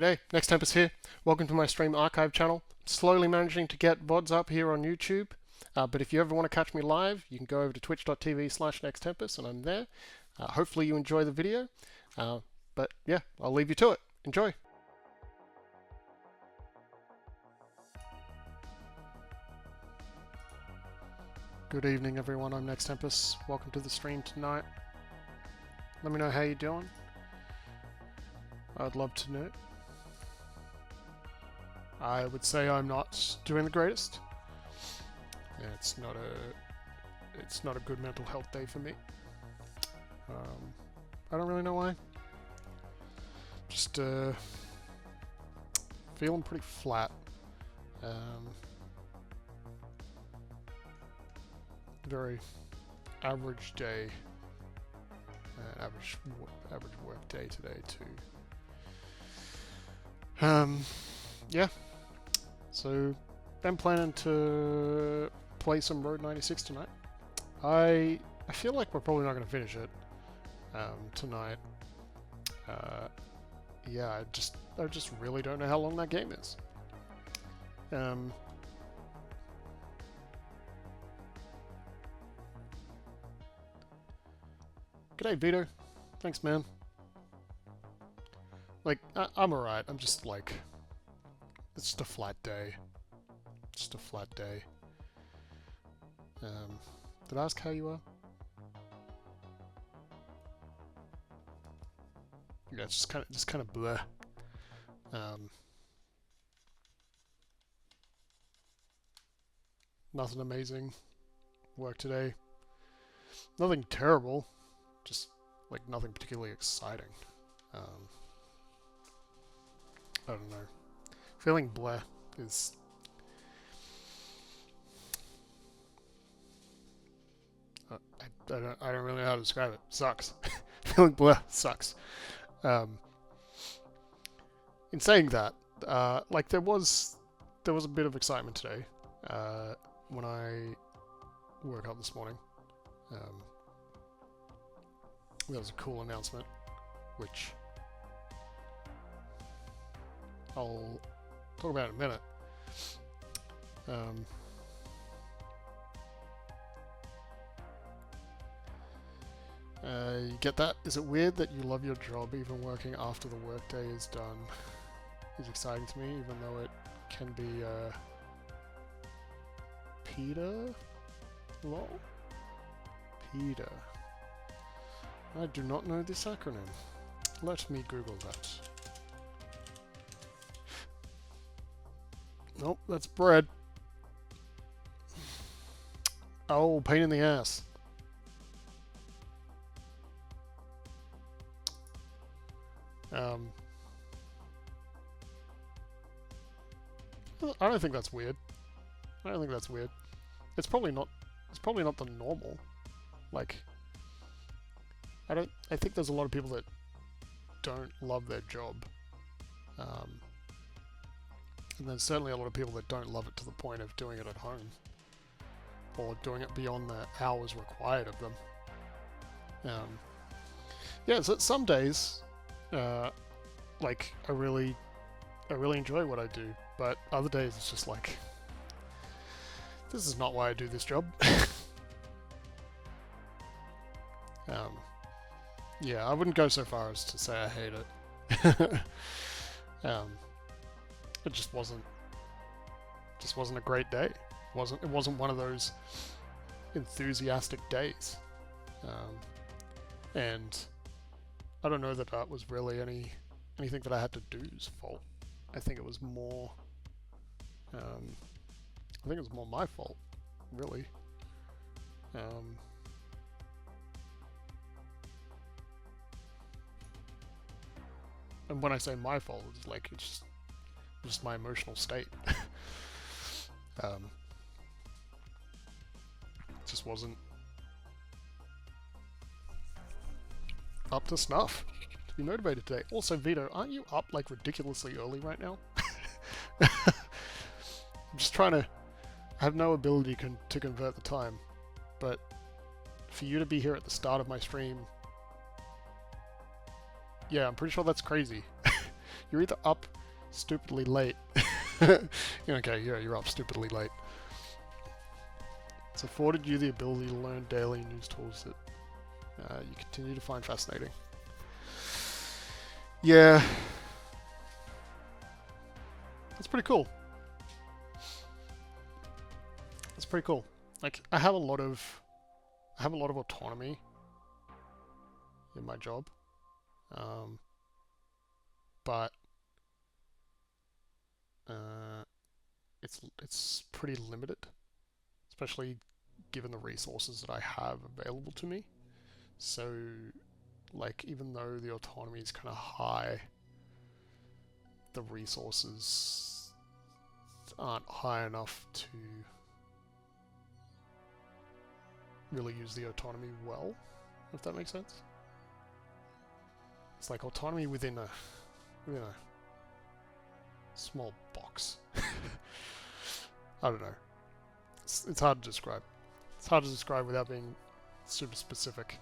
G'day, Nextempus here. Welcome to my stream archive channel. Slowly managing to get VODs up here on YouTube, but if you ever want to catch me live, you can go over to twitch.tv/Nextempus and I'm there. Hopefully you enjoy the video, but yeah, I'll leave you to it. Enjoy. Good evening everyone, I'm Nextempus. Welcome to the stream tonight. Let me know how you're doing. I'd love to know. I would say I'm not doing the greatest. Yeah, it's not a good mental health day for me. I don't really know why. Just feeling pretty flat. Very average day. Average work day today too. Yeah. So, I'm planning to play some Road 96 tonight. I feel like we're probably not going to finish it tonight. Yeah, I just really don't know how long that game is. G'day, Vito. Thanks, man. Like, I'm alright. I'm just like... It's just a flat day. Just a flat day. Did I ask how you are? Yeah, it's just kind of bleh. Nothing amazing. Work today. Nothing terrible. Just like nothing particularly exciting. I don't know. Feeling bleh is... I don't really know how to describe it. Sucks. Feeling bleh sucks. In saying that, like there was a bit of excitement today when I woke up this morning. That was a cool announcement, which I'll talk about in a minute. You get that? Is it weird that you love your job even working after the workday is done? It's exciting to me, even though it can be Peter? Lol? Peter. I do not know this acronym. Let me Google that. Nope, that's bread. Oh, pain in the ass. I don't think that's weird. I don't think that's weird. It's probably not the normal. Like, I think there's a lot of people that don't love their job. And there's certainly a lot of people that don't love it to the point of doing it at home. Or doing it beyond the hours required of them. Yeah, so some days, like, I really enjoy what I do, but other days it's just like, this is not why I do this job. Yeah, I wouldn't go so far as to say I hate it. It just wasn't a great day. It wasn't one of those enthusiastic days. And I don't know that that was really anything that I had to do's fault. I think it was more my fault, really. And when I say my fault, it's like it's just my emotional state. It just wasn't up to snuff to be motivated today. Also, Vito, aren't you up like ridiculously early right now? I'm just trying to... I have no ability to convert the time, but for you to be here at the start of my stream... Yeah, I'm pretty sure that's crazy. You're either up stupidly late. Okay, yeah, you're up stupidly late. It's afforded you the ability to learn daily and use tools that you continue to find fascinating. Yeah, that's pretty cool. That's pretty cool. Like, I have a lot of autonomy in my job, but it's pretty limited, especially given the resources that I have available to me. So, like, even though the autonomy is kind of high, the resources aren't high enough to really use the autonomy well, if that makes sense. It's like autonomy within a small box. I don't know. It's hard to describe. It's hard to describe without being super specific.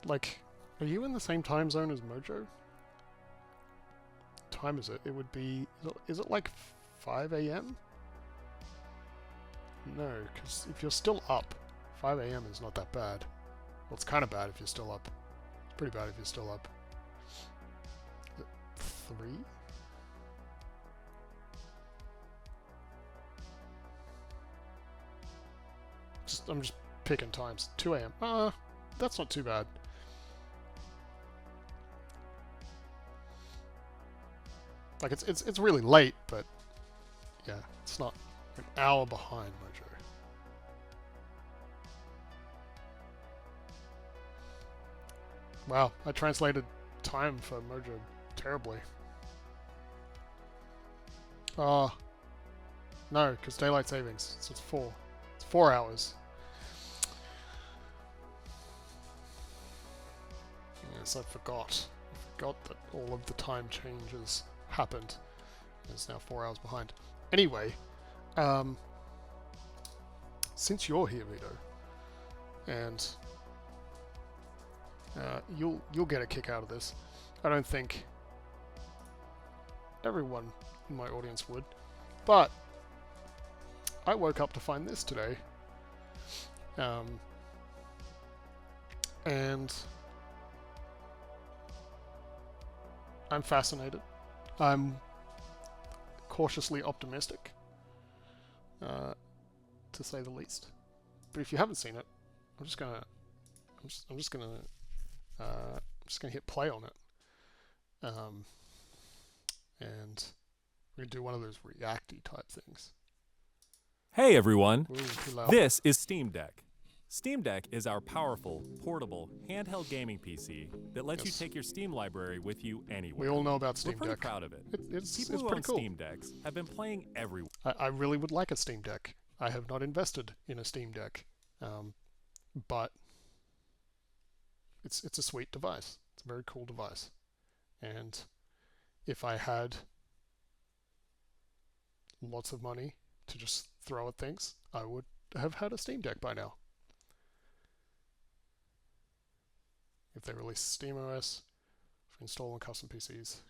Like, are you in the same time zone as Mojo? What time is it? It would be... Is it like 5 a.m.? No, because if you're still up, 5 a.m. is not that bad. Well, it's kind of bad if you're still up. It's pretty bad if you're still up. 3? I'm just picking times. 2 a.m. That's not too bad. Like, it's really late, but yeah, it's not an hour behind Mojo. Wow, I translated time for Mojo terribly. No, because daylight savings, so it's 4. It's 4 hours. Yes, I forgot. I forgot that all of the time changes happened. It's now 4 hours behind. Anyway, since you're here, Vito, and you'll get a kick out of this. I don't think everyone in my audience would, but I woke up to find this today, and I'm fascinated. I'm cautiously optimistic, to say the least. But if you haven't seen it, I'm just gonna hit play on it, and we're gonna do one of those reacty type things. Hey everyone, Ooh, this is Steam Deck. Steam Deck is our powerful, portable, handheld gaming PC that lets you take your Steam library with you anywhere. We all know about Steam We're pretty Deck. proud of it. It's People who pretty own cool. Steam Decks have been playing everywhere. I really would like a Steam Deck. I have not invested in a Steam Deck, but it's a sweet device. It's a very cool device, and if I had lots of money to just throw at things, I would have had a Steam Deck by now. If they release SteamOS for install on custom PCs,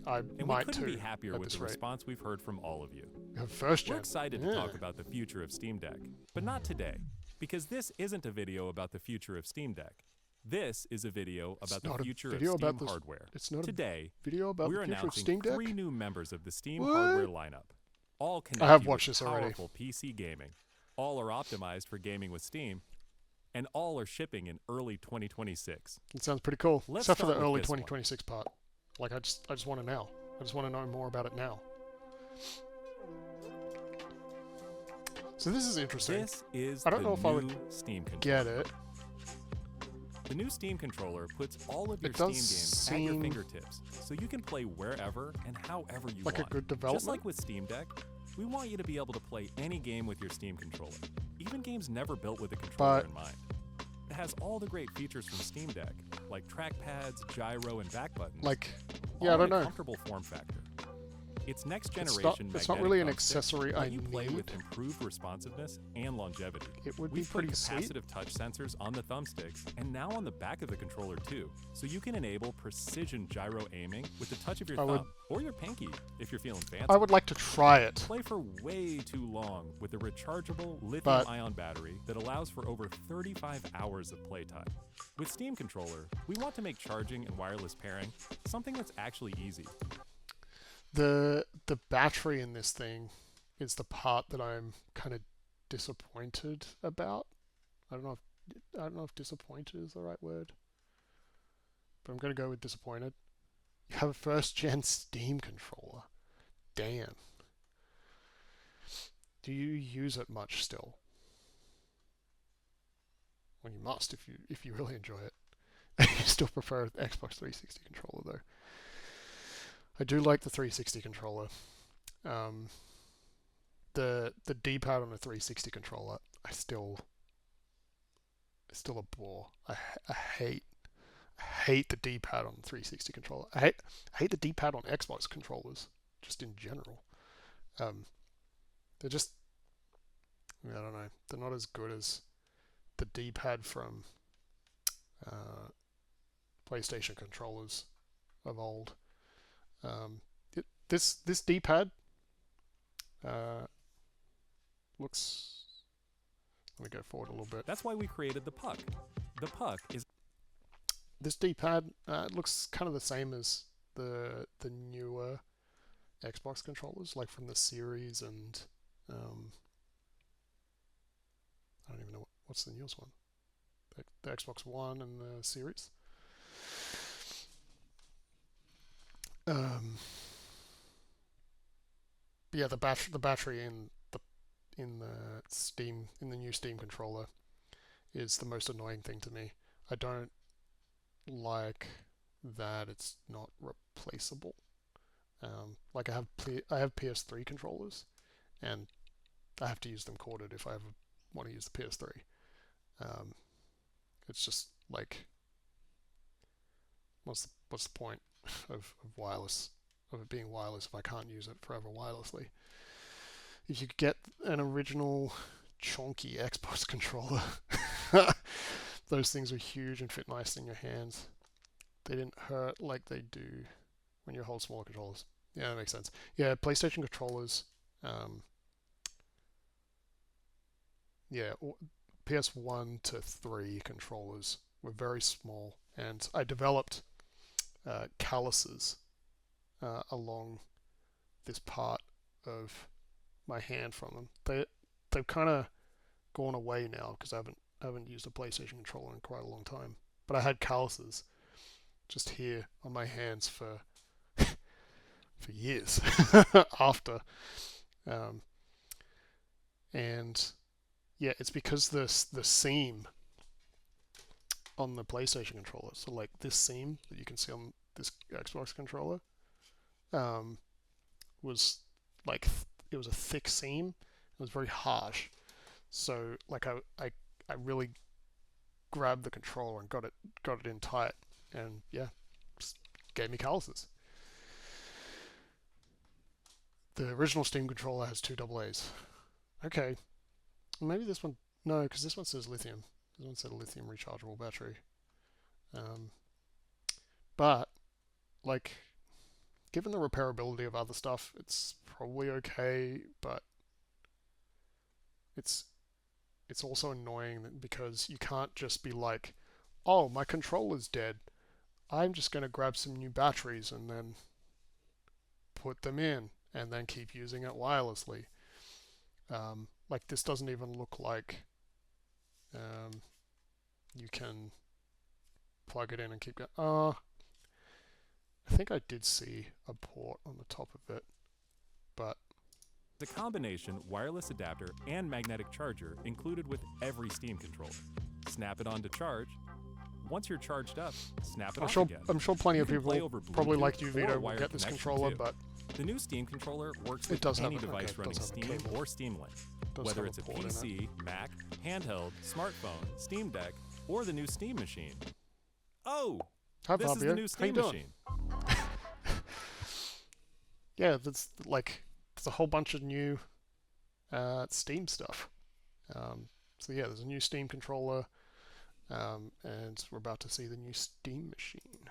I and might we couldn't too, be happier at with this the rate. response we've heard from all of you. First gen. We're excited to talk about the future of Steam Deck, but not today, because this isn't a video about the future of Steam Deck. This is a video about the future of Steam hardware. It's not Today, a video about we're the future of announcing Steam Deck? 3 new members of the Steam hardware lineup. All connect I have you watched with this already. powerful PC gaming. All are optimized for gaming with Steam, and all are shipping in early 2026. It sounds pretty cool, Let's except for the start with early this one. 2026 part. Like, I just want to know. I just want to know more about it now. So this is interesting. This is I don't the know if I would new Steam controller. Get it. The new Steam controller puts all of your It Steam does games at your seem fingertips, so you can play wherever and however you like want. a good development. Just like with Steam Deck, we want you to be able to play any game with your Steam controller, even games never built with a controller in mind. It has all the great features from Steam Deck, like trackpads, gyro, and back buttons. Like, all yeah, I in don't a know. comfortable form factor. Its next generation it's not really an magnetic accessory thumbsticks let I you play need. with improved responsiveness and longevity. It would be We've pretty put sweet. capacitive touch sensors on the thumbsticks and now on the back of the controller too, so you can enable precision gyro aiming with the touch of your thumb or your pinky if you're feeling fancy. I would like to try it. Play for way too long with a rechargeable lithium-ion battery that allows for over 35 hours of playtime. With Steam Controller, we want to make charging and wireless pairing something that's actually easy. The battery in this thing is the part that I'm kind of disappointed about. I don't know if disappointed is the right word, but I'm going to go with disappointed. You have a first-gen Steam controller. Damn. Do you use it much still? Well, you must if you really enjoy it. You still prefer the Xbox 360 controller though. I do like the 360 controller. The D-pad on the 360 controller, it's still a bore. I hate the D-pad on the 360 controller. I hate the D-pad on Xbox controllers, just in general. They're just, I don't know, they're not as good as the D-pad from PlayStation controllers of old. This D-pad looks. Let me go forward a little bit. That's why we created the puck. The puck is. This D-pad looks kind of the same as the newer Xbox controllers, like from the series and I don't even know what's the newest one. The Xbox One and the series. But yeah, the battery in the new Steam controller is the most annoying thing to me. I don't like that it's not replaceable. Like I have PS3 controllers, and I have to use them corded if I ever want to use the PS3. It's just like, what's the point of wireless, of it being wireless if I can't use it forever wirelessly? If you could get an original chonky Xbox controller, those things were huge and fit nicely in your hands. They didn't hurt like they do when you hold smaller controllers. Yeah, that makes sense. Yeah, PlayStation controllers, yeah, PS1 to 3 controllers were very small, and I developed calluses along this part of my hand from them. They've kind of gone away now because I haven't used a PlayStation controller in quite a long time. But I had calluses just here on my hands for years after, and yeah, it's because the seam on the PlayStation controller, so like this seam that you can see on this Xbox controller, was like it was a thick seam. It was very harsh, so like I really grabbed the controller and got it in tight, and yeah, just gave me calluses. The original Steam controller has 2 AA's. Okay, maybe this one, no, because this one says lithium. This one said a lithium rechargeable battery. But like, given the repairability of other stuff, it's probably okay, but it's also annoying because you can't just be like, oh, my controller's dead, I'm just going to grab some new batteries and then put them in and then keep using it wirelessly. Like, this doesn't even look like you can plug it in and keep going. I think I did see a port on the top of it, but the combination wireless adapter and magnetic charger included with every Steam controller. Snap it on to charge. Once you're charged up, snap it off again. I'm sure plenty of people, probably like you, Vito, will get this controller, but the new Steam controller works with any device running Steam or Steam Link. Whether it's a PC, Mac, handheld, smartphone, Steam Deck, or the new Steam machine. Oh! Hi, this Fabio. is the new Steam machine. yeah, there's a whole bunch of new Steam stuff. So yeah, there's a new Steam controller, and we're about to see the new Steam machine.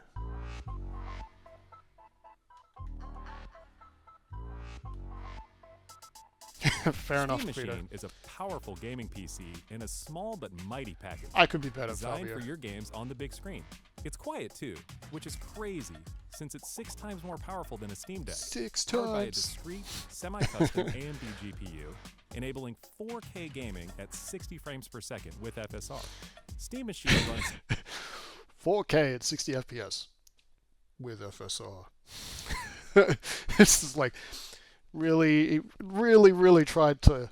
Fair Steam enough, Peter. Machine is a powerful gaming PC in a small but mighty package. I could be better, designed Fabio. for your games on the big screen. It's quiet too, which is crazy since it's 6 times more powerful than a Steam Deck. 6 Powered by a times. discrete, semi-custom AMD GPU, enabling 4K gaming at 60 frames per second with FSR. Steam Machine runs 4K at 60 FPS with FSR. This is like really tried to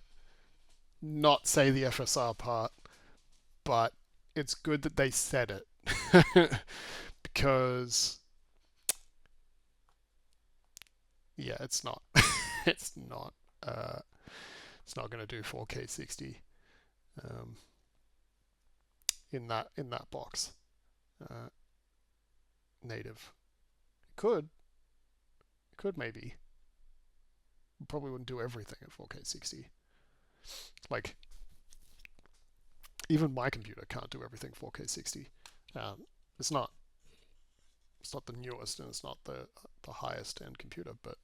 not say the FSR part, but it's good that they said it because yeah, it's not it's not it's not going to do 4K 60 in that box. Native. It could maybe. Probably wouldn't do everything at 4K 60. Like, even my computer can't do everything 4K 60. It's not the newest and it's not the highest end computer, but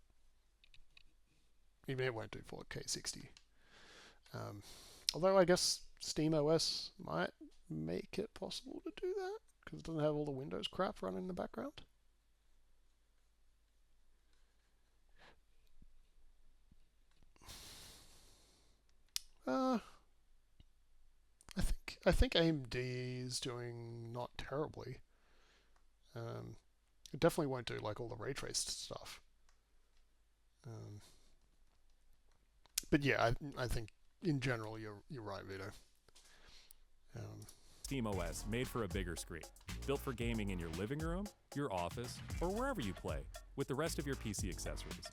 even it won't do 4K 60. Although I guess SteamOS might make it possible to do that because it doesn't have all the Windows crap running in the background. I think AMD is doing not terribly. It definitely won't do like all the ray traced stuff. But yeah, I think in general you're right, Vito. SteamOS made for a bigger screen, built for gaming in your living room, your office, or wherever you play, with the rest of your PC accessories.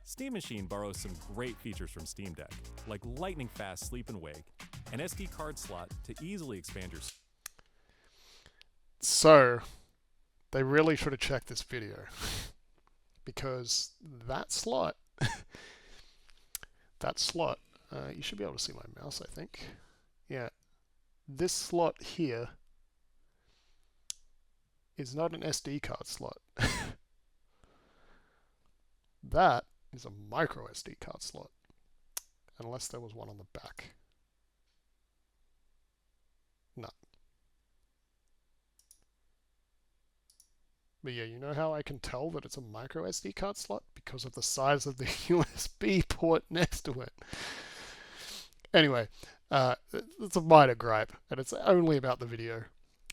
Steam Machine borrows some great features from Steam Deck, like lightning fast sleep and wake, an SD card slot to easily expand your. So, they really should have checked this video because that slot, you should be able to see my mouse, I think. Yeah, this slot here is not an SD card slot. That is a micro SD card slot, unless there was one on the back. No. But yeah, you know how I can tell that it's a micro SD card slot? Because of the size of the USB port next to it. Anyway, it's a minor gripe, and it's only about the video.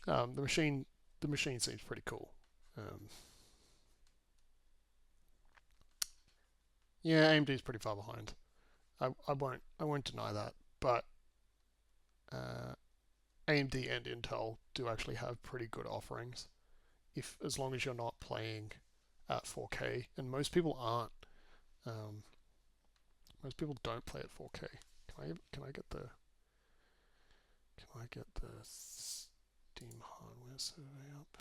The machine seems pretty cool. Yeah, AMD's pretty far behind. I won't deny that, but AMD and Intel do actually have pretty good offerings, as long as you're not playing at 4K, and most people aren't. Most people don't play at 4K. Can I get the Steam hardware survey up?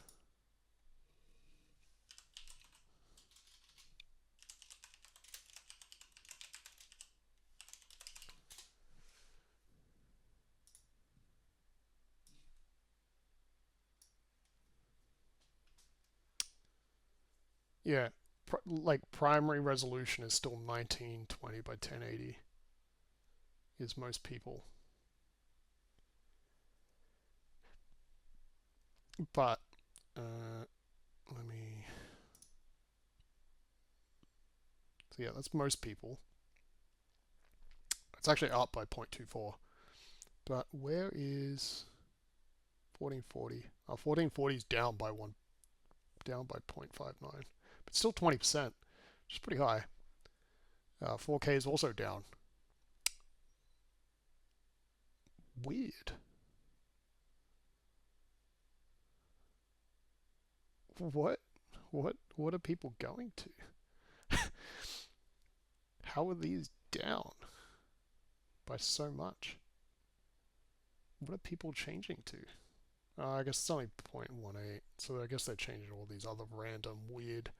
Yeah, like primary resolution is still 1920 by 1080. Is most people. But let me. So yeah, that's most people. It's actually up by 0.24. But where is 1440? 1440 is down by 0.59, but still 20%, which is pretty high. 4K is also down. Weird. What are people going to? How are these down by so much? What are people changing to? I guess it's only 0.18, so I guess they're changing all these other random weird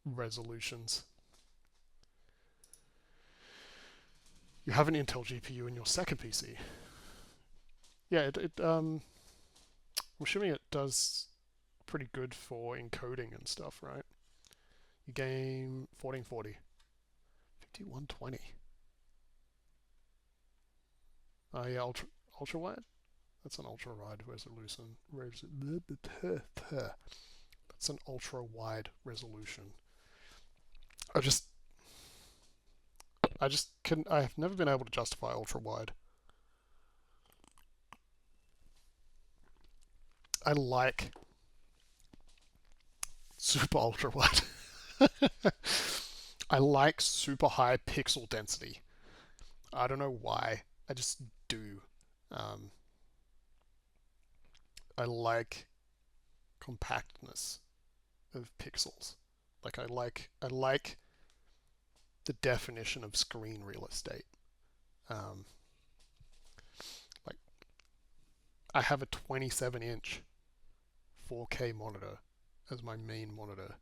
resolutions. You have an Intel GPU in your second PC. Yeah, I'm assuming it does pretty good for encoding and stuff, right? You game 1440, 5120. Oh yeah, ultra wide. That's an ultra wide resolution. That's an ultra wide resolution. I just couldn't. I've never been able to justify ultra wide. I like super ultra wide. I like super high pixel density. I don't know why. I just do. Um, I like compactness of pixels. Like I like the definition of screen real estate. Um, like I have a 27-inch 4K monitor as my main monitor.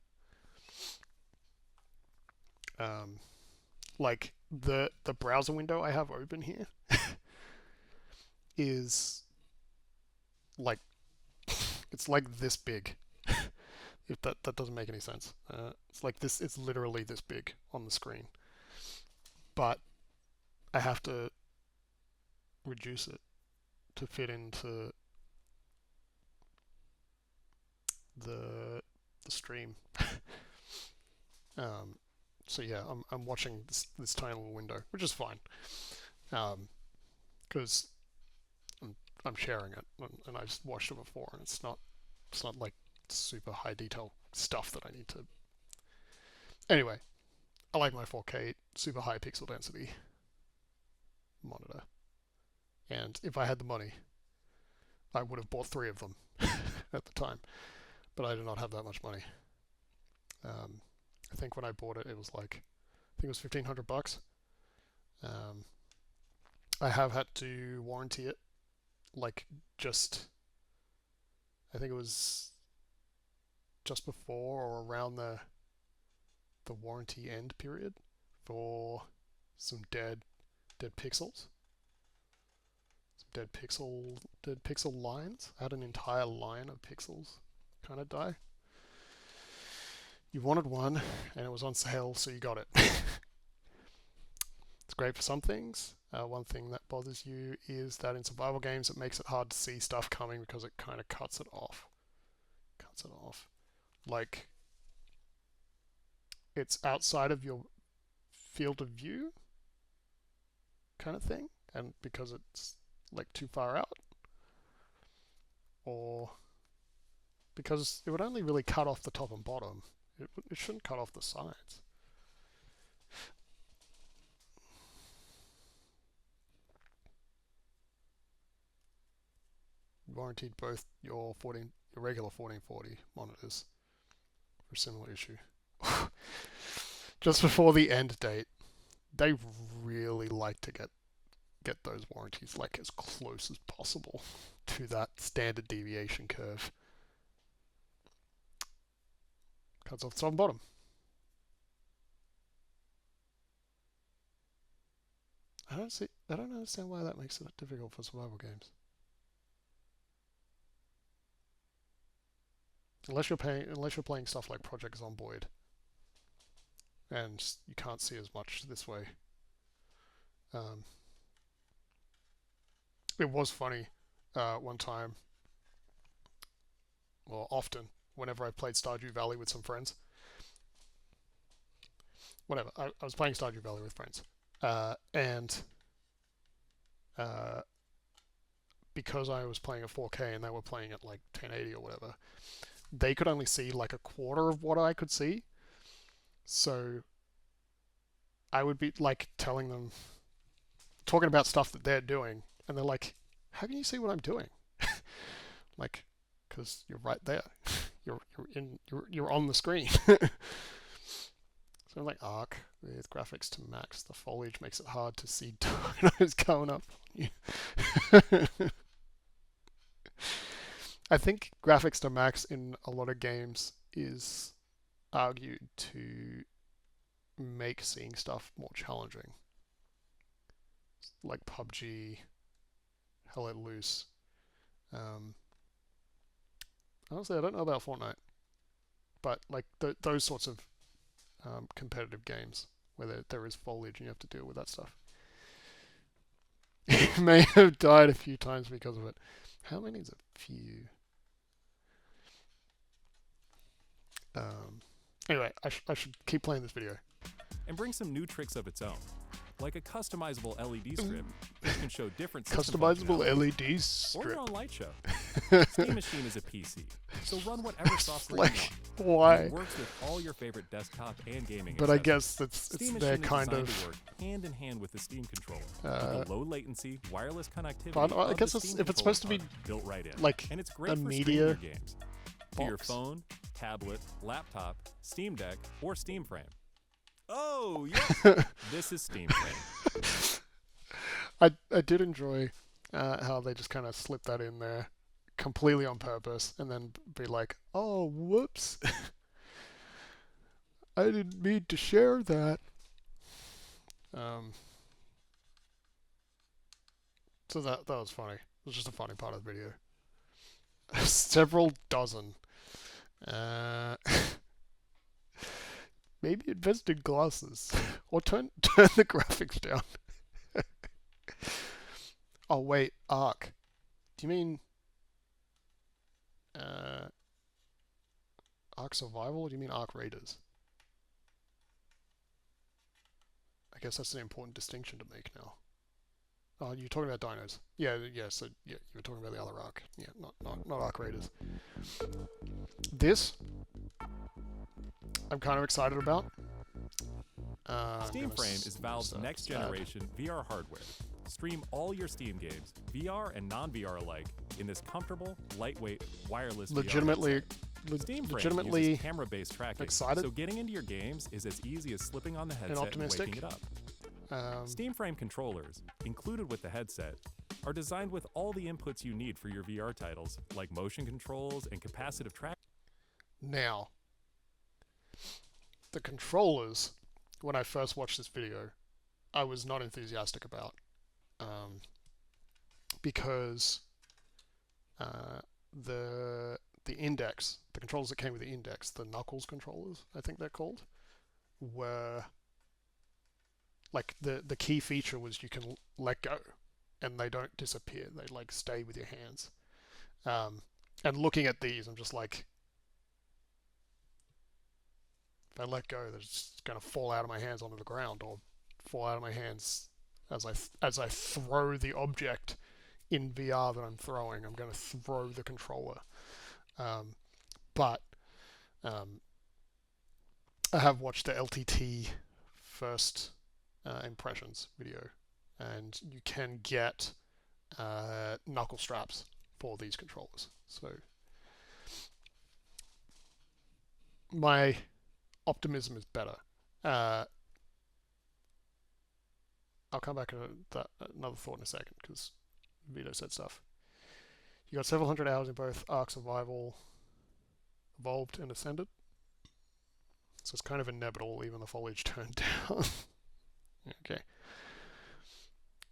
Like the browser window I have open here is like it's like this big. If that doesn't make any sense, it's like this. It's literally this big on the screen, but I have to reduce it to fit into the stream. So yeah, I'm watching this tiny little window, which is fine, because I'm sharing it, and I just watched it before, and it's not like super high detail stuff that I need to. Anyway, I like my 4K super high pixel density monitor, and if I had the money, I would have bought 3 of them at the time, but I did not have that much money. I think when I bought it, it was like I think it was $1,500. I have had to warranty it, like just I think it was just before or around the warranty end period for some dead pixels, some dead pixel lines. I had an entire line of pixels kind of die. You wanted one, and it was on sale, so you got it. It's great for some things. One thing that bothers you is that in survival games, it makes it hard to see stuff coming because it kind of cuts it off. Like it's outside of your field of view kind of thing, and because it's like too far out, or because it would only really cut off the top and bottom. It shouldn't cut off the sides. Warranted both your regular 1440 monitors for a similar issue. Just before the end date, they really like to get those warranties like as close as possible to that standard deviation curve. Cuts off the top and bottom. I don't understand why that makes it difficult for survival games. Unless you're playing stuff like Project Zomboid, and you can't see as much this way. It was funny one time, or often, whenever I played Stardew Valley with some friends. Whatever, I was playing Stardew Valley with friends, and because I was playing at 4K and they were playing at like 1080 or whatever, they could only see like a quarter of what I could see. So I would be like telling them, talking about stuff that they're doing, and they're like, "How can you see what I'm doing?" Like, because you're right there. You're on the screen. So I'm like, Arc with graphics to max. The foliage makes it hard to see dominoes going up on you. I think graphics to max in a lot of games is argued to make seeing stuff more challenging. like PUBG, Hell Let Loose. Honestly, I don't know about Fortnite, but like those sorts of competitive games where there is foliage and you have to deal with that stuff. He may have died a few times because of it. How many is a few? Anyway, I should keep playing this video. And bring some new tricks of its own, like a customizable LED strip which can show different system Customizable functionality, LED or your strip. own light show. Steam Machine is a PC, so run whatever software Like, you want. And why? it works with all your favorite desktop and gaming But I accessories. guess it's Steam their Machine is kind designed of. to work hand in hand with the Steam controller, with the low latency wireless connectivity. But I of guess the it's, Steam if it's supposed to be controller built right in, like and it's great a for media streaming your games to your box. phone, tablet, laptop, Steam Deck, or Steam Frame. Oh yeah, this is Steam Frame. I did enjoy how they just kind of slipped that in there completely on purpose and then be like, oh, whoops. I didn't mean to share that. So that was funny. It was just a funny part of the video. Several dozen. Maybe invest in glasses. Or turn the graphics down. Oh wait, Ark. Do you mean Ark Survival or do you mean Ark Raiders? I guess that's an important distinction to make now. Oh, you're talking about dinos. Yeah, so yeah, you were talking about the other Ark. Yeah, not Ark Raiders. This I'm kind of excited about. Steam Frame is Valve's next generation VR hardware. Stream all your Steam games, VR and non-VR alike, in this comfortable, lightweight, wireless legitimately, VR Steam Frame legitimately uses camera-based tracking, excited, so getting into your games is as easy as slipping on the headset and optimistic. waking it up. Steam Frame controllers, included with the headset, are designed with all the inputs you need for your VR titles, like motion controls and capacitive tracking. Now, the controllers, when I first watched this video, I was not enthusiastic about. Because the index, the controllers that came with the index, the Knuckles controllers, I think they're called, were like the key feature was you can let go and they don't disappear. They like stay with your hands. And looking at these, I'm just like, if I let go, they're just going to fall out of my hands onto the ground or fall out of my hands as I throw the object in VR that I'm throwing. I'm going to throw the controller. But I have watched the LTT first impressions video, and you can get knuckle straps for these controllers. So my optimism is better. I'll come back to that another thought in a second because Vito said stuff. You got several hundred hours in both Ark Survival, Evolved, and Ascended. So it's kind of inevitable, even the foliage turned down. Okay.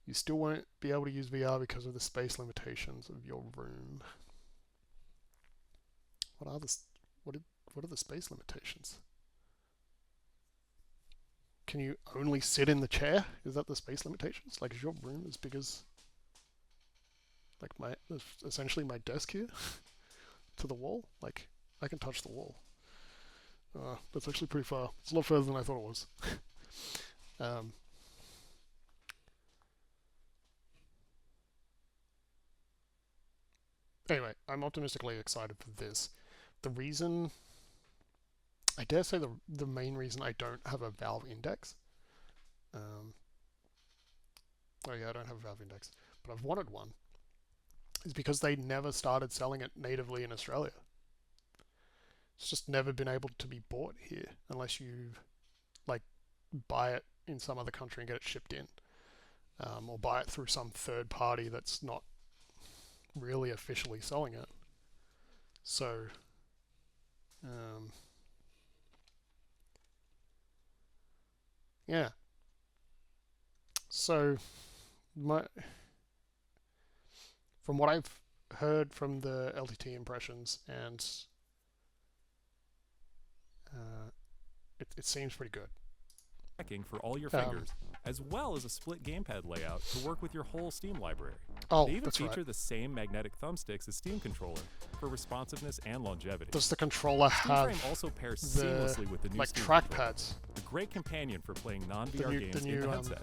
You still won't be able to use VR because of the space limitations of your room. What are the space limitations? Can you only sit in the chair? Is that the space limitations? Like, is your room as big as like essentially my desk here to the wall? Like, I can touch the wall. That's actually pretty far. It's a lot further than I thought it was. Anyway, I'm optimistically excited for this. The reason, I dare say the main reason I don't have a Valve Index, oh yeah, I don't have a Valve Index, but I've wanted one, is because they never started selling it natively in Australia. It's just never been able to be bought here unless you like buy it in some other country and get it shipped in, or buy it through some third party that's not really officially selling it. So yeah. So from what I've heard from the LTT impressions, and it seems pretty good. Tracking for all your fingers, as well as a split gamepad layout to work with your whole Steam library. Oh, they even that's feature right. the same magnetic thumbsticks as Steam Controller for responsiveness and longevity. Does the controller have Frame also pairs the seamlessly with the new like Steam trackpads? a great companion for playing non-VR games in the headset.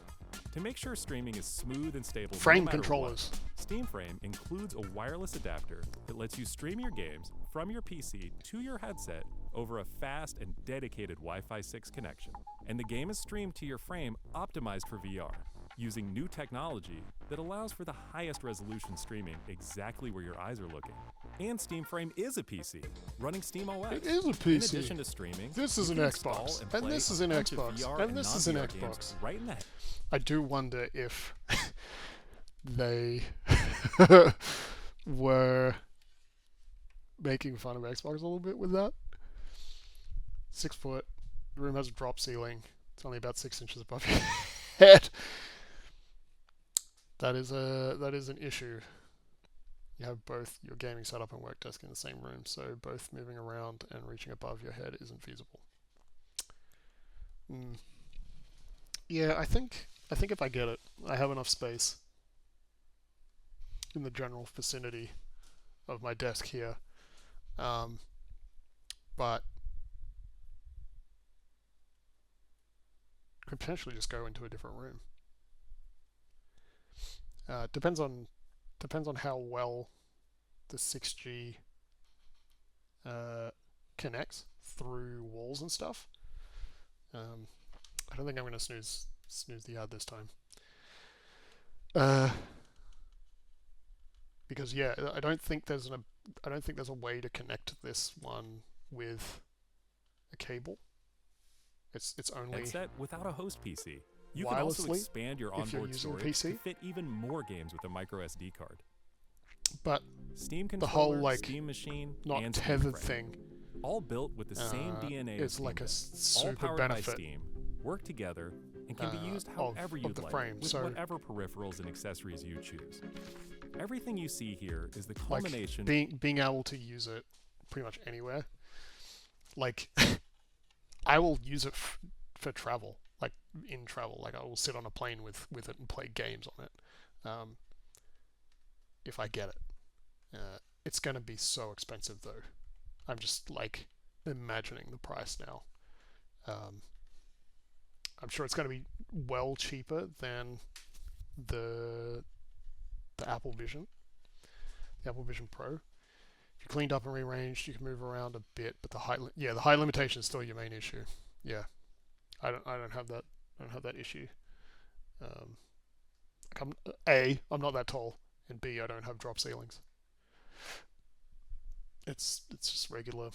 To make sure streaming is smooth and stable Frame no matter controllers. what, Steam Frame includes a wireless adapter that lets you stream your games from your PC to your headset over a fast and dedicated Wi-Fi 6 connection. And the game is streamed to your frame optimized for VR, using new technology that allows for the highest resolution streaming exactly where your eyes are looking. And Steam Frame is a PC, running Steam OS. It is a PC. In addition to streaming, this is an Xbox, and this is an Xbox, and this is an Xbox. Right in the I do wonder if they were making fun of Xbox a little bit with that. 6 foot, the room has a drop ceiling. It's only about 6 inches above your head. That is an issue. You have both your gaming setup and work desk in the same room, so both moving around and reaching above your head isn't feasible. Yeah, I think if I get it, I have enough space in the general vicinity of my desk here. But could potentially just go into a different room. Depends on how well the 6G connects through walls and stuff. I don't think I'm going to snooze the ad this time. Because yeah, I don't think there's a way to connect this one with a cable. It's only headset without a host PC. You can wirelessly also expand your if you're onboard using a storage PC. to fit even more games with a micro SD card. But Steam the controller, whole like Steam machine, not and Steam tethered Frame, thing all built with the same DNA is as like a Steam, all super powered benefit by Steam, work together, and can be used however you'd the like, frame. with So whatever peripherals and accessories you choose. Everything you see here is the like culmination. being able to use it pretty much anywhere. Like I will use it for travel, like in travel. Like I will sit on a plane with it and play games on it. If I get it, it's gonna be so expensive though. I'm just like imagining the price now. I'm sure it's gonna be well cheaper than the Apple Vision, the Apple Vision Pro. If you cleaned up and rearranged, you can move around a bit, but the height limitation is still your main issue. Yeah, I don't have that. I don't have that issue. I'm not that tall, and B, I don't have drop ceilings. It's just regular.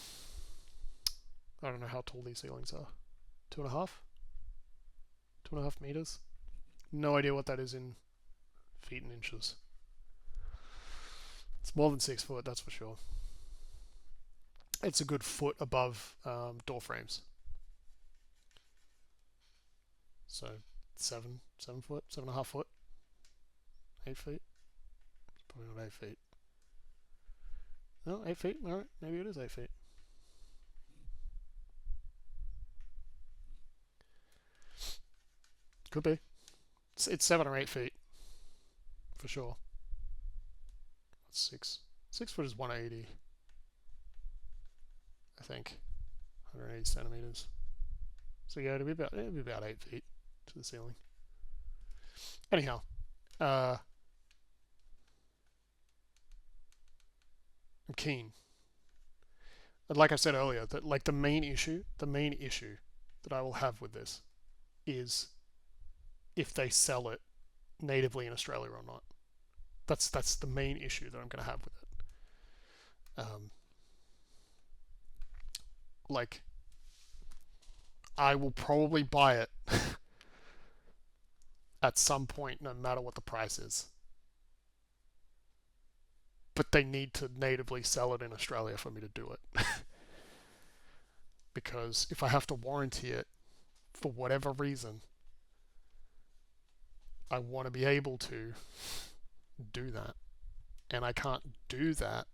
I don't know how tall these ceilings are. 2.5? 2.5 meters? No idea what that is in feet and inches. It's more than 6 foot, that's for sure. It's a good foot above door frames. So 7 foot, 7.5 foot, 8 feet. It's probably not 8 feet. No, 8 feet. All right, maybe it is 8 feet. Could be. It's 7 or 8 feet for sure. That's 6. 6 foot is 180. I think 180 centimeters. So yeah, it'd be about 8 feet to the ceiling. Anyhow, I'm keen. And like I said earlier, that like the main issue that I will have with this is if they sell it natively in Australia or not. That's the main issue that I'm going to have with it. Like, I will probably buy it at some point, no matter what the price is. But they need to natively sell it in Australia for me to do it. Because if I have to warranty it for whatever reason, I want to be able to do that. And I can't do that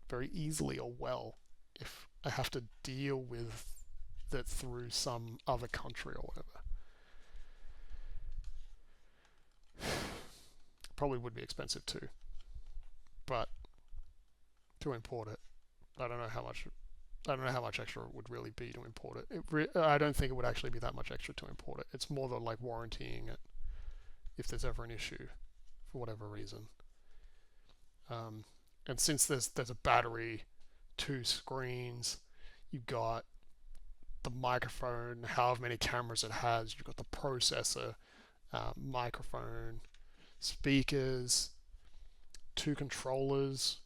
very easily or well if I have to deal with that through some other country or whatever. Probably would be expensive too, but to import it, I don't know how much. I don't know how much extra it would really be to import it. I don't think it would actually be that much extra to import it. It's more than like warrantying it if there's ever an issue for whatever reason. And since there's a battery, 2 screens, you've got the microphone, however many cameras it has, you've got the processor, microphone, speakers, 2 controllers.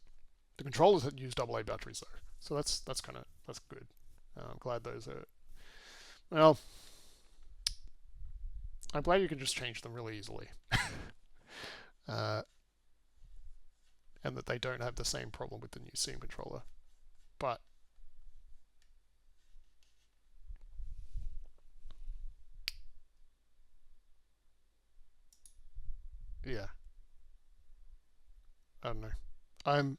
The controllers use AA batteries though, so that's good. I'm glad those are. Well, I'm glad you can just change them really easily, and that they don't have the same problem with the new Steam controller. But yeah, I don't know. I'm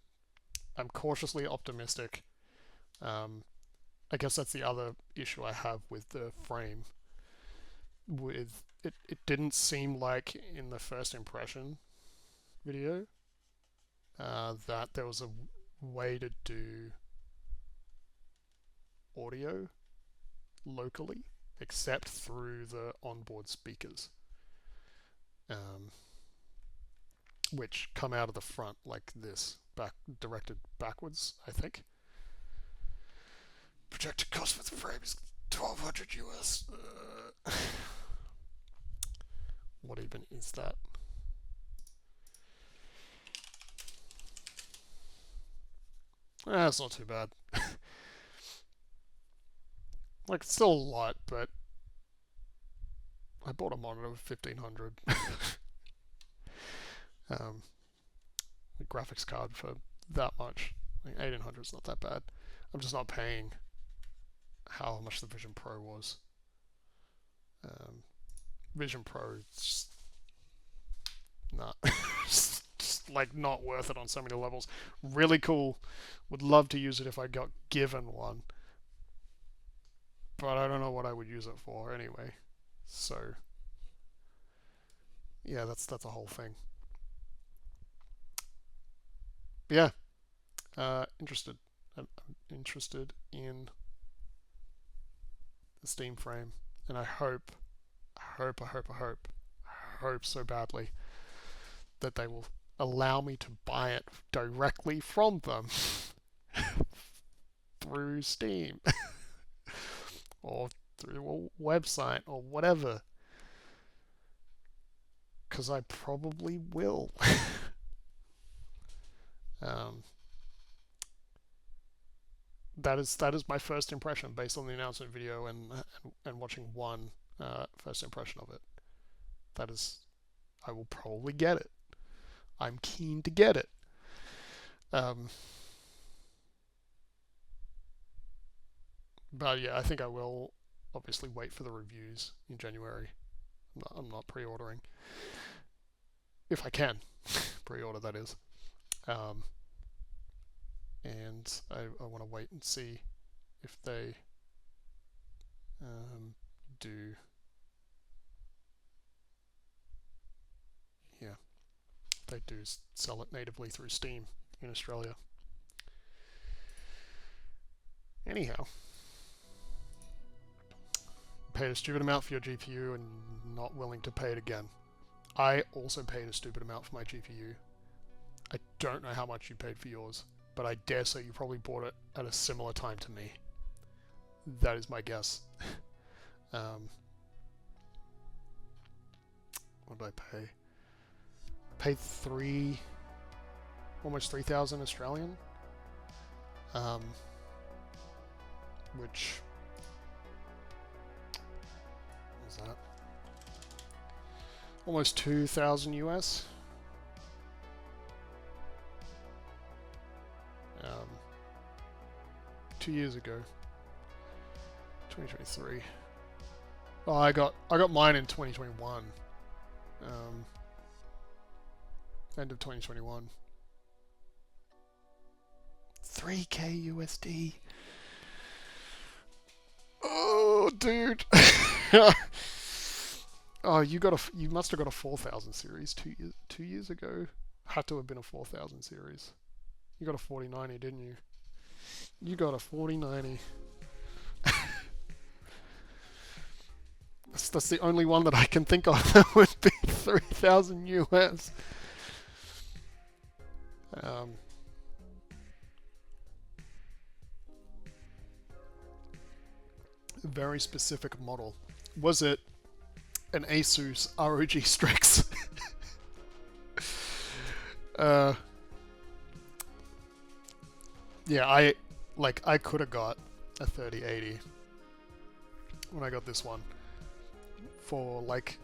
cautiously optimistic. I guess that's the other issue I have with the frame. With it didn't seem like in the first impression video that there was a way to do audio locally except through the onboard speakers, which come out of the front like this, directed backwards, I think. Projected cost for the frame is $1,200 US. What even is that? It's not too bad. Like, it's still a lot, but I bought a monitor for $1,500. A graphics card for that much. Like, $1,800 is not that bad. I'm just not paying how much the Vision Pro was. Vision Pro is just not just like not worth it on so many levels. Really cool. Would love to use it if I got given one, but I don't know what I would use it for anyway. So yeah, that's a whole thing. But yeah, interested. I'm interested in the Steam frame, and I hope so badly that they will allow me to buy it directly from them through Steam or through a website or whatever, because I probably will. That is my first impression based on the announcement video and watching one first impression of it. That is, I will probably get it. I'm keen to get it. But yeah, I think I will obviously wait for the reviews in January. I'm not pre-ordering. If I can pre-order, that is. And I want to wait and see if they do. Yeah, they do sell it natively through Steam in Australia. Anyhow, paid a stupid amount for your GPU and not willing to pay it again. I also paid a stupid amount for my GPU. I don't know how much you paid for yours, but I dare say you probably bought it at a similar time to me. That is my guess. What did I pay? Paid almost 3,000 Australian, which was that? Almost 2,000 US. 2 years ago, 2023. Oh, I got mine in 2021. End of 2021. 3K USD. Oh, dude. Oh, you must have got a 4000 series 2 years ago. Had to have been a 4000 series. You got a 4090, didn't you? You got a 4090. That's the only one that I can think of that would be 3000 US. Very specific model. Was it an Asus ROG Strix? Yeah, I could have got a 3080 when I got this one for like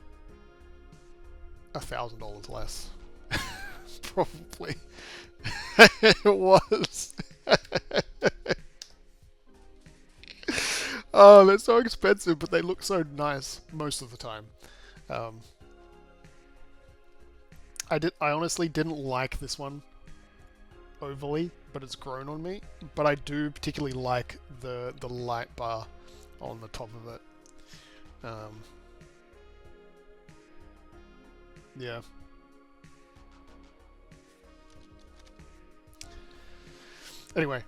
$1,000 less. Probably. It was. Oh, they're so expensive, but they look so nice most of the time. I honestly didn't like this one overly, but it's grown on me. But I do particularly like the light bar on the top of it. Yeah. Anyway,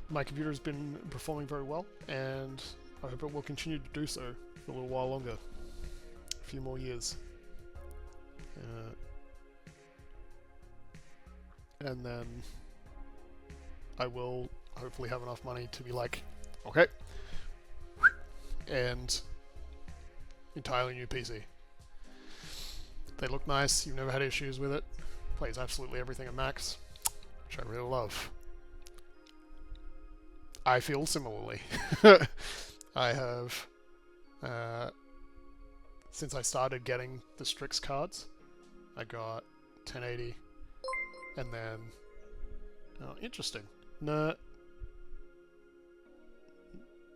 my computer has been performing very well, and I hope it will continue to do so for a little while longer. A few more years. And then I will hopefully have enough money to be like, okay, and entirely new PC. They look nice, you've never had issues with it, plays absolutely everything at max, which I really love. I feel similarly. I have, since I started getting the Strix cards, I got 1080, and then, oh, interesting. No,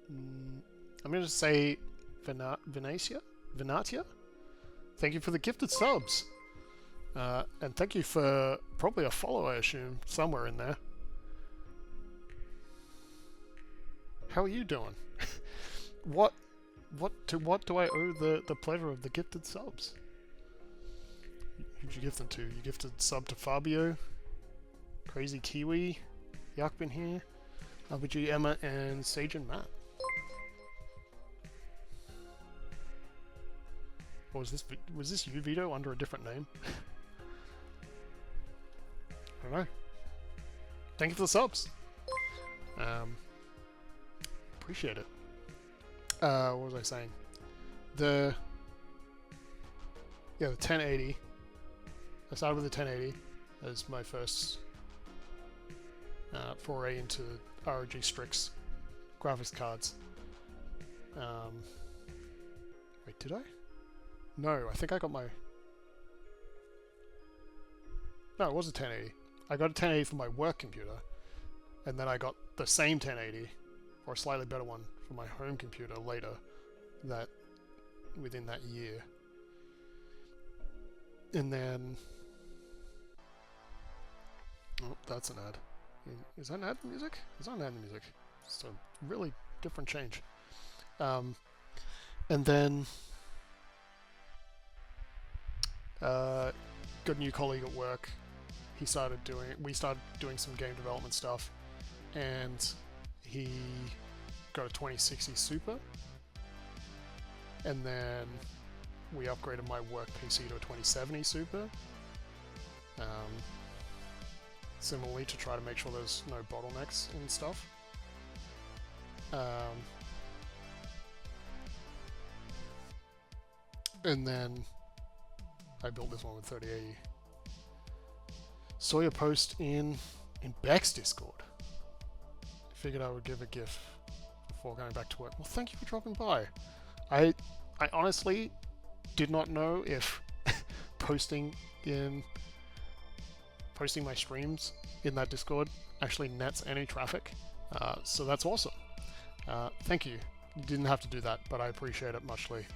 I'm going to say Venatia? Thank you for the gifted subs. And thank you for probably a follow, I assume, somewhere in there. How are you doing? What do I owe the pleasure of the gifted subs? Who'd you gift them to? You gifted sub to Fabio, Crazy Kiwi, Yakbin here, RPG Emma, and Sage and Matt. Or was this you, Vito, under a different name? I don't know. Thank you for the subs. Appreciate it. What was I saying? The 1080. I started with the 1080 as my first foray into ROG Strix graphics cards. Wait, did I? No, I think I got my... No, it was a 1080. I got a 1080 for my work computer, and then I got the same 1080, or a slightly better one, for my home computer later, within that year. And then... Oh, that's an ad. Is that an ad music? It's not an ad music. It's a really different change. And then... got a new colleague at work. We started doing some game development stuff, and he got a 2060 Super, and then we upgraded my work PC to a 2070 Super, similarly to try to make sure there's no bottlenecks and stuff. And then I built this one with 3080. Saw your post in Beck's Discord. Figured I would give a GIF before going back to work. Well, thank you for dropping by. I honestly did not know if posting my streams in that Discord actually nets any traffic. So that's awesome. Thank you. You didn't have to do that, but I appreciate it muchly.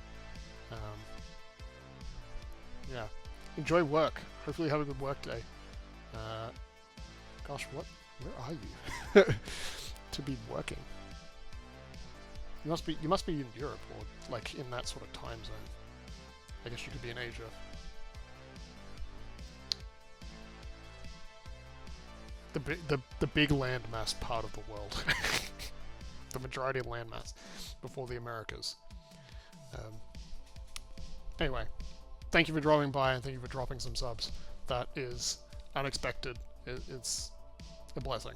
yeah. Enjoy work. Hopefully you have a good work day. Gosh, where are you? To be working. You must be in Europe or like in that sort of time zone. I guess you could be in Asia. The big landmass part of the world. The majority of landmass before the Americas. Anyway, thank you for dropping by and thank you for dropping some subs. That is unexpected. It's a blessing.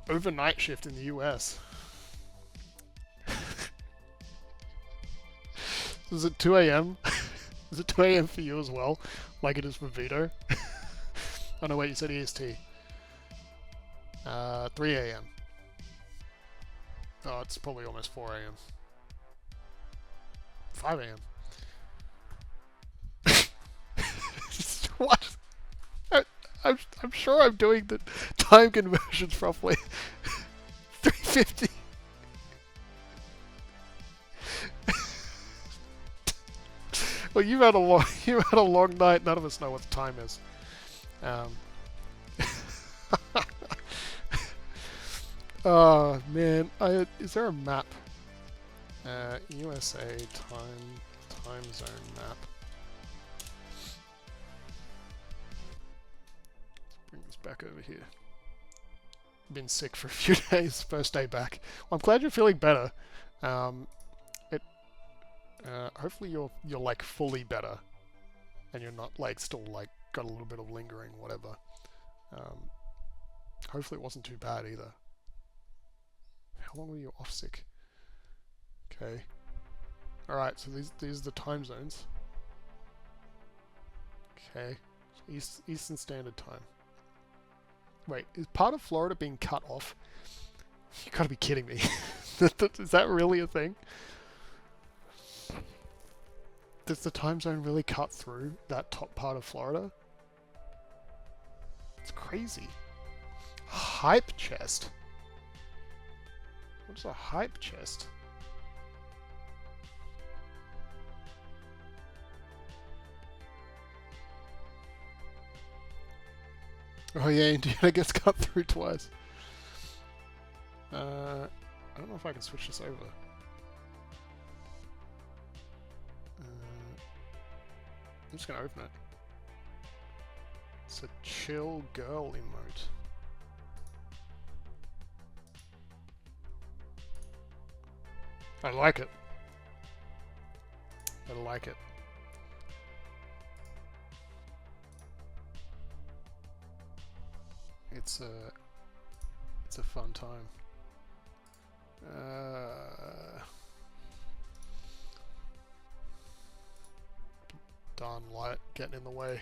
Overnight shift in the US. Is it 2 a.m.? Is it 2 a.m. for you as well? Like it is for Vito? Oh no, wait, you said EST. 3 a.m. Oh, it's probably almost 4 a.m. 5 a.m. What? I'm sure I'm doing the time conversions properly. 3:50. Well, you've had a long night. None of us know what the time is. Oh man, is there a map? USA time zone map. Let's bring this back over here. Been sick for a few days. First day back. Well, I'm glad you're feeling better. Hopefully you're like fully better, and you're not like still like got a little bit of lingering whatever. Hopefully it wasn't too bad either. How long were you off sick? Okay. Alright, so these are the time zones. Okay. So Eastern Standard Time. Wait, is part of Florida being cut off? You gotta be kidding me. Is that really a thing? Does the time zone really cut through that top part of Florida? It's crazy. Hype chest? What's a hype chest? Oh yeah, Indiana gets cut through twice. I don't know if I can switch this over. I'm just gonna open it. It's a chill girl emote. I like it. I like it. It's a fun time. Darn light getting in the way.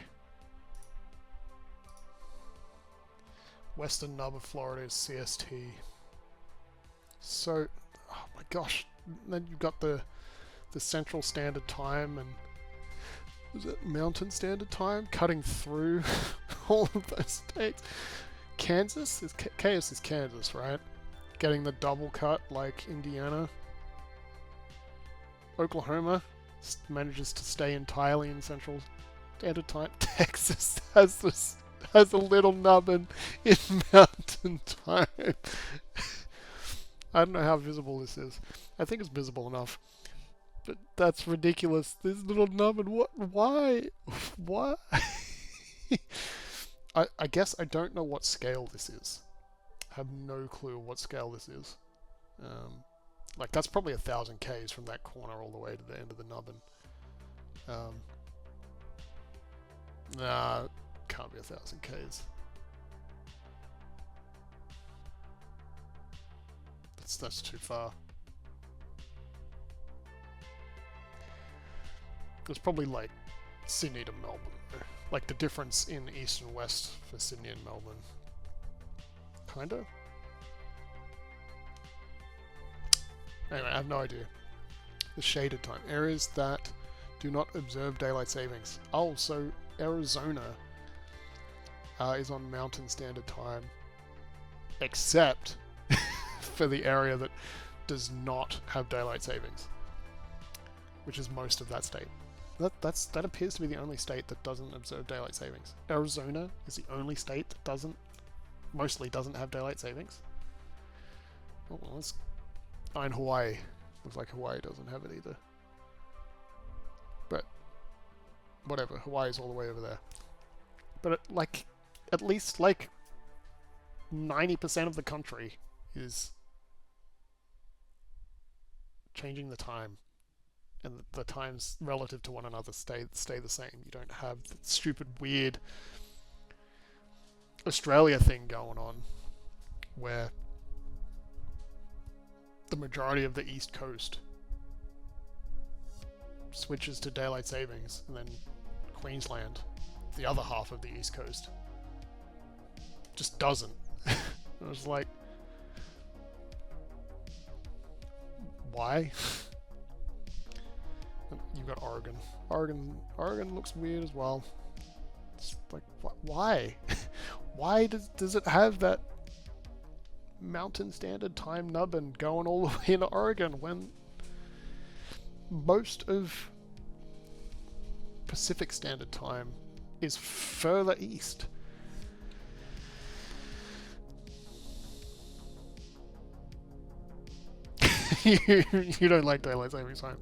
Western nub of Florida is CST. So, oh my gosh, then you've got the Central Standard Time and is it Mountain Standard Time cutting through all of those states. Kansas is Chaos is Kansas, right? Getting the double cut like Indiana. Oklahoma manages to stay entirely in Central Standard Time. Texas has a little nubbin in Mountain Time. I don't know how visible this is. I think it's visible enough. But that's ridiculous. This little nubbin. What? Why? Why? I guess I don't know what scale this is. I have no clue what scale this is. Like, that's probably 1,000 Ks from that corner all the way to the end of the nubbin. Nah, can't be 1,000 Ks. That's too far. It's probably like Sydney to Melbourne. Like the difference in east and west for Sydney and Melbourne. Kinda? Anyway, I have no idea. The shaded time. Areas that do not observe daylight savings. Oh, so Arizona is on Mountain Standard Time. Except for the area that does not have daylight savings. Which is most of that state. That appears to be the only state that doesn't observe daylight savings. Arizona is the only state that mostly doesn't have daylight savings. Oh, well, and Hawaii. Looks like Hawaii doesn't have it either. But whatever, Hawaii's all the way over there. But at least 90% of the country is changing the time, and the times relative to one another stay the same. You don't have the stupid weird Australia thing going on where the majority of the East Coast switches to daylight savings, and then Queensland, the other half of the East Coast, just doesn't. It was like, why? You've got Oregon. Oregon looks weird as well. It's like, why? Why does it have that Mountain Standard Time nubbin going all the way into Oregon when most of Pacific Standard Time is further east? You don't like daylight savings time.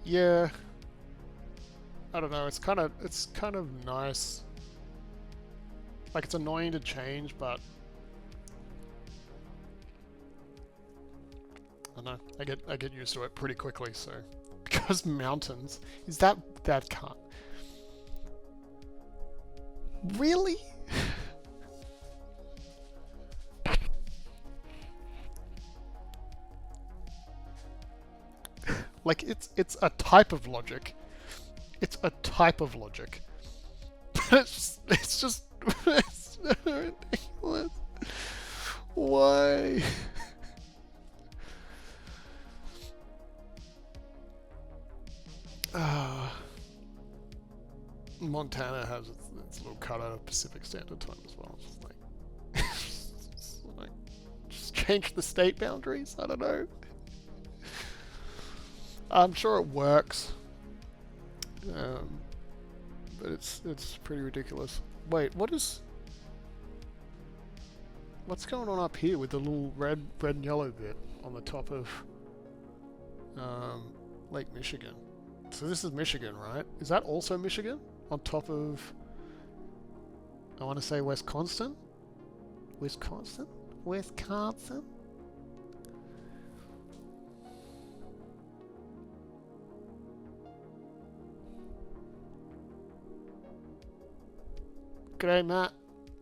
Yeah, I don't know. It's kind of nice. Like, it's annoying to change, but I don't know. I get used to it pretty quickly. So because mountains is that can't really. Like, it's a type of logic. It's a type of logic. But it's just it's so ridiculous. Why? Montana has its little cutout of Pacific Standard Time as well. It's like, just change the state boundaries. I don't know. I'm sure it works, but it's pretty ridiculous. Wait, what's going on up here with the little red and yellow bit on the top of Lake Michigan? So this is Michigan, right? Is that also Michigan on top of? I want to say Wisconsin. Wisconsin. G'day, Matt.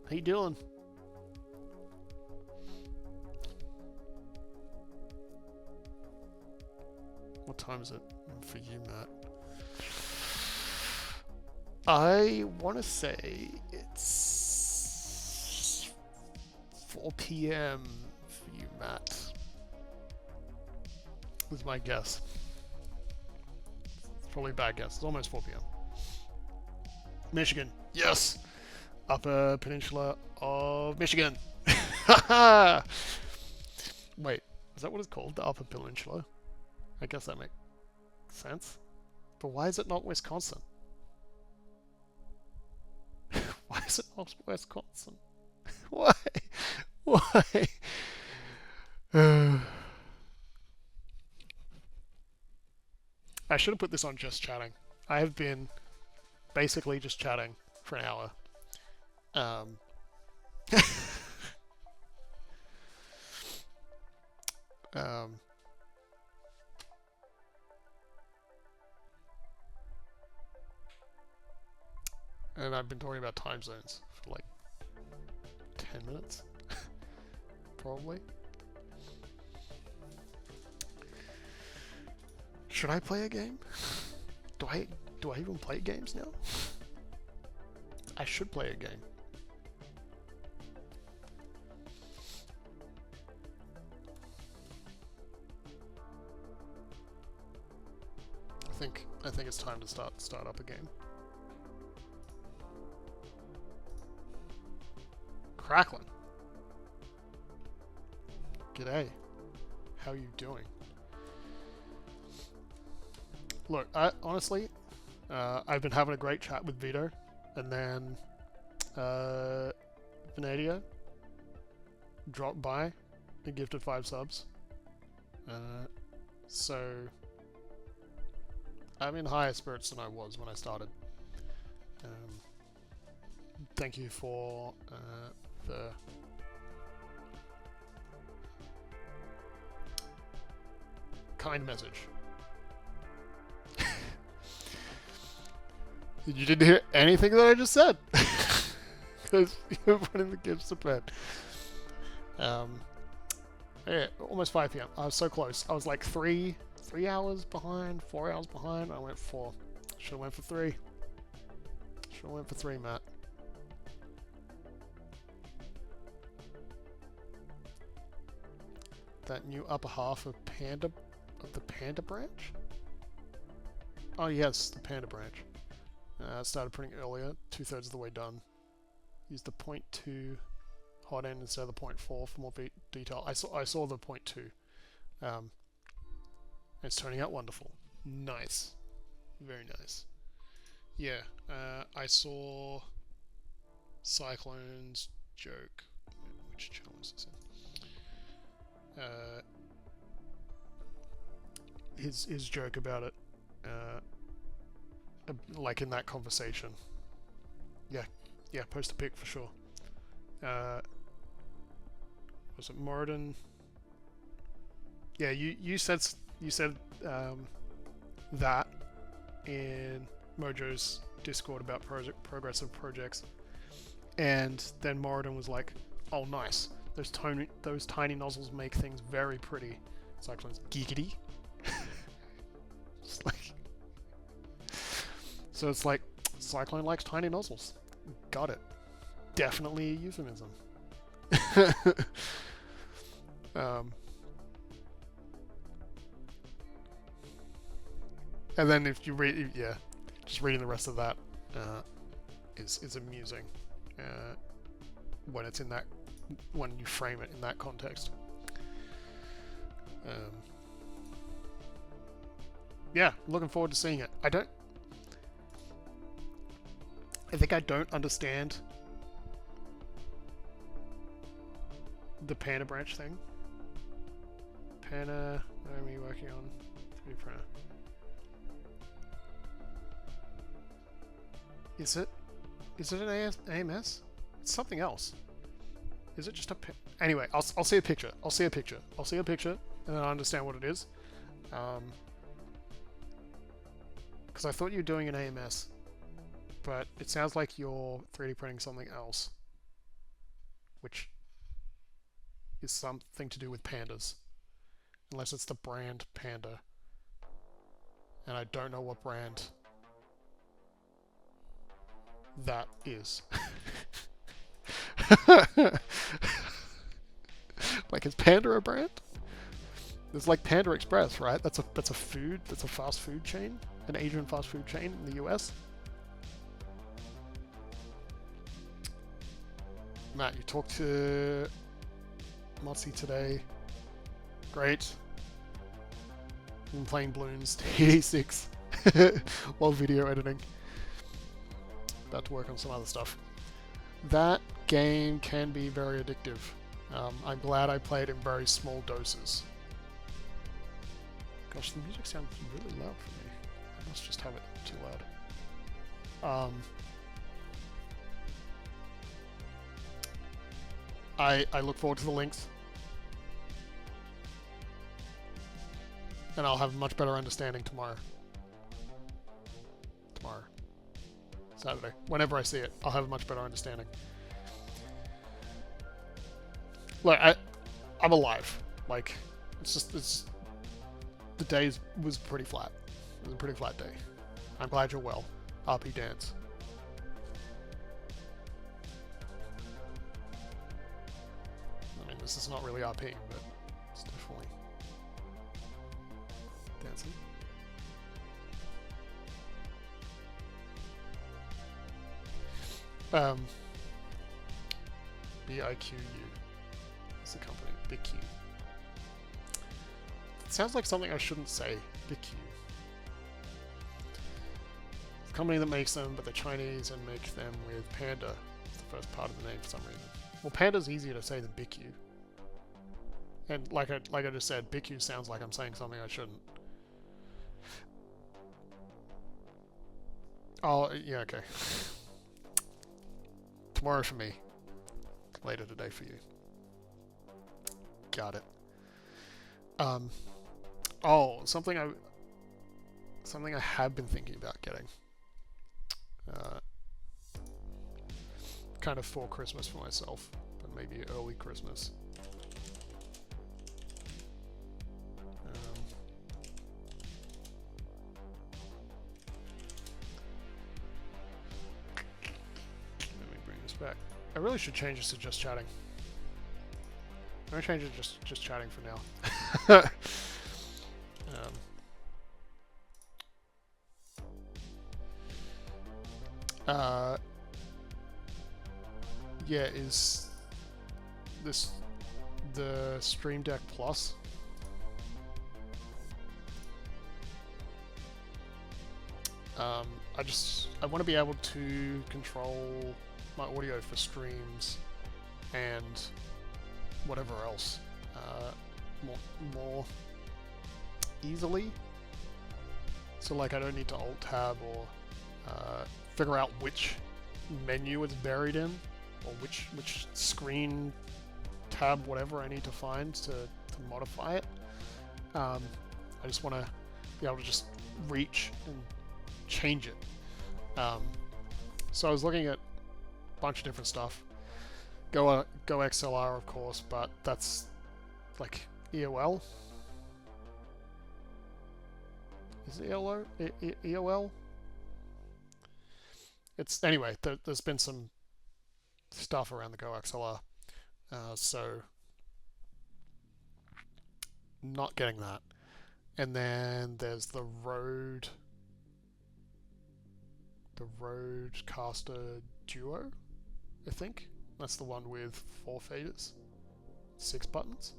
How you doing? What time is it for you, Matt? I want to say it's 4 p.m. for you, Matt. Is my guess. It's probably a bad guess. It's almost 4 p.m. Michigan. Yes! Upper Peninsula of Michigan. Wait, is that what it's called? The Upper Peninsula? I guess that makes sense. But why is it not Wisconsin? Why is it not Wisconsin? Why? Why? I should have put this on just chatting. I have been basically just chatting for an hour. And I've been talking about time zones for like 10 minutes, probably. Should I play a game? Do I even play games now? I should play a game. I think it's time to start up a game. Cracklin. G'day. How are you doing? Look, honestly, I've been having a great chat with Vito, and then Venadia dropped by and gifted 5 subs. So I'm in higher spirits than I was when I started. Thank you for the kind message. You didn't hear anything that I just said. Because you're putting the gifts to bed. Yeah, almost 5 p.m. I was so close. I was like 3 hours behind, 4 hours behind. I went 4. Should have went for 3. Should have went for 3, Matt. That new upper half of the Panda branch? Oh yes, the Panda branch. Started printing earlier, 2/3 of the way done. Used the 0.2 hot end instead of the 0.4 for more detail. I saw the 0.2. It's turning out wonderful. Nice. Very nice. Yeah, I saw Cyclone's joke. Which channel is this in? His joke about it. Like in that conversation. Yeah, post a pic for sure. Was it Moradin? Yeah, you said that in Mojo's Discord about progressive projects, and then Moradin was like, "Oh, nice. Those tiny nozzles make things very pretty." Cyclone's giggity. It's like, so it's like Cyclone likes tiny nozzles. Got it. Definitely a euphemism. And then if you read, yeah, just reading the rest of that is amusing when it's in that, when you frame it in that context. Yeah, looking forward to seeing it. I think I don't understand the Panda branch thing. Panda, what are we working on? 3D printer. Is it an AMS? It's something else. Is it just a anyway, I'll see a picture. I'll see a picture, and then I'll understand what it is. Because I thought you were doing an AMS, but it sounds like you're 3D printing something else, which is something to do with pandas, unless it's the brand Panda, and I don't know what brand that is. Like, is Panda a brand? There's like Panda Express, right? That's a fast food chain, an Asian fast food chain in the US. Matt, you talked to Motzi today. Great. Been playing Bloons TD6 while video editing. About to work on some other stuff. That game can be very addictive. I'm glad I played in very small doses. Gosh, the music sounds really loud for me. I must just have it too loud. I look forward to the links. And I'll have a much better understanding tomorrow. Saturday. Whenever I see it, I'll have a much better understanding. Look, I'm alive. Like, it's the day was pretty flat. It was a pretty flat day. I'm glad you're well. RP dance. I mean, this is not really RP, but it's definitely dancing. BIQU is the company. Big Q. sounds like something I shouldn't say. BQ. The company that makes them, but they're Chinese and make them with Panda. It's the first part of the name for some reason. Well, Panda's easier to say than BQ. And like I just said, BQ sounds like I'm saying something I shouldn't. Oh, yeah, okay. Tomorrow for me. Later today for you. Got it. Oh, something I have been thinking about getting. Kind of for Christmas for myself, but maybe early Christmas. Let me bring this back. I really should change this to just chatting. I'm gonna change it to just chatting for now. Yeah, is this the Stream Deck Plus? I want to be able to control my audio for streams and whatever else more easily. So like I don't need to alt tab or figure out which menu it's buried in, or which screen tab, whatever I need to find to modify it. I just want to be able to just reach and change it. So I was looking at a bunch of different stuff. Go XLR, of course, but that's like EOL. Is it EOL? It's anyway. There's been some stuff around the Go XLR, so not getting that. And then there's the Rodecaster Duo, I think. That's the one with 4 faders, 6 buttons,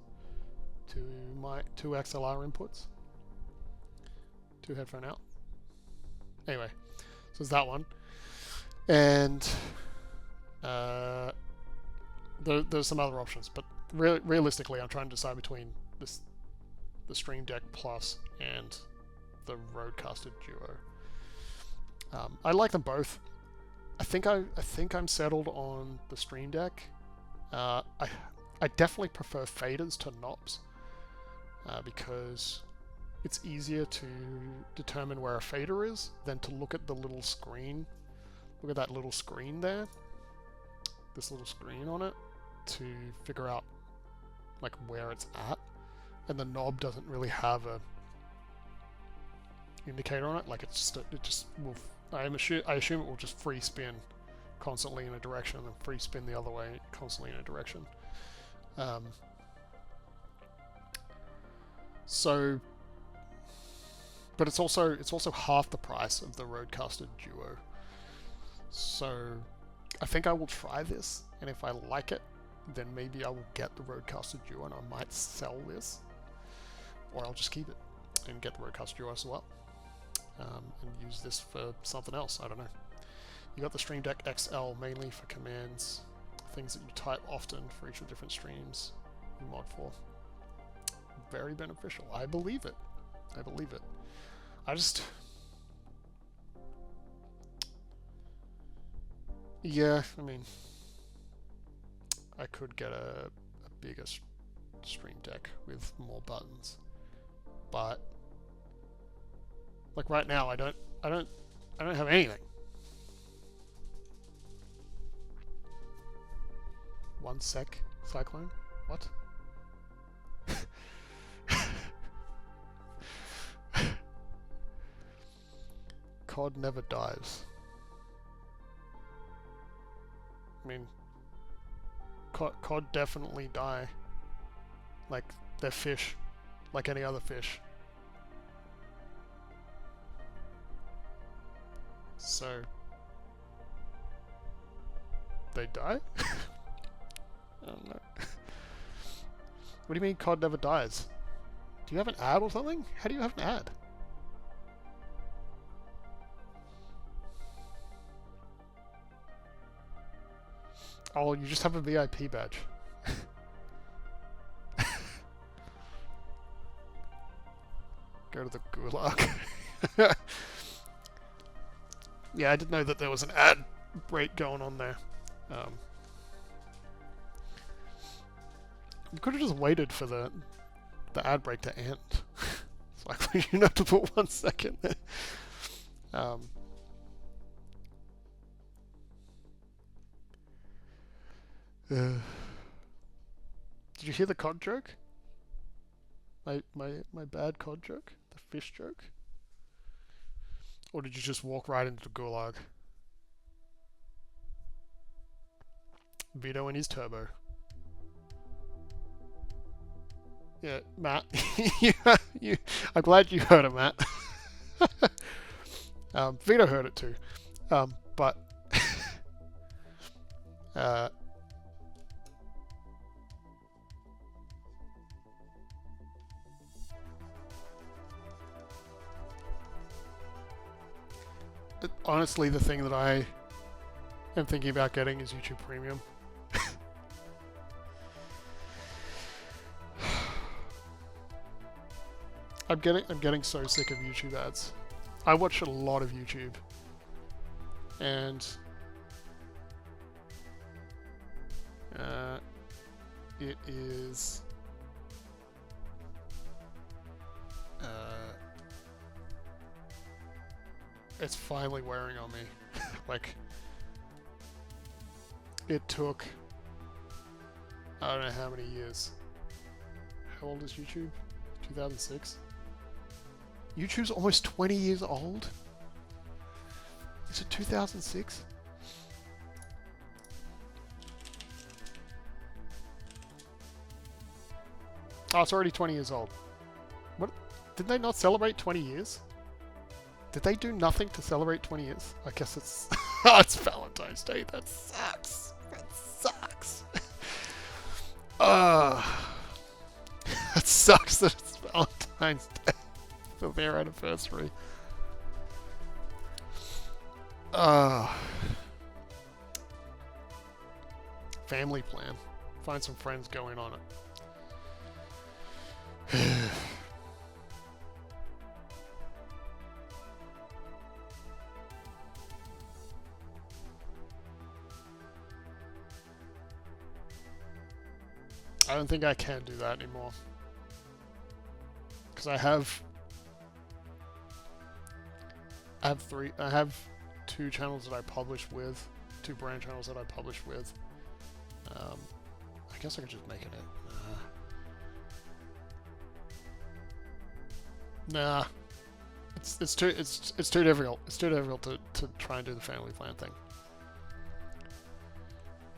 2 XLR inputs, 2 headphone out. Anyway, so it's that one. And there's some other options, but realistically I'm trying to decide between the Stream Deck Plus and the Rodecaster Duo. I like them both. I think I'm settled on the Stream Deck. I definitely prefer faders to knobs because it's easier to determine where a fader is than to look at the little screen. Look at that little screen there. This little screen on it to figure out like where it's at. And the knob doesn't really have a indicator on it. Like it just will. I assume it will just free spin constantly in a direction and free spin the other way constantly in a direction. So, but it's also half the price of the Rodecaster Duo. So, I think I will try this, and if I like it, then maybe I will get the Rodecaster Duo, and I might sell this, or I'll just keep it and get the Rodecaster Duo as well. And use this for something else. I don't know. You got the Stream Deck XL mainly for commands, things that you type often for each of the different streams you mod for. Very beneficial. I believe it. I believe it. Yeah, I mean, I could get a bigger Stream Deck with more buttons, but like right now, I don't have anything. 1 sec, Cyclone? What? COD never dies. I mean, COD definitely die. Like, they're fish. Like any other fish. So, they die? I don't know. What do you mean COD never dies? Do you have an ad or something? How do you have an ad? Oh, you just have a VIP badge. Go to the gulag. Yeah, I didn't know that there was an ad break going on there. You could have just waited for the ad break to end. It's like you didn't have to put 1 second there. Did you hear the cod joke? My bad cod joke? The fish joke? Or did you just walk right into the gulag? Vito and his turbo. Yeah, Matt. I'm glad you heard it, Matt. Vito heard it too. But honestly, the thing that I am thinking about getting is YouTube Premium. I'm getting so sick of YouTube ads. I watch a lot of YouTube, and it is it's finally wearing on me. Like, it took I don't know how many years. How old is YouTube? 2006? YouTube's almost 20 years old? Is it 2006? Oh, it's already 20 years old. What? Did they not celebrate 20 years? Did they do nothing to celebrate 20 years? I guess it's... oh, it's Valentine's Day. That sucks. That sucks. That sucks that it's Valentine's Day. For their anniversary. Family plan. Find some friends going on it. I don't think I can do that anymore. Because I have two channels that I publish with, two brand channels that I publish with. I guess I could just make it Nah. It's too difficult. It's too difficult to try and do the family plan thing.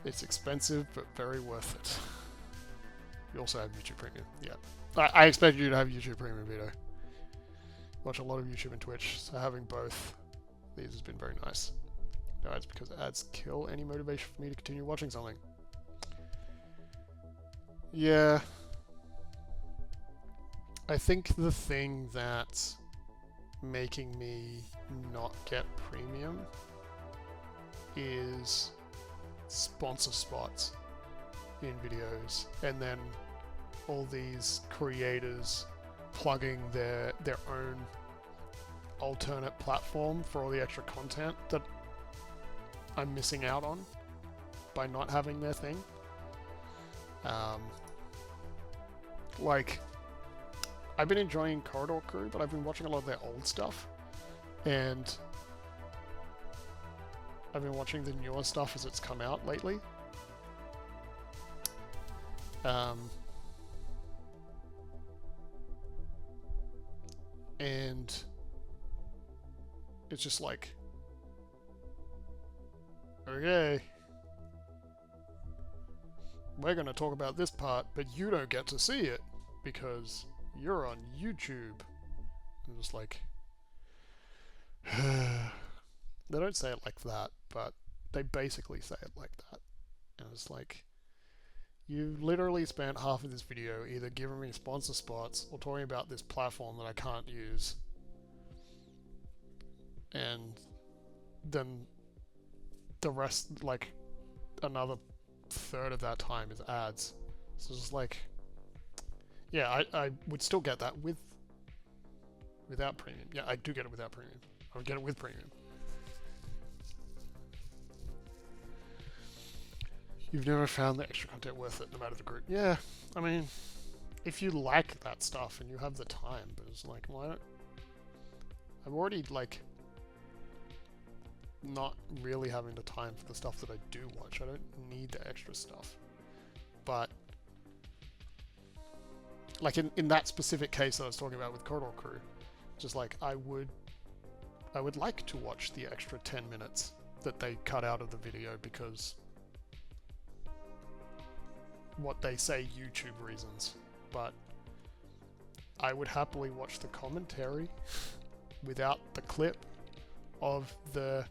It's expensive, but very worth it. You also have YouTube Premium. Yeah. I expect you to have YouTube Premium, Vito. Watch a lot of YouTube and Twitch, so having both these has been very nice. No ads because ads kill any motivation for me to continue watching something. Yeah. I think the thing that's making me not get premium is sponsor spots in videos, and then all these creators plugging their own alternate platform for all the extra content that I'm missing out on by not having their thing. Like, I've been enjoying Corridor Crew, but I've been watching a lot of their old stuff, and I've been watching the newer stuff as it's come out lately. And it's just like, okay, we're going to talk about this part, but you don't get to see it because you're on YouTube. I'm just like, they don't say it like that, but they basically say it like that. And it's like, You literally spent half of this video either giving me sponsor spots or talking about this platform that I can't use. And then the rest, like another third of that time is ads. So it's just like, yeah, I would still get that without premium. Yeah, I do get it without premium. I would get it with premium. You've never found the extra content worth it, no matter the group. Yeah, I mean, if you like that stuff and you have the time, but it's like, why don't... I'm already, like, not really having the time for the stuff that I do watch. I don't need the extra stuff. But, like, in that specific case that I was talking about with Corridor Crew, just like, I would like to watch the extra 10 minutes that they cut out of the video because what they say YouTube reasons, but I would happily watch the commentary without the clip of the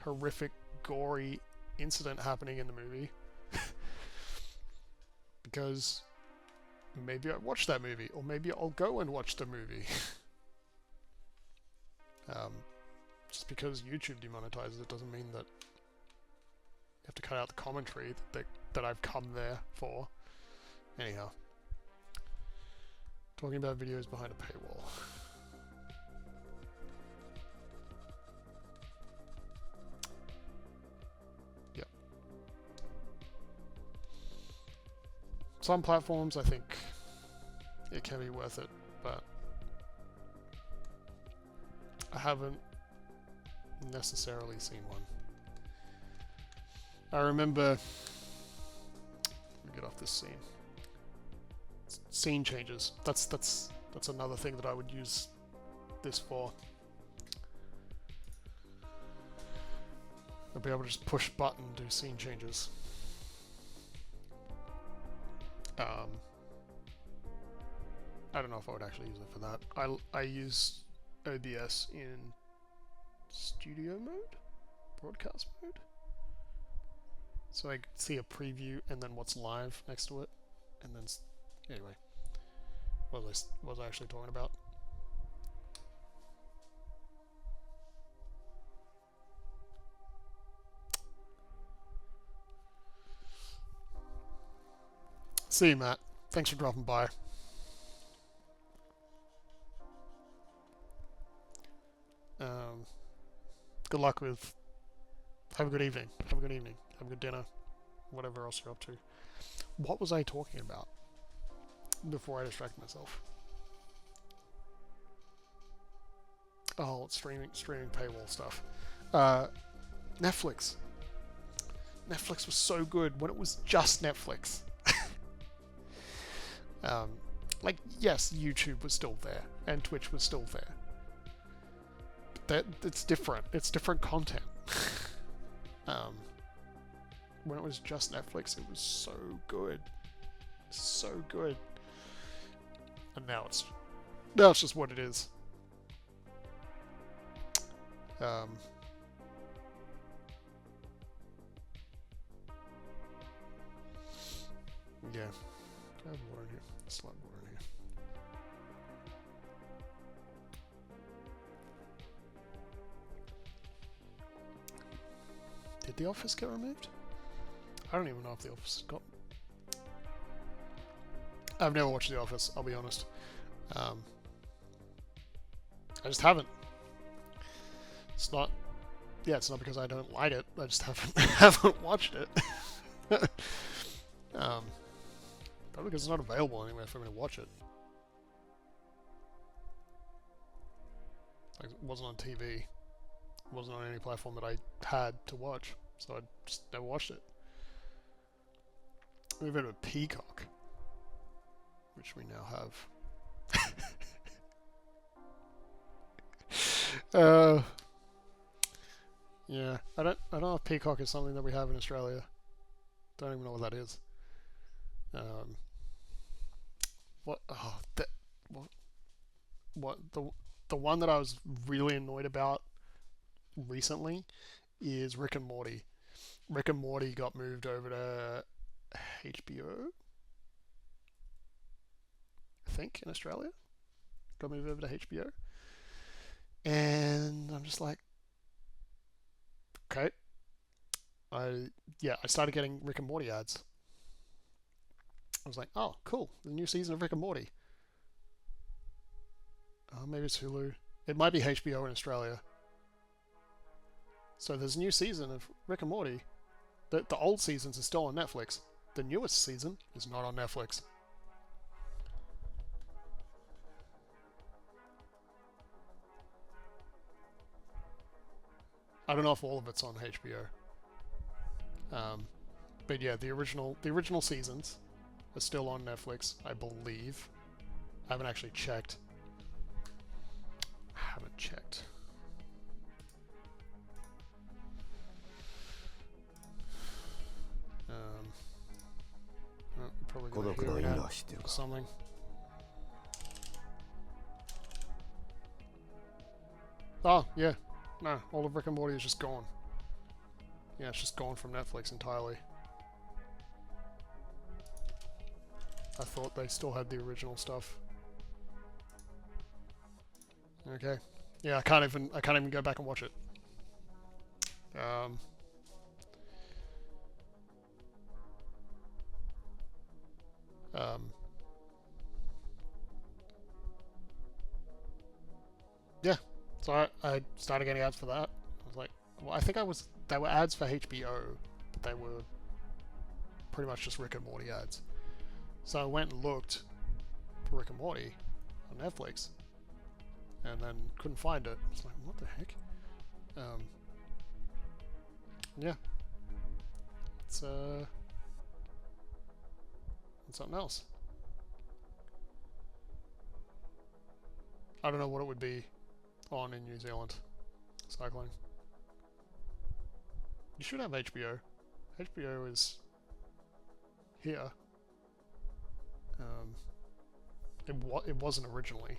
horrific, gory incident happening in the movie because maybe I watch that movie, or maybe I'll go and watch the movie. Just because YouTube demonetizes it doesn't mean that you have to cut out the commentary that I've come there for. Anyhow, talking about videos behind a paywall. Yep. Some platforms, I think it can be worth it, but I haven't necessarily seen one. I remember... Let me get off this scene. Scene changes. That's another thing that I would use this for. I'll be able to just push button and do scene changes. I don't know if I would actually use it for that. I use OBS in studio mode? Broadcast mode? So I see a preview and then what's live next to it, and then anyway, what was I actually talking about? See you, Matt. Thanks for dropping by. Good luck with. Have a good evening. Have a good evening. Have a good dinner. Whatever else you're up to. What was I talking about before I distracted myself? Oh, streaming paywall stuff. Netflix. Netflix was so good when it was just Netflix. Like, yes, YouTube was still there, and Twitch was still there. But it's different. It's different content. When it was just Netflix, it was so good. So good. And now it's just what it is. Yeah. I have water in here. There's a lot of water in here. Did The Office get removed? I don't even know if The Office got... I've never watched The Office, I'll be honest. I just haven't. It's not... Yeah, it's not because I don't like it. I just haven't watched it. Probably because it's not available anywhere for me to watch it. Like, it wasn't on TV. It wasn't on any platform that I had to watch, so I just never watched it. We've got a Peacock, which we now have. Yeah, I don't know if Peacock is something that we have in Australia. Don't even know what that is. The one that I was really annoyed about recently is Rick and Morty. Rick and Morty got moved over to HBO, I think, in Australia. Got moved over to HBO. And I'm just like, okay. I started getting Rick and Morty ads. I was like, oh, cool, the new season of Rick and Morty. Oh, maybe it's Hulu. It might be HBO in Australia. So there's a new season of Rick and Morty. The old seasons are still on Netflix. The newest season is not on Netflix. I don't know if all of it's on HBO. But yeah, the original seasons are still on Netflix, I believe. I haven't actually checked. Probably gonna hear an ad or something. Oh, yeah. No, all of Rick and Morty is just gone. Yeah, it's just gone from Netflix entirely. I thought they still had the original stuff. Okay. Yeah, I can't even go back and watch it. Yeah, so I started getting ads for that. I was like, well, I think they were ads for HBO, but they were pretty much just Rick and Morty ads. So I went and looked for Rick and Morty on Netflix, and then couldn't find it. I was like, what the heck? Yeah, it's something else. I don't know what it would be on in New Zealand. Cycling. You should have HBO. HBO is here. It wasn't originally,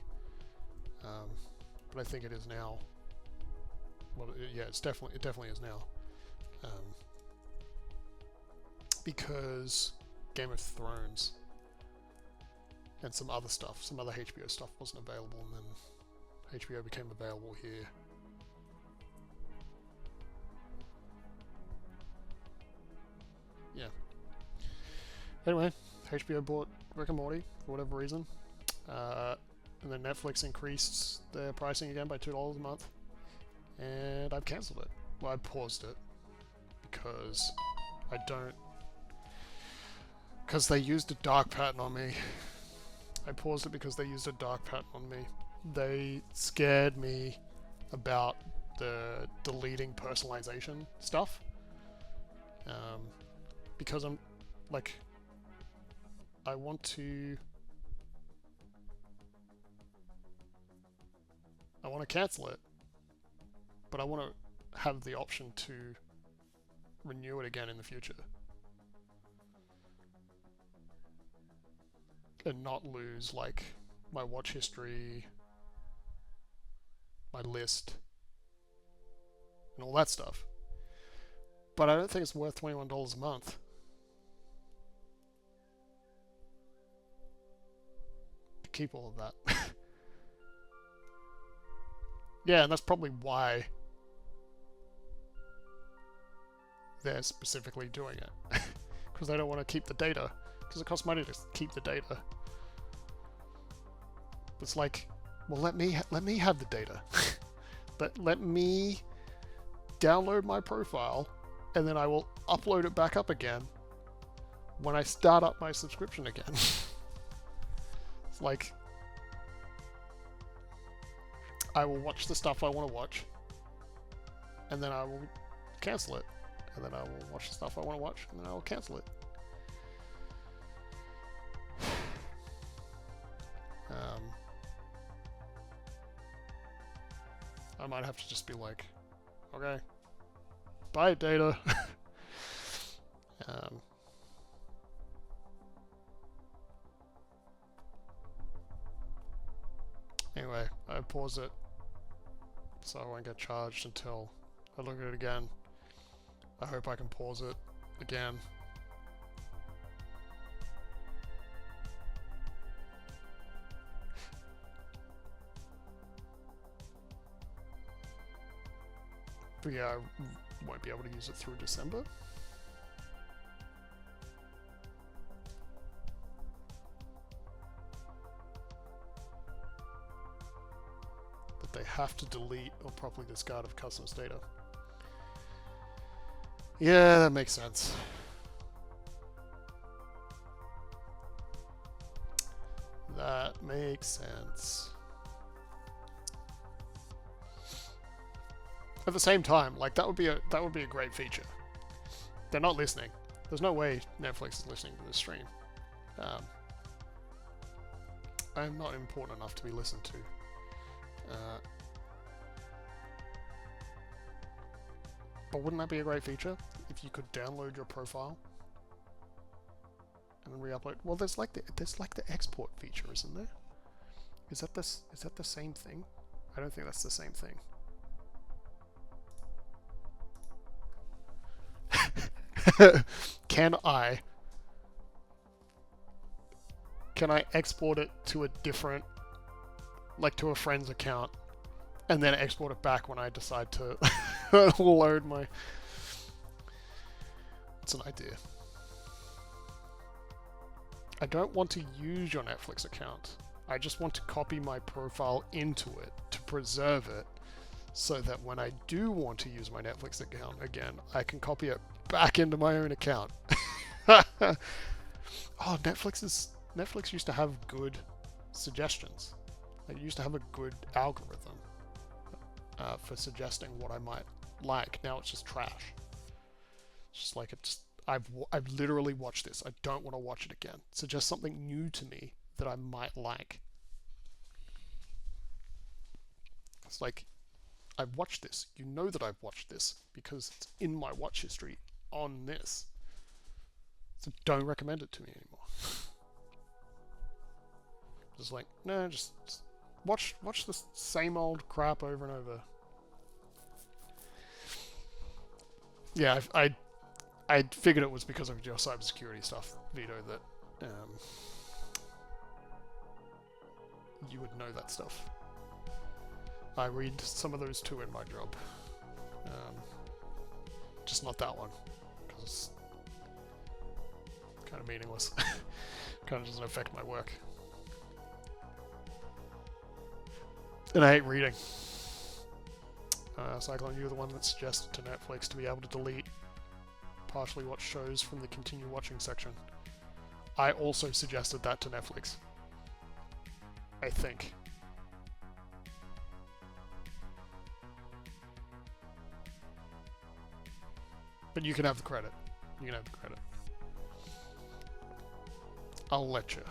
but I think it is now. Well, yeah, it definitely is now, because Game of Thrones and some other HBO stuff wasn't available, and then HBO became available here. Yeah. Anyway, HBO bought Rick and Morty for whatever reason, and then Netflix increased their pricing again by $2 a month, and I've cancelled it. Well, I paused it because because they used a dark pattern on me. I paused it because they used a dark pattern on me. They scared me about the deleting personalization stuff, because I'm like, I want to cancel it, but I want to have the option to renew it again in the future and not lose like my watch history, my list, and all that stuff. But I don't think it's worth $21 a month. To keep all of that. Yeah, and that's probably why they're specifically doing it. Because they don't want to keep the data. Because it costs money to keep the data. It's like, well, let me have the data. But let me download my profile, and then I will upload it back up again when I start up my subscription again. It's like, I will watch the stuff I want to watch, and then I will cancel it, and then I will watch the stuff I want to watch, and then I will cancel it. I might have to just be like, okay, bye data. Anyway, I pause it so I won't get charged until I look at it again. I hope I can pause it again But yeah, I won't be able to use it through December. But they have to delete or properly discard of customers' data. Yeah, that makes sense. That makes sense. At the same time, like that would be a great feature. They're not listening. There's no way Netflix is listening to this stream. I'm not important enough to be listened to. But wouldn't that be a great feature if you could download your profile and then re-upload? Well, there's like the export feature, isn't there? Is that the same thing? I don't think that's the same thing. Can I export it to a different, like to a friend's account, and then export it back when I decide to load my... It's an idea. I don't want to use your Netflix account. I just want to copy my profile into it to preserve it so that when I do want to use my Netflix account again, I can copy it back into my own account. Oh, Netflix used to have good suggestions. It used to have a good algorithm for suggesting what I might like. Now it's just trash. It's just like I've literally watched this. I don't want to watch it again. Suggest something new to me that I might like. It's like, I've watched this. You know that I've watched this because it's in my watch history on this. So don't recommend it to me anymore. Just like, no, just watch the same old crap over and over. Yeah, I figured it was because of your cybersecurity stuff, Vito, that you would know that stuff. I read some of those too in my job. Just not that one, because it's kind of meaningless. Kind of doesn't affect my work. And I hate reading. Cyclone, you were the one that suggested to Netflix to be able to delete partially watched shows from the continue watching section. I also suggested that to Netflix. I think. But you can have the credit. You can have the credit. I'll let you.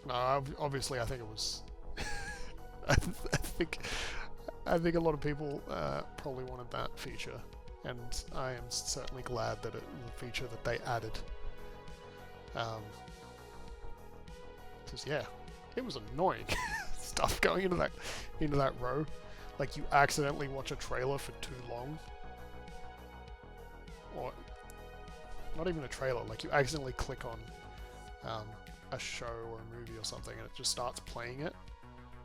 No, obviously I think it was... I think a lot of people probably wanted that feature, and I am certainly glad that it was a feature that they added. Because yeah, it was annoying stuff going into that row. Like you accidentally watch a trailer for too long, or not even a trailer. Like you accidentally click on a show or a movie or something, and it just starts playing it.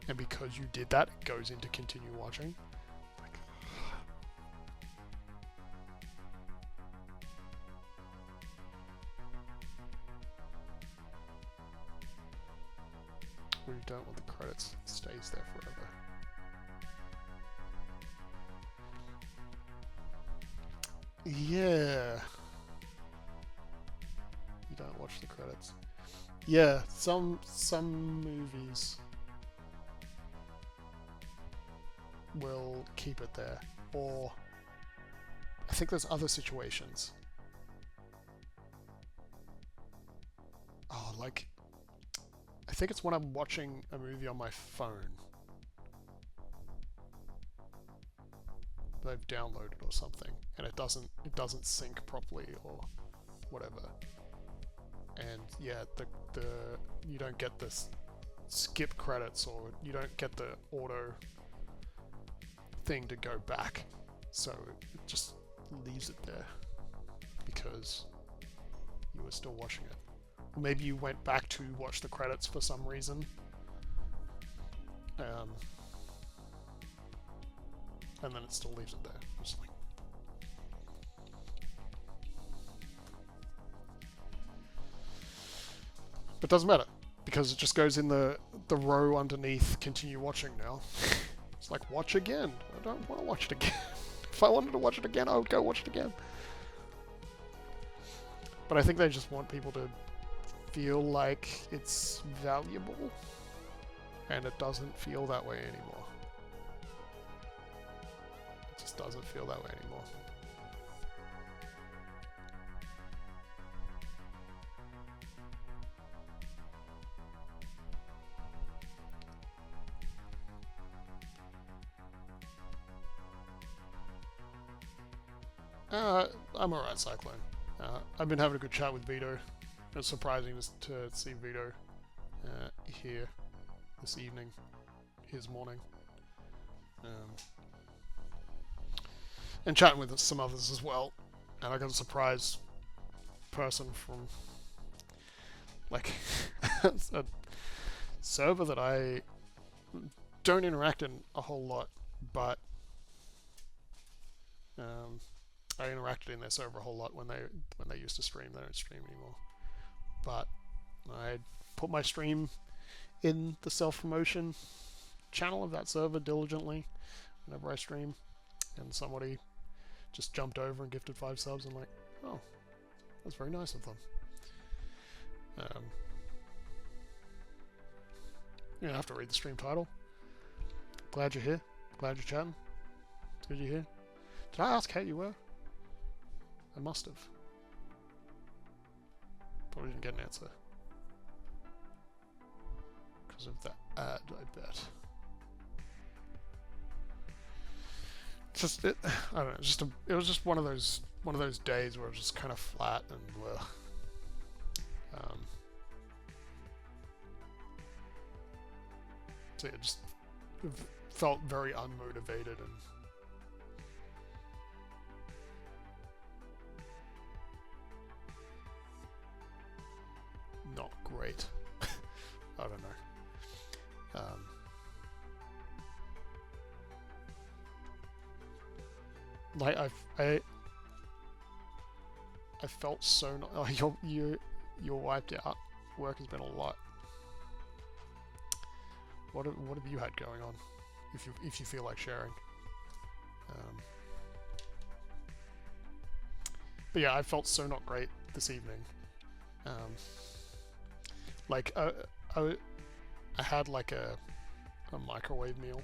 And because you did that, it goes into continue watching. Like, we don't want the credits. It stays there forever. Yeah. You don't watch the credits. Yeah, some movies will keep it there, or I think there's other situations. Oh, like I think it's when I'm watching a movie on my phone that I've downloaded or something, and it doesn't sync properly or whatever. And yeah, the you don't get this skip credits, or you don't get the auto thing to go back, so it just leaves it there because you were still watching it. maybe you went back to watch the credits for some reason. And then it still leaves it there. Just like, but it doesn't matter, because it just goes in the row underneath continue watching now. It's like, watch again. I don't want to watch it again. If I wanted to watch it again, I would go watch it again. But I think they just want people to feel like it's valuable, and it doesn't feel that way anymore. It just doesn't feel that way anymore. I'm alright, Cyclone. I've been having a good chat with Vito. It's surprising to see Vito here this evening, his morning. And chatting with some others as well. And I got a surprise person from, like, a server that I don't interact in a whole lot, but I interacted in their server a whole lot when they used to stream. They don't stream anymore. But I put my stream in the self-promotion channel of that server diligently whenever I stream, and somebody just jumped over and gifted 5 subs. I'm like, oh, that's very nice of them. You don't have to read the stream title. Glad you're here. Glad you're chatting. It's good you're here. Did I ask how you were? I must have. Probably didn't get an answer. Because of that ad, I bet. It's just, I don't know, it was just one of those days where it was just kind of flat and bleh. So it just felt very unmotivated and not great. I don't know. Like I felt so not. Oh, you're wiped out. Work has been a lot. What have you had going on? If you feel like sharing. But yeah, I felt so not great this evening. Like I had like a microwave meal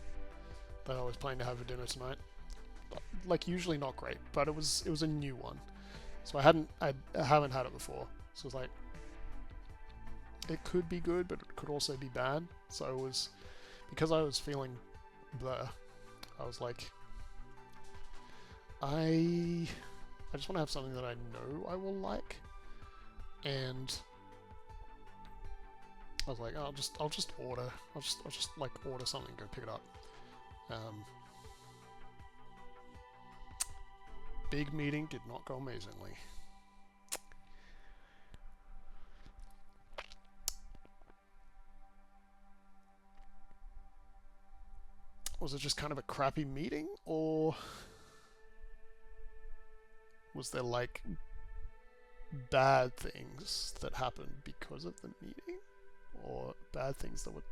that I was planning to have for dinner tonight. Like, usually not great, but it was a new one, so I haven't had it before. So it's like, it could be good, but it could also be bad. So it was, because I was feeling bleh, I was like, I just want to have something that I know I will like, and I was like, I'll just order. I'll just like order something and go pick it up. Big meeting did not go amazingly. Was it just kind of a crappy meeting, or was there like bad things that happened because of the meeting, or bad things that were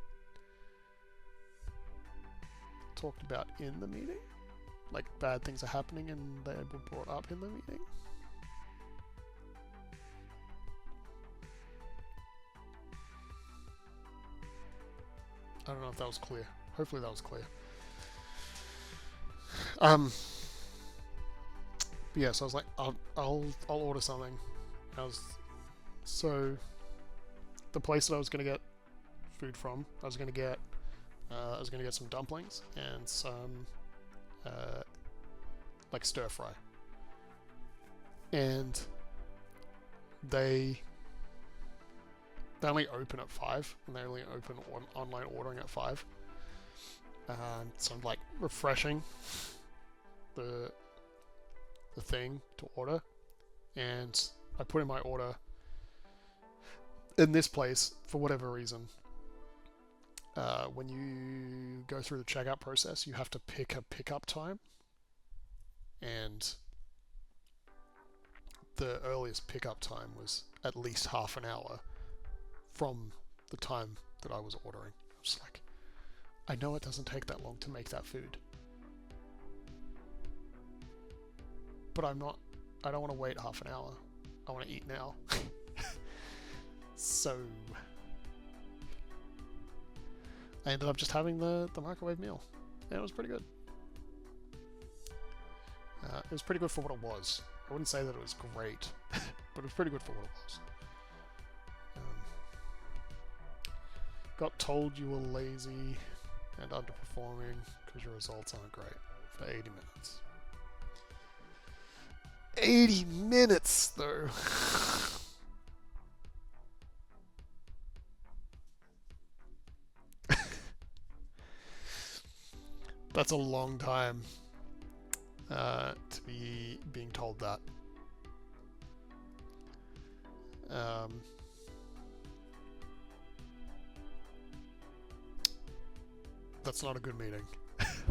talked about in the meeting? Like, bad things are happening and they were brought up in the meeting? I don't know if that was clear. Hopefully that was clear. But yeah, so I was like, I'll order something. So the place that I was gonna get food from, I was gonna get some dumplings and some like stir fry, and they only open at 5, and they only open online ordering at 5. So I'm like refreshing the thing to order, and I put in my order, in this place, for whatever reason, when you go through the checkout process, you have to pick a pickup time, and the earliest pickup time was at least half an hour from the time that I was ordering. I was like, I know it doesn't take that long to make that food, but I don't want to wait half an hour. I want to eat now. So I ended up just having the microwave meal, and it was pretty good. It was pretty good for what it was. I wouldn't say that it was great, but it was pretty good for what it was. Got told you were lazy and underperforming because your results aren't great for 80 minutes. 80 minutes, though. That's a long time to be being told that. That's not a good meeting.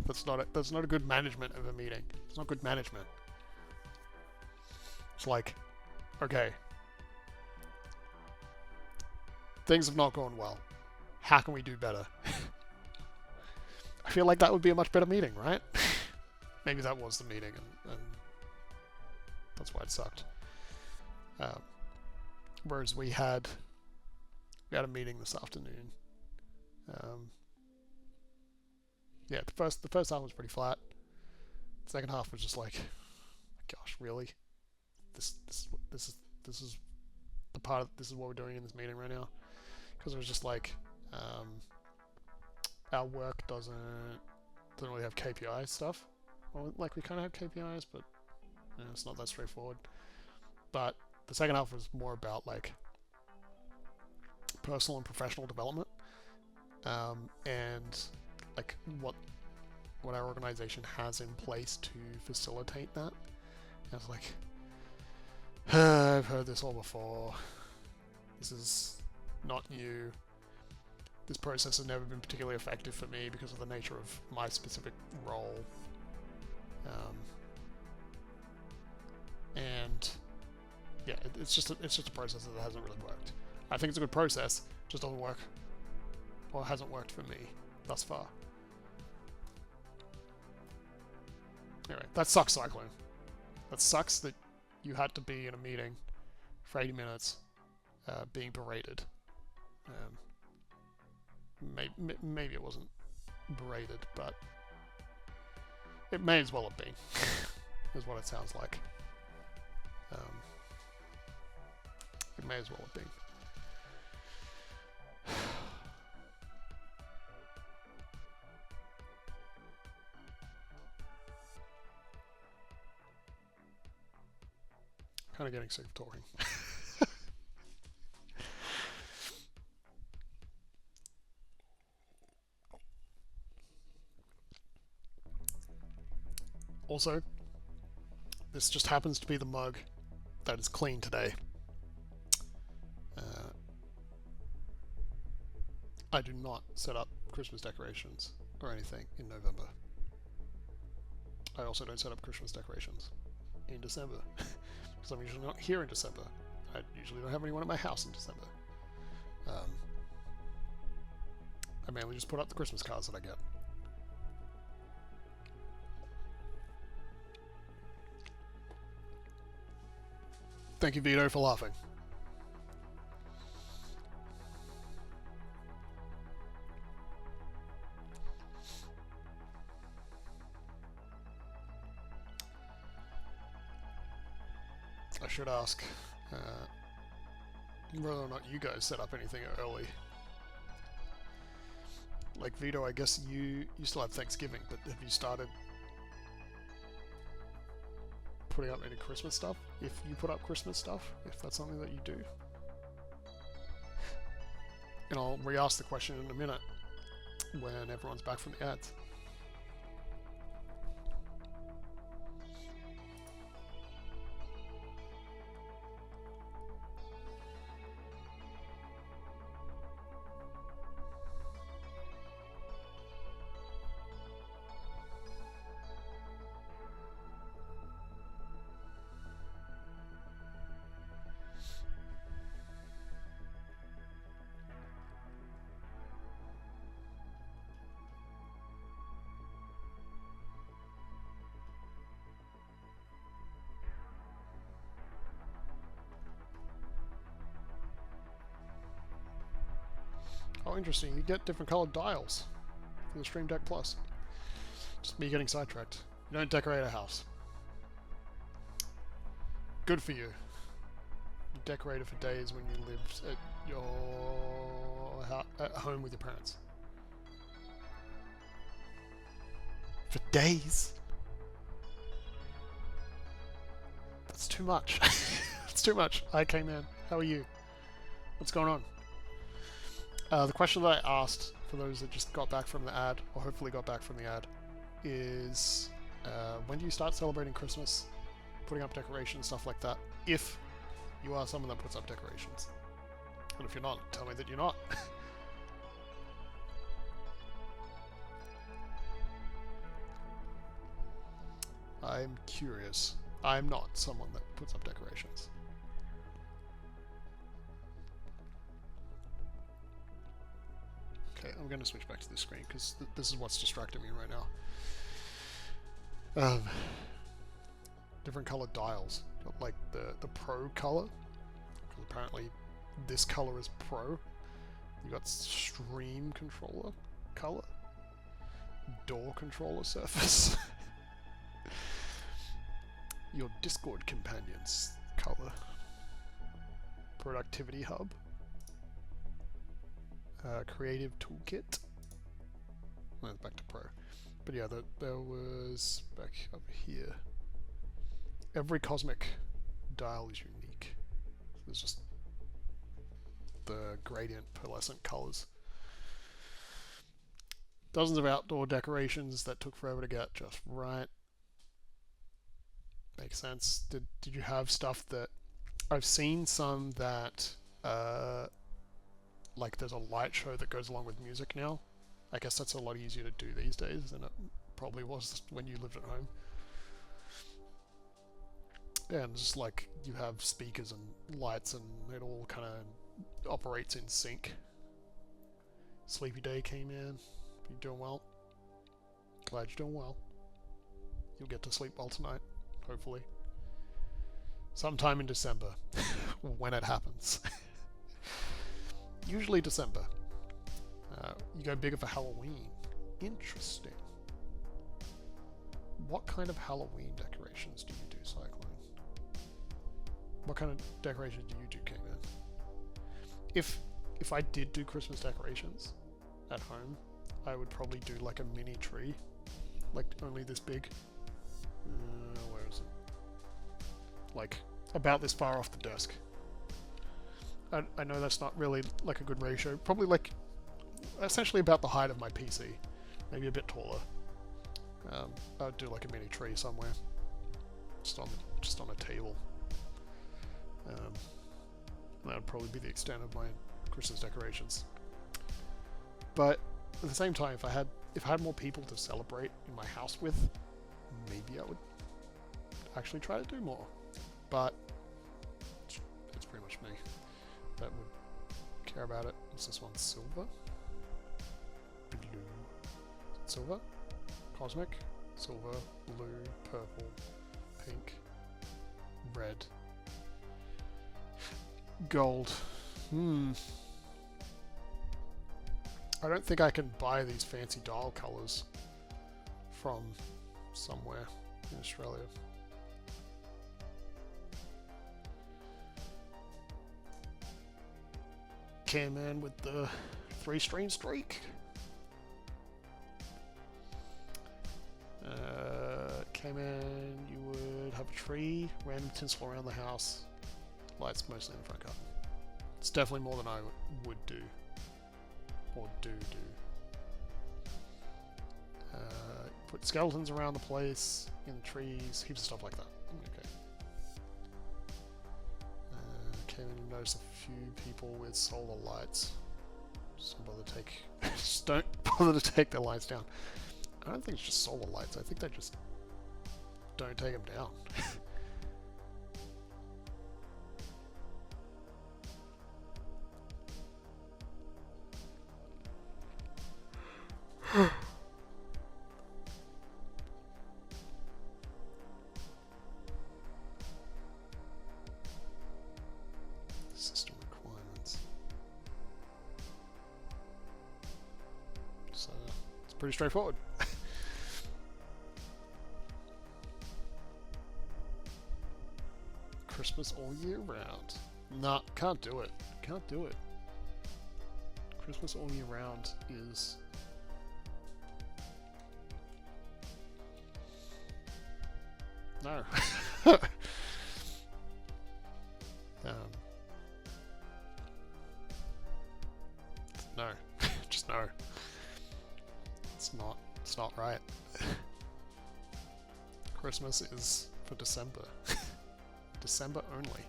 That's not a good management of a meeting. It's not good management. It's like, okay, things have not gone well. How can we do better? I feel like that would be a much better meeting, right? Maybe that was the meeting, and that's why it sucked. Whereas we had a meeting this afternoon. Yeah, the first half was pretty flat. The second half was just like, gosh, really? This is the part of, this is what we're doing in this meeting right now, because it was just like, our work doesn't really have KPI stuff. Well, like, we kind of have KPIs, but you know, it's not that straightforward. But the second half was more about like personal and professional development, and like what our organization has in place to facilitate that. And I was like, I've heard this all before. This is not new. This process has never been particularly effective for me because of the nature of my specific role. And yeah, it's just a process that hasn't really worked. I think it's a good process, just doesn't work, or hasn't worked for me thus far. Anyway, that sucks, Cyclone. That sucks that you had to be in a meeting for 80 minutes, being berated. Maybe it wasn't berated, but it may as well have been, is what it sounds like. It may as well have been. Kind of getting sick of talking. Also, this just happens to be the mug that is clean today. I do not set up Christmas decorations or anything in November. I also don't set up Christmas decorations in December, because I'm usually not here in December. I usually don't have anyone at my house in December. I mainly just put up the Christmas cards that I get. Thank you, Vito, for laughing. I should ask whether or not you guys set up anything early. Like, Vito, I guess you still have Thanksgiving, but have you started putting up any Christmas stuff? If you put up Christmas stuff, if that's something that you do. And I'll re-ask the question in a minute when everyone's back from the ads. interesting. You get different colored dials for the Stream Deck Plus. Just me getting sidetracked. You don't decorate a house. Good for you. You decorate it for days when you lived at your at home with your parents. For days? That's too much. It's too much. Hi, K-Man. How are you? What's going on? The question that I asked for those that just got back from the ad, or hopefully got back from the ad, is when do you start celebrating Christmas? Putting up decorations, stuff like that, if you are someone that puts up decorations. And if you're not, tell me that you're not. I'm curious. I'm not someone that puts up decorations. Okay, I'm going to switch back to the screen because this is what's distracting me right now. Different colored dials. Got like the Pro color, because apparently this color is Pro. You got Stream controller color, Door controller surface, your Discord companions color, Productivity hub, Creative toolkit. No, back to Pro. But yeah, there was back up here. Every cosmic dial is unique. There's just the gradient pearlescent colors. Dozens of outdoor decorations that took forever to get just right. Makes sense. Did you have stuff that... I've seen some that like there's a light show that goes along with music now. I guess that's a lot easier to do these days than it probably was when you lived at home. Yeah, and just like you have speakers and lights and it all kind of operates in sync. Sleepy Day came in. You doing well? Glad you're doing well. You'll get to sleep well tonight, hopefully. Sometime in December, when it happens. Usually December. You go bigger for Halloween. Interesting. What kind of Halloween decorations do you do, Cyclone? What kind of decorations do you do, K-Man? If I did do Christmas decorations at home, I would probably do like a mini tree, like only this big. Where is it? Like about this far off the desk. I know that's not really like a good ratio. Probably like essentially about the height of my PC, maybe a bit taller. I'd do like a mini tree somewhere, just on a table. That would probably be the extent of my Christmas decorations. But at the same time, if I had more people to celebrate in my house with, maybe I would actually try to do more. But it's pretty much me that would care about it. What's this one? Silver? Blue. Silver? Cosmic? Silver, blue, purple, pink, red, gold. I don't think I can buy these fancy dial colours from somewhere in Australia. K-Man with the 3-string streak. K-Man, you would have a tree, random tinsel around the house, lights mostly in the front garden. It's definitely more than I would do. Or do. Put skeletons around the place, in the trees, heaps of stuff like that. Okay. K-Man, you notice a few people with solar lights. Just don't bother to take their lights down. I don't think it's just solar lights. I think they just don't take them down. System requirements. pretty straightforward. Christmas all year round. Nah, can't do it. Can't do it. Christmas all year round is... No. No. Just no. It's not right. Christmas is for December. December only.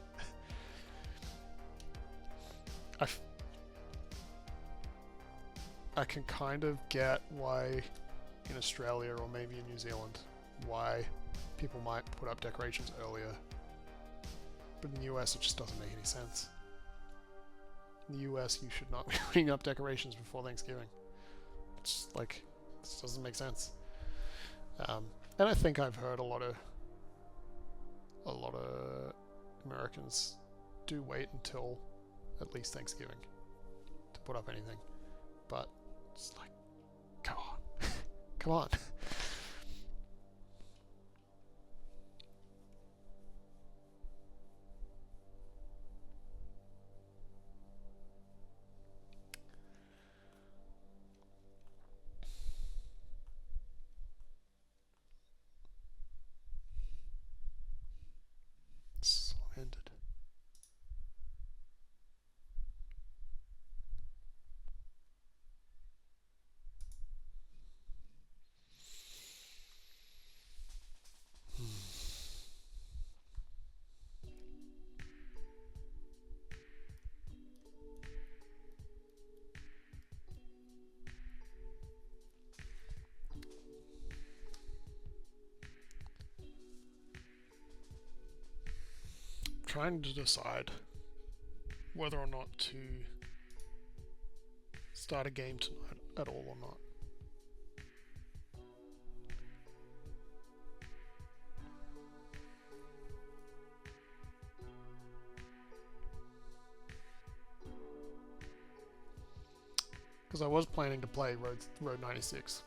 I can kind of get why in Australia or maybe in New Zealand why people might put up decorations earlier, but in the US it just doesn't make any sense. In the US you should not be putting up decorations before Thanksgiving. It's like, this doesn't make sense. And I think I've heard a lot of Americans do wait until at least Thanksgiving to put up anything, but it's like, come on. Come on. So ended. Trying to decide whether or not to start a game tonight at all or not. Because I was planning to play Road 96.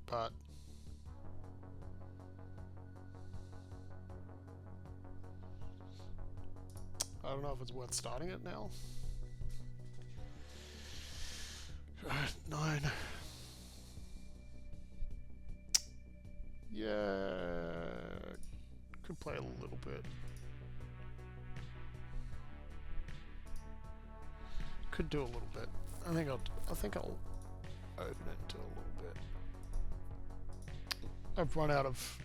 But I don't know if it's worth starting it now. 9. Yeah, could play a little bit. Could do a little bit. I think I'll open it into a little bit. I've run out of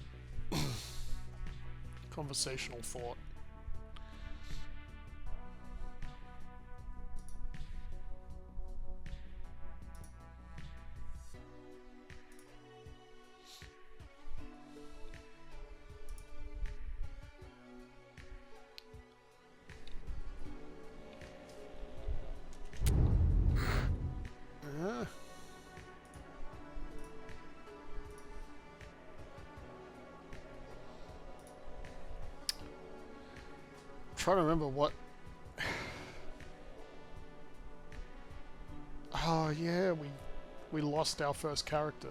conversational thought. Trying to remember what. Oh yeah, we lost our first character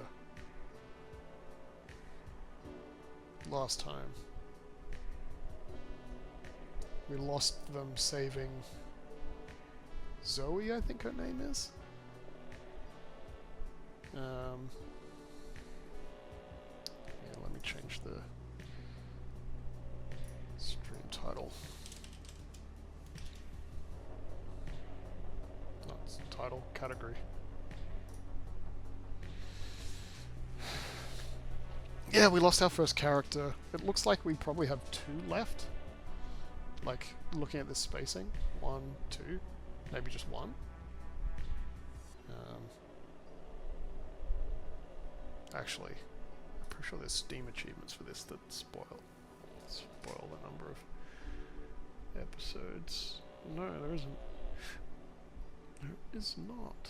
last time. We lost them saving Zoe, I think her name is. Yeah, let me change the stream title. Title, category. Yeah, we lost our first character. It looks like we probably have 2 left. Like, looking at this spacing. 1, 2, maybe just 1. Actually, I'm pretty sure there's Steam achievements for this that spoil the number of episodes. No, there isn't. There is not.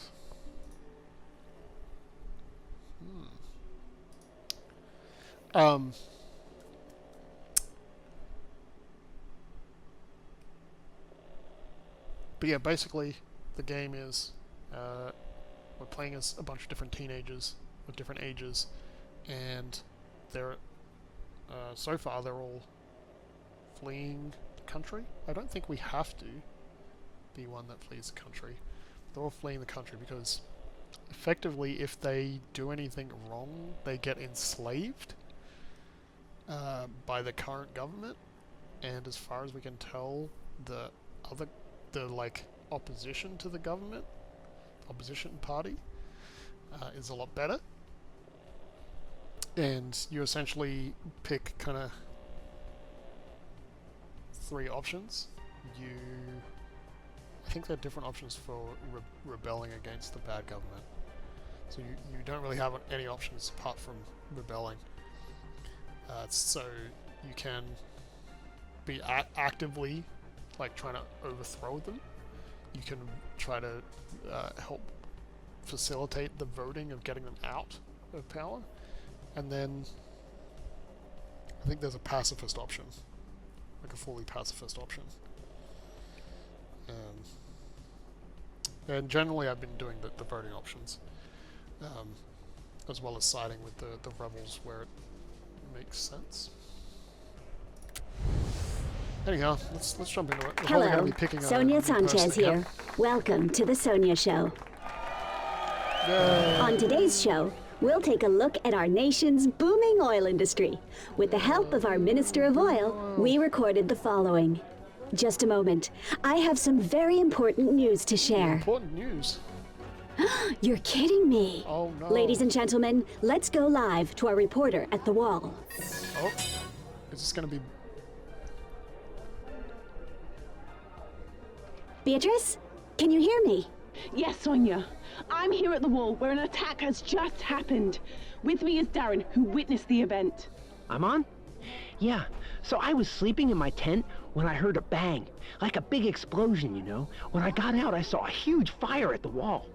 Um, but yeah, basically, the game is we're playing as a bunch of different teenagers of different ages, and they're so far they're all fleeing the country. I don't think we have to be one that flees the country. They're all fleeing the country because effectively, if they do anything wrong, they get enslaved by the current government. And as far as we can tell, the like opposition to the government, opposition party, is a lot better. And you essentially pick kind of 3 options. I think there are different options for rebelling against the bad government. So you don't really have any options apart from rebelling. So you can be actively like trying to overthrow them. You can try to help facilitate the voting of getting them out of power. And then I think there's a pacifist option, like a fully pacifist option. And generally I've been doing the voting options, as well as siding with the rebels where it makes sense. Anyhow, let's jump into it. We're probably going to be picking Sonia Sanchez here. Welcome to the Sonia Show. Yay. On today's show, we'll take a look at our nation's booming oil industry. With the help of our Minister of Oil, we recorded the following. Just a moment. I have some very important news to share. Important news? You're kidding me. Oh no. Ladies and gentlemen, let's go live to our reporter at the wall. Oh, is this going to be... Beatrice, can you hear me? Yes, Sonia. I'm here at the wall where an attack has just happened. With me is Darren, who witnessed the event. I'm on? Yeah, so I was sleeping in my tent when I heard a bang, like a big explosion, you know. When I got out, I saw a huge fire at the wall.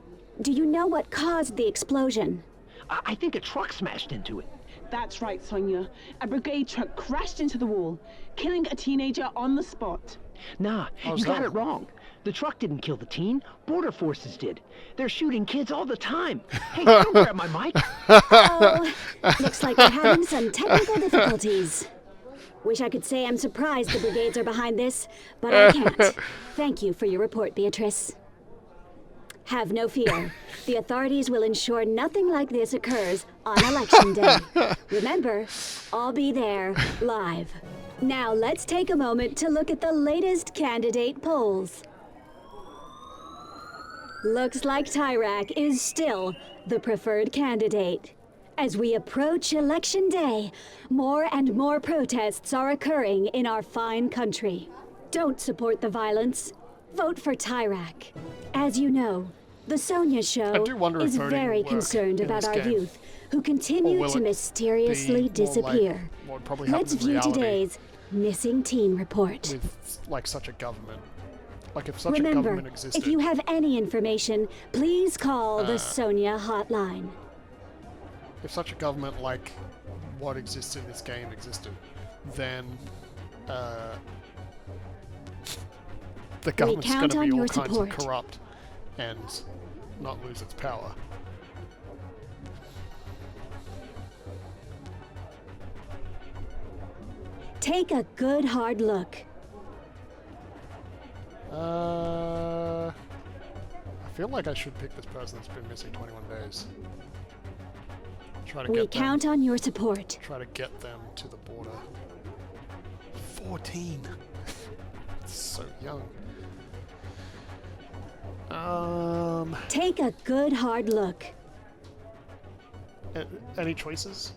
Do you know what caused the explosion? I think a truck smashed into it. That's right, Sonia. A brigade truck crashed into the wall, killing a teenager on the spot. Nah, you got it wrong. The truck didn't kill the teen. Border forces did. They're shooting kids all the time. Hey, don't grab my mic. Oh, looks like we're having some technical difficulties. Wish I could say I'm surprised the brigades are behind this, but I can't. Thank you for your report, Beatrice. Have no fear. The authorities will ensure nothing like this occurs on Election Day. Remember, I'll be there, live. Now let's take a moment to look at the latest candidate polls. Looks like Tyrak is still the preferred candidate. As we approach Election Day, more and more protests are occurring in our fine country. Don't support the violence. Vote for Tyrak. As you know, the Sonia Show is very concerned about our youth who continue to mysteriously disappear. Let's view today's missing teen report. With like such a government. Like if such a government existed. If you have any information, please call the Sonia hotline. If such a government like what exists in this game existed, then the government's going to be all kinds of corrupt and not lose its power. Take a good hard look. I feel like I should pick this person that's been missing 21 days. We count on your support. Try to get them to the border. 14. It's so young. Take a good hard look. Any choices?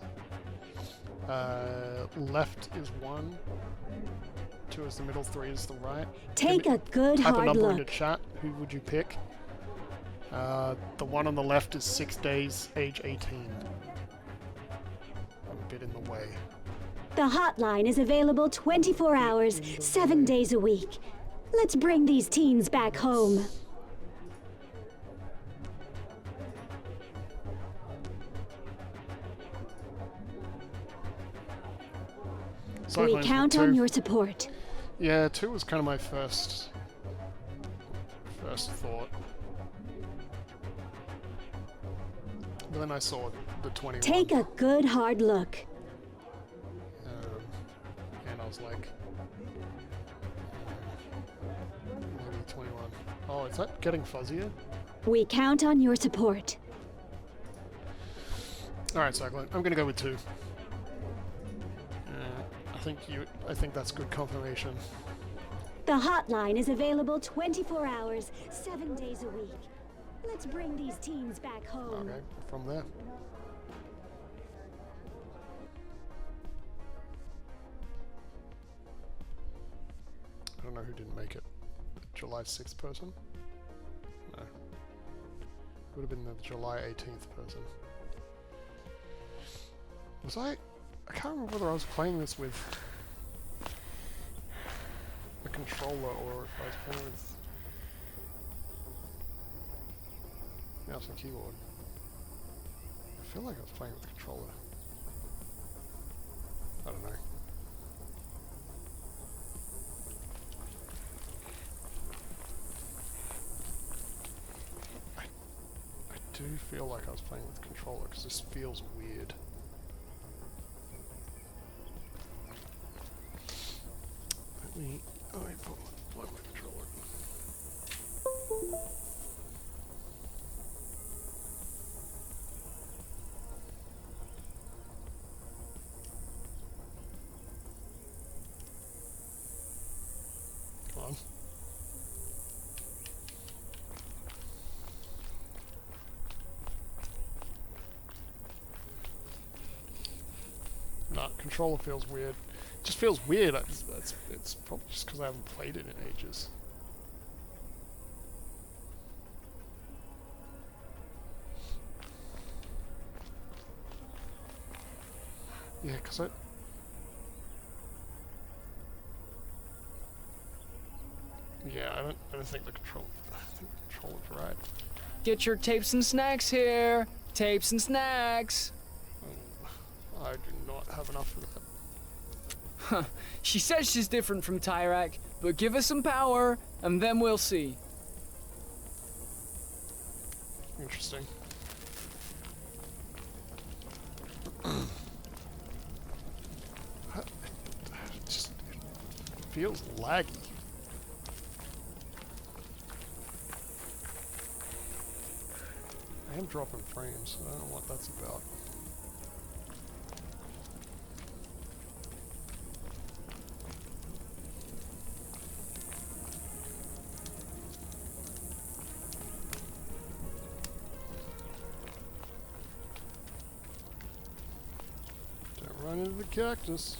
Left is 1. 2 is the middle, 3 is the right. Take a good hard look. Type a number into chat. Who would you pick? The one on the left is 6 days, age 18. I'm a bit in the way. The hotline is available 24 hours, 7 days a week. Let's bring these teens back home. cyclones with count 2. on your support. Yeah, 2 was kind of my first thought. But then I saw the 21. Take a good hard look. And I was like, maybe 21. Oh, is that getting fuzzier? We count on your support. Alright, Cyclone. I'm gonna go with 2. I think that's good confirmation. The hotline is available 24 hours, 7 days a week. Let's bring these teens back home. Okay, from there. I don't know who didn't make it. July 6th person? No. Would have been the July 18th person. Was I can't remember whether I was playing this with a controller or if I was playing with mouse and keyboard. I feel like I was playing with a controller. I don't know. I do feel like I was playing with a controller because this feels weird. Let me plug my controller. Come on. Nah, controller feels weird. Just feels weird. It's probably just because I haven't played it in ages. Yeah, because I don't think the controller's right. Get your tapes and snacks here. Tapes and snacks. I do not have enough of that. Huh. She says she's different from Tyrak, but give us some power, and then we'll see. Interesting. It feels laggy. I am dropping frames, so I don't know what that's about. Run into the cactus.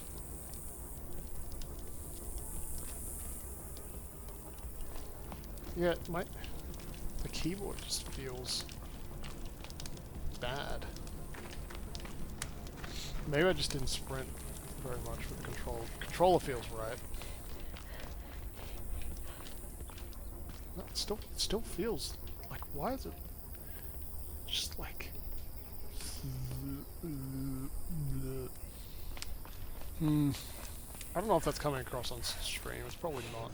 Yeah, the keyboard just feels bad. Maybe I just didn't sprint very much with the controller. Controller feels right. No, it still feels like, why is it just like I don't know if that's coming across on stream. It's probably not.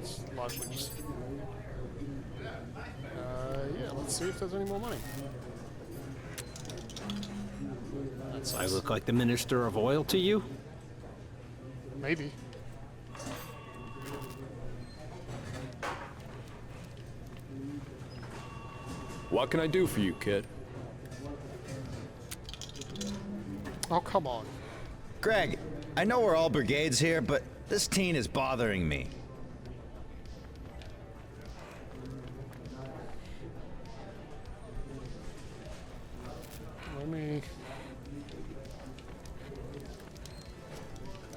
It's largely just yeah, let's see if there's any more money. That's I look like the Minister of Oil to you? maybe. What can I do for you, kid? Oh, come on. Greg, I know we're all brigades here, but this teen is bothering me. Let me...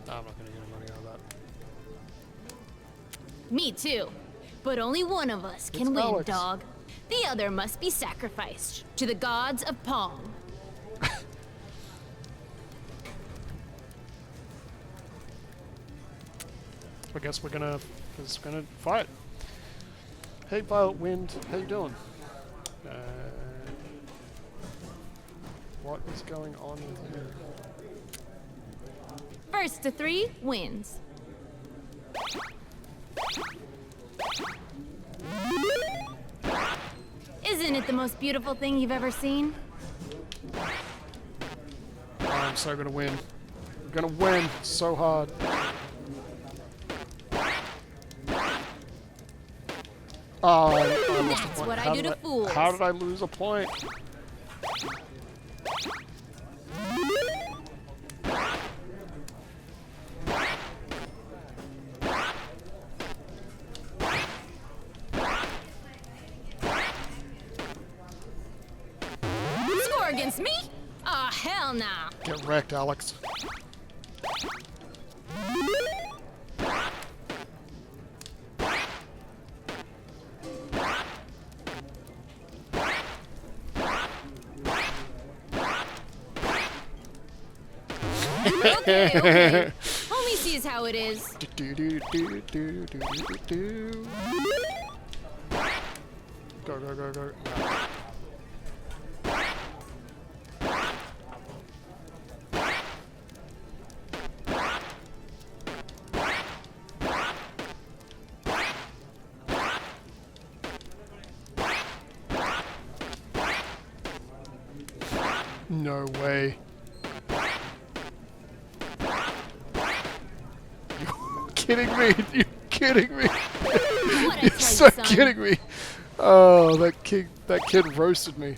I'm not gonna get any money out of that. Me too. But only one of us can It's win, Alex. dog. The other must be sacrificed to the gods of Palm. I guess we're gonna fight. Hey, Violet Wind, how you doing? What is going on with you? First to 3 wins. Isn't it the most beautiful thing you've ever seen? I'm so gonna win. I'm gonna win so hard. Oh, I lost a That's point. what I do to fools. How did I lose a point? Score against me? Aw, hell nah. Get wrecked, Alex. Okay. Homie sees how it is. Go, go, go, go. No way. You're kidding me. You're kidding me. You're so kidding me. Oh, that kid roasted me.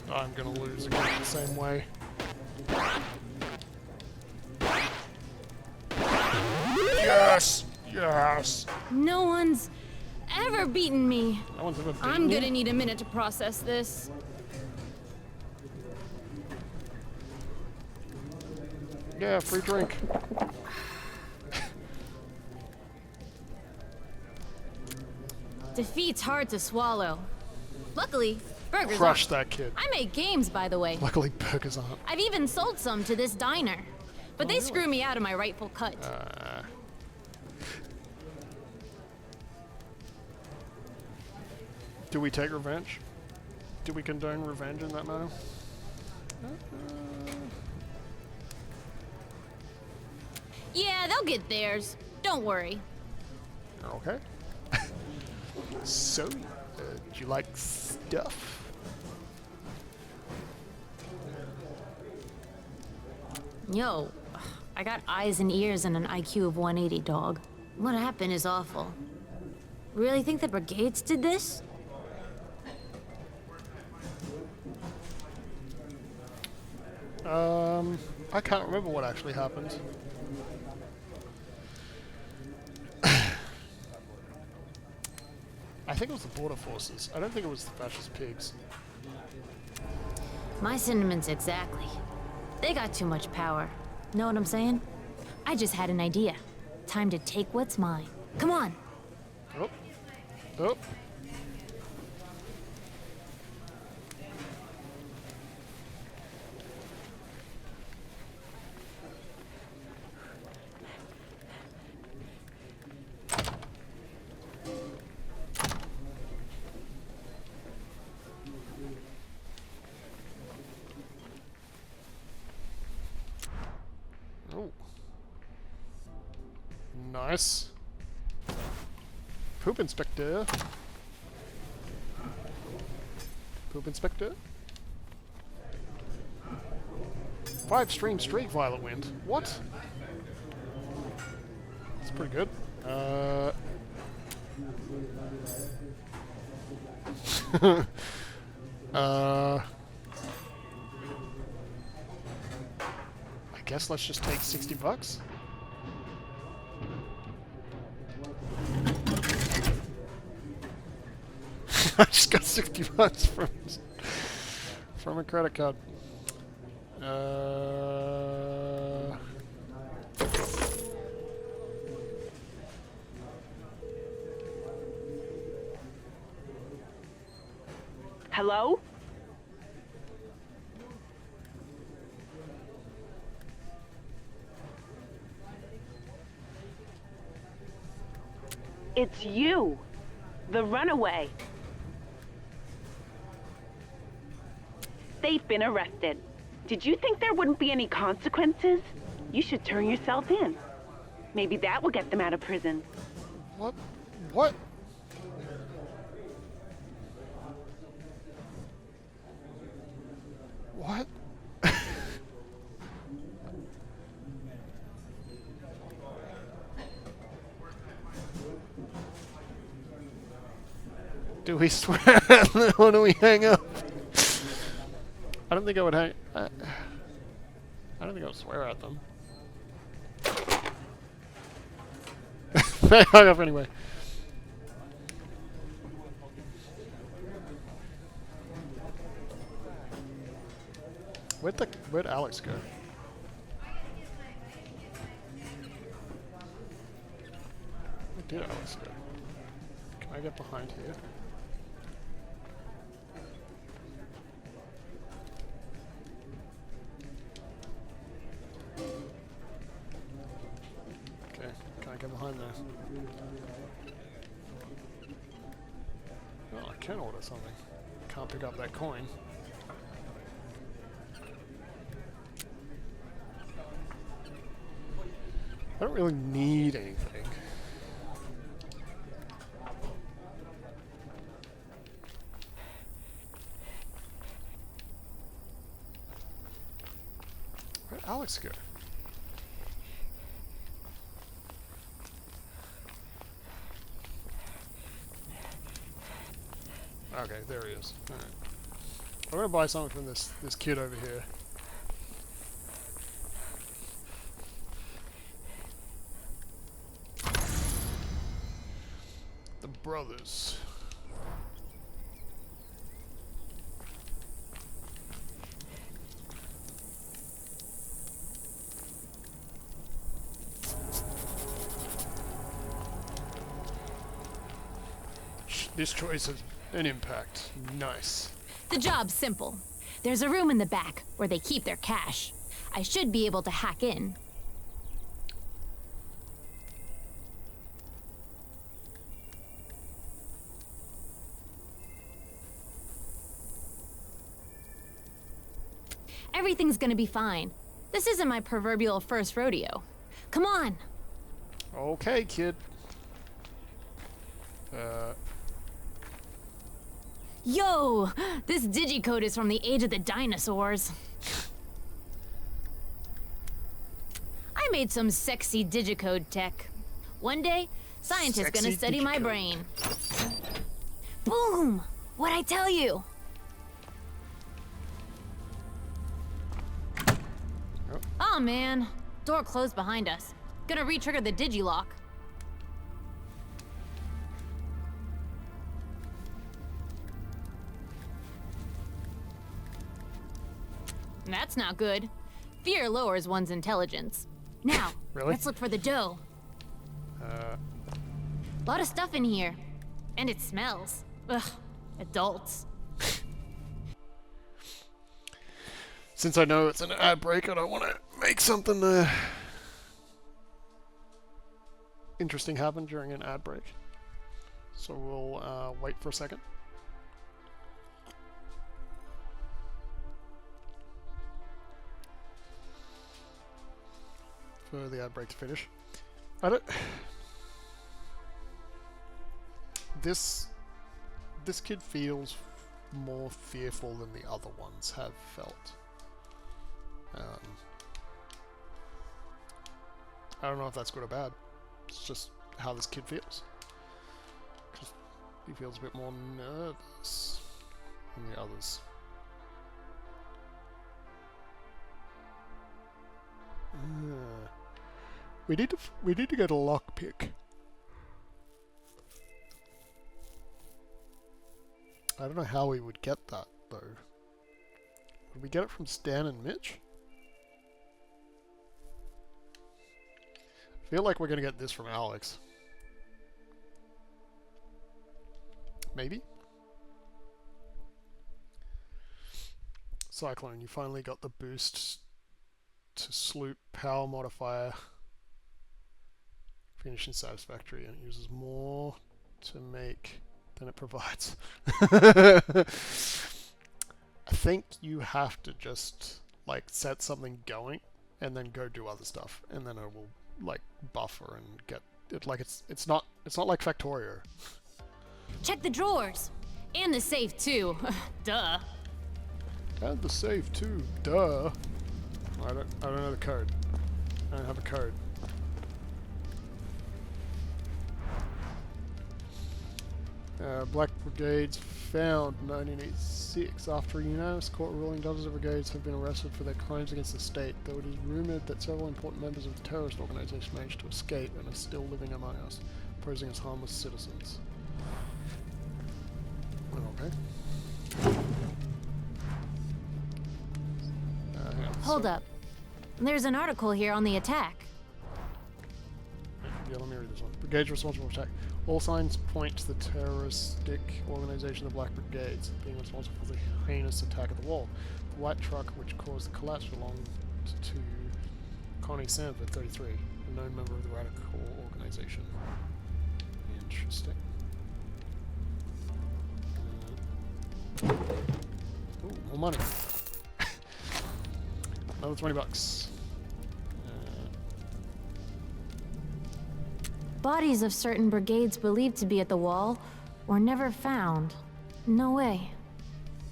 I'm gonna lose again the same way. Yes! Yes! No one's ever beaten me. No one's ever beaten I'm you? gonna need a minute to process this. Yeah, free drink. Defeat's hard to swallow. Luckily, burgers Crush aren't. that kid. I make games, by the way. Luckily, burgers aren't. I've even sold some to this diner. But they screw me out of my rightful cut. Do we take revenge? Do we condone revenge in that matter? Yeah, they'll get theirs. Don't worry. Okay. So, do you like stuff? Yo, I got eyes and ears and an IQ of 180, dog. What happened is awful. Really think the brigades did this? I can't remember what actually happened. I think it was the border forces. I don't think it was the fascist pigs. My sentiments exactly. They got too much power. Know what I'm saying? I just had an idea. Time to take what's mine. Come on. Oh. Oh. Oh. Nice. Poop inspector. Poop inspector. 5-stream streak, Violet Wind. What? That's pretty good. I guess let's just take $60. I just got $60 from a credit card. Hello? It's you, the runaway. They've been arrested. Did you think there wouldn't be any consequences? You should turn yourself in. Maybe that will get them out of prison. What? What? What? Do we swear at them or do we hang up? I don't think I would hang. I don't think I would swear at them. They hung up anyway. Where'd Alex go? Where did Alex go? Can I get behind here? Okay, can I get behind there? Oh, I can order something. Can't pick up that coin. I don't really need anything. Where'd Alex go? Okay, there he is. Alright. I'm gonna buy something from this kid over here. The brothers. This choice has an impact. Nice. The job's simple. There's a room in the back where they keep their cash. I should be able to hack in. Everything's gonna be fine. This isn't my proverbial first rodeo. Come on! Okay, kid. Yo! This digicode is from the age of the dinosaurs. I made some sexy digicode tech. One day, scientists gonna study my brain. Boom! What'd I tell you? Oh man, door closed behind us. Gonna re-trigger the digilock. That's not good. Fear lowers one's intelligence. Now, Really? let's look for the dough. Lot of stuff in here. And it smells. Ugh, adults. Since I know it's an ad break, I don't want to make something interesting happen during an ad break. So we'll wait for a second. For the ad break to finish. I don't... This kid feels more fearful than the other ones have felt. I don't know if that's good or bad. It's just how this kid feels. Just, he feels a bit more nervous than the others. We need to get a lockpick. I don't know how we would get that though. Would we get it from Stan and Mitch? I feel like we're gonna get this from Alex. Maybe? Cyclone, you finally got the boost to sloop power modifier. Finishing satisfactory, and it uses more to make than it provides. I think you have to just like set something going and then go do other stuff, and then it will like buffer and get it. Like it's not like Factorio. Check the drawers and the safe too. Duh. And the safe too. Duh. I don't know the code. I don't have a code. Black Brigades found 1986. After a unanimous court ruling, dozens of brigades have been arrested for their crimes against the state, though it is rumored that several important members of the terrorist organization managed to escape and are still living among us, posing as harmless citizens. Okay. Hold up. There's an article here on the attack. Yeah, let me read this one. Brigades responsible for attack. All signs point to the terroristic organization of the Black Brigades being responsible for the heinous attack at the wall. The white truck which caused the collapse belonged to Connie Sanford, 33, a known member of the radical organization. Interesting. Ooh, more money. Another 20 bucks. Bodies of certain brigades believed to be at the wall were never found. No way.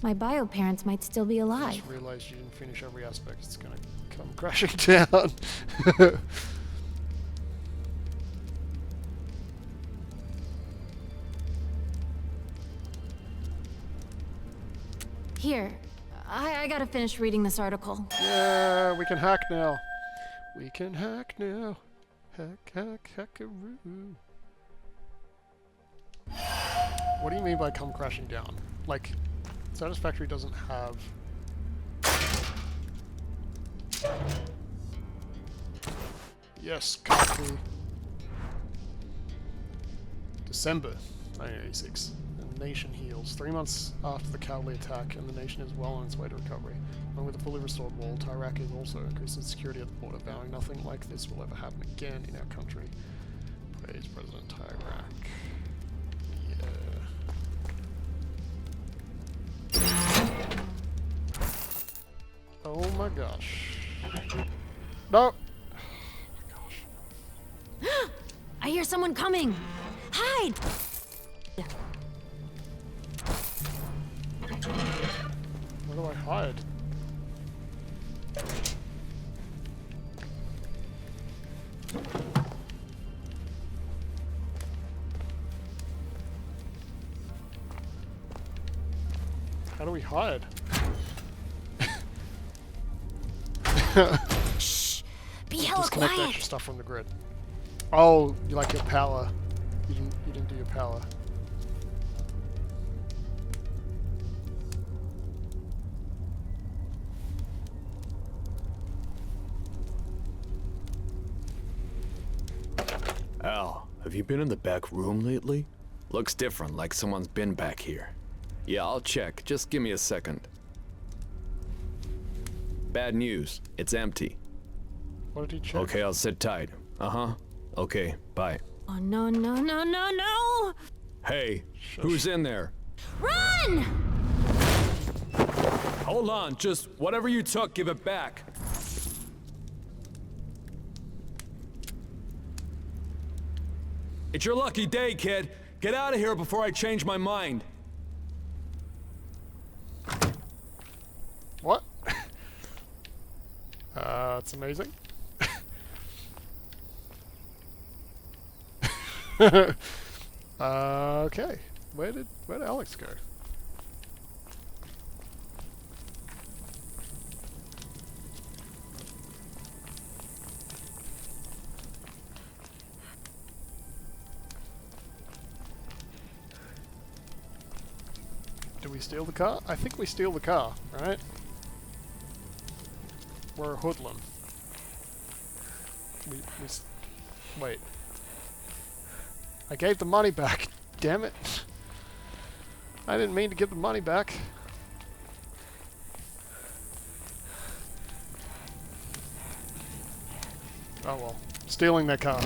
My bio parents might still be I alive. just realized you didn't finish every aspect. It's gonna come crashing down. Here, I gotta finish reading this article. Yeah, we can hack now. We can hack now. Hack, hack, hackaroo. What do you mean by come crashing down? Like, Satisfactory doesn't have... Yes, copy. December 1986. The nation heals. 3 months after the cowardly attack, and the nation is well on its way to recovery. Along with a fully restored wall, Tyrak is also increasing security at the border, vowing nothing like this will ever happen again in our country. Praise President Tyrak. Yeah. Oh my gosh. No! Oh my gosh. I hear someone coming! Hide! Where do I hide? How do we hide? Shh! Be hella Disconnect quiet! extra stuff from the grid. Oh, you like your power. You didn't do your power. Al, have you been in the back room lately? Looks different, like someone's been back here. Yeah, I'll check. Just give me a second. Bad news. It's empty. What did he check? Okay, I'll sit tight. Uh-huh. Okay, bye. Oh no, no, no, no, no! Hey, who's in there? Run! Hold on, just whatever you took, give it back. It's your lucky day, kid. Get out of here before I change my mind. What? That's amazing. Okay. Where did Alex go? Do we steal the car? I think we steal the car, right? We're a hoodlum. Wait. I gave the money back. Damn it. I didn't mean to give the money back. Oh well. Stealing their car.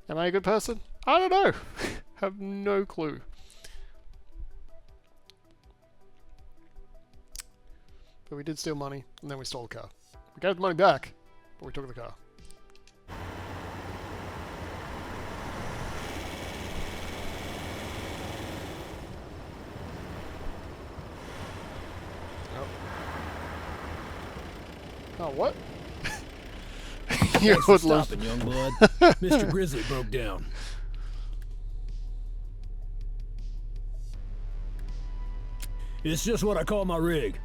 Am I a good person? I don't know. Have no clue. But we did steal money, and then we stole a car. We gave the money back, but we took the car. Oh, what? You Thanks for stopping, young blood. Mr. Grizzly broke down. It's just what I call my rig.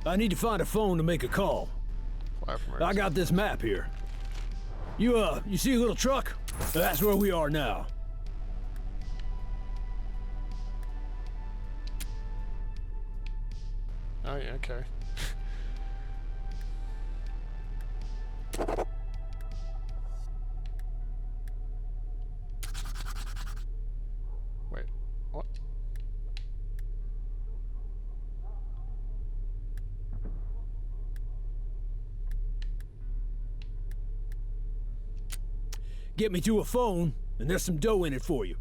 I need to find a phone to make a call. I got this map here. You see a little truck? That's where we are now. Oh yeah, okay. Wait, what? Get me to a phone, and there's some dough in it for you.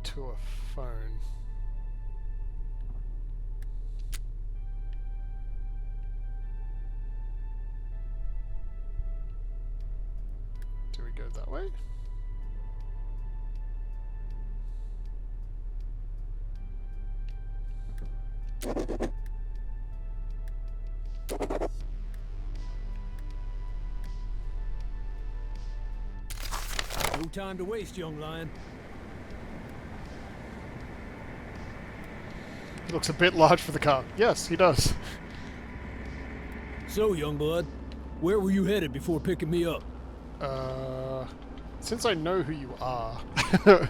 To a phone. Do we go that way? No time to waste, young lion. He looks a bit large for the car. Yes, he does. So, young blood, where were you headed before picking me up? Since I know who you are. Your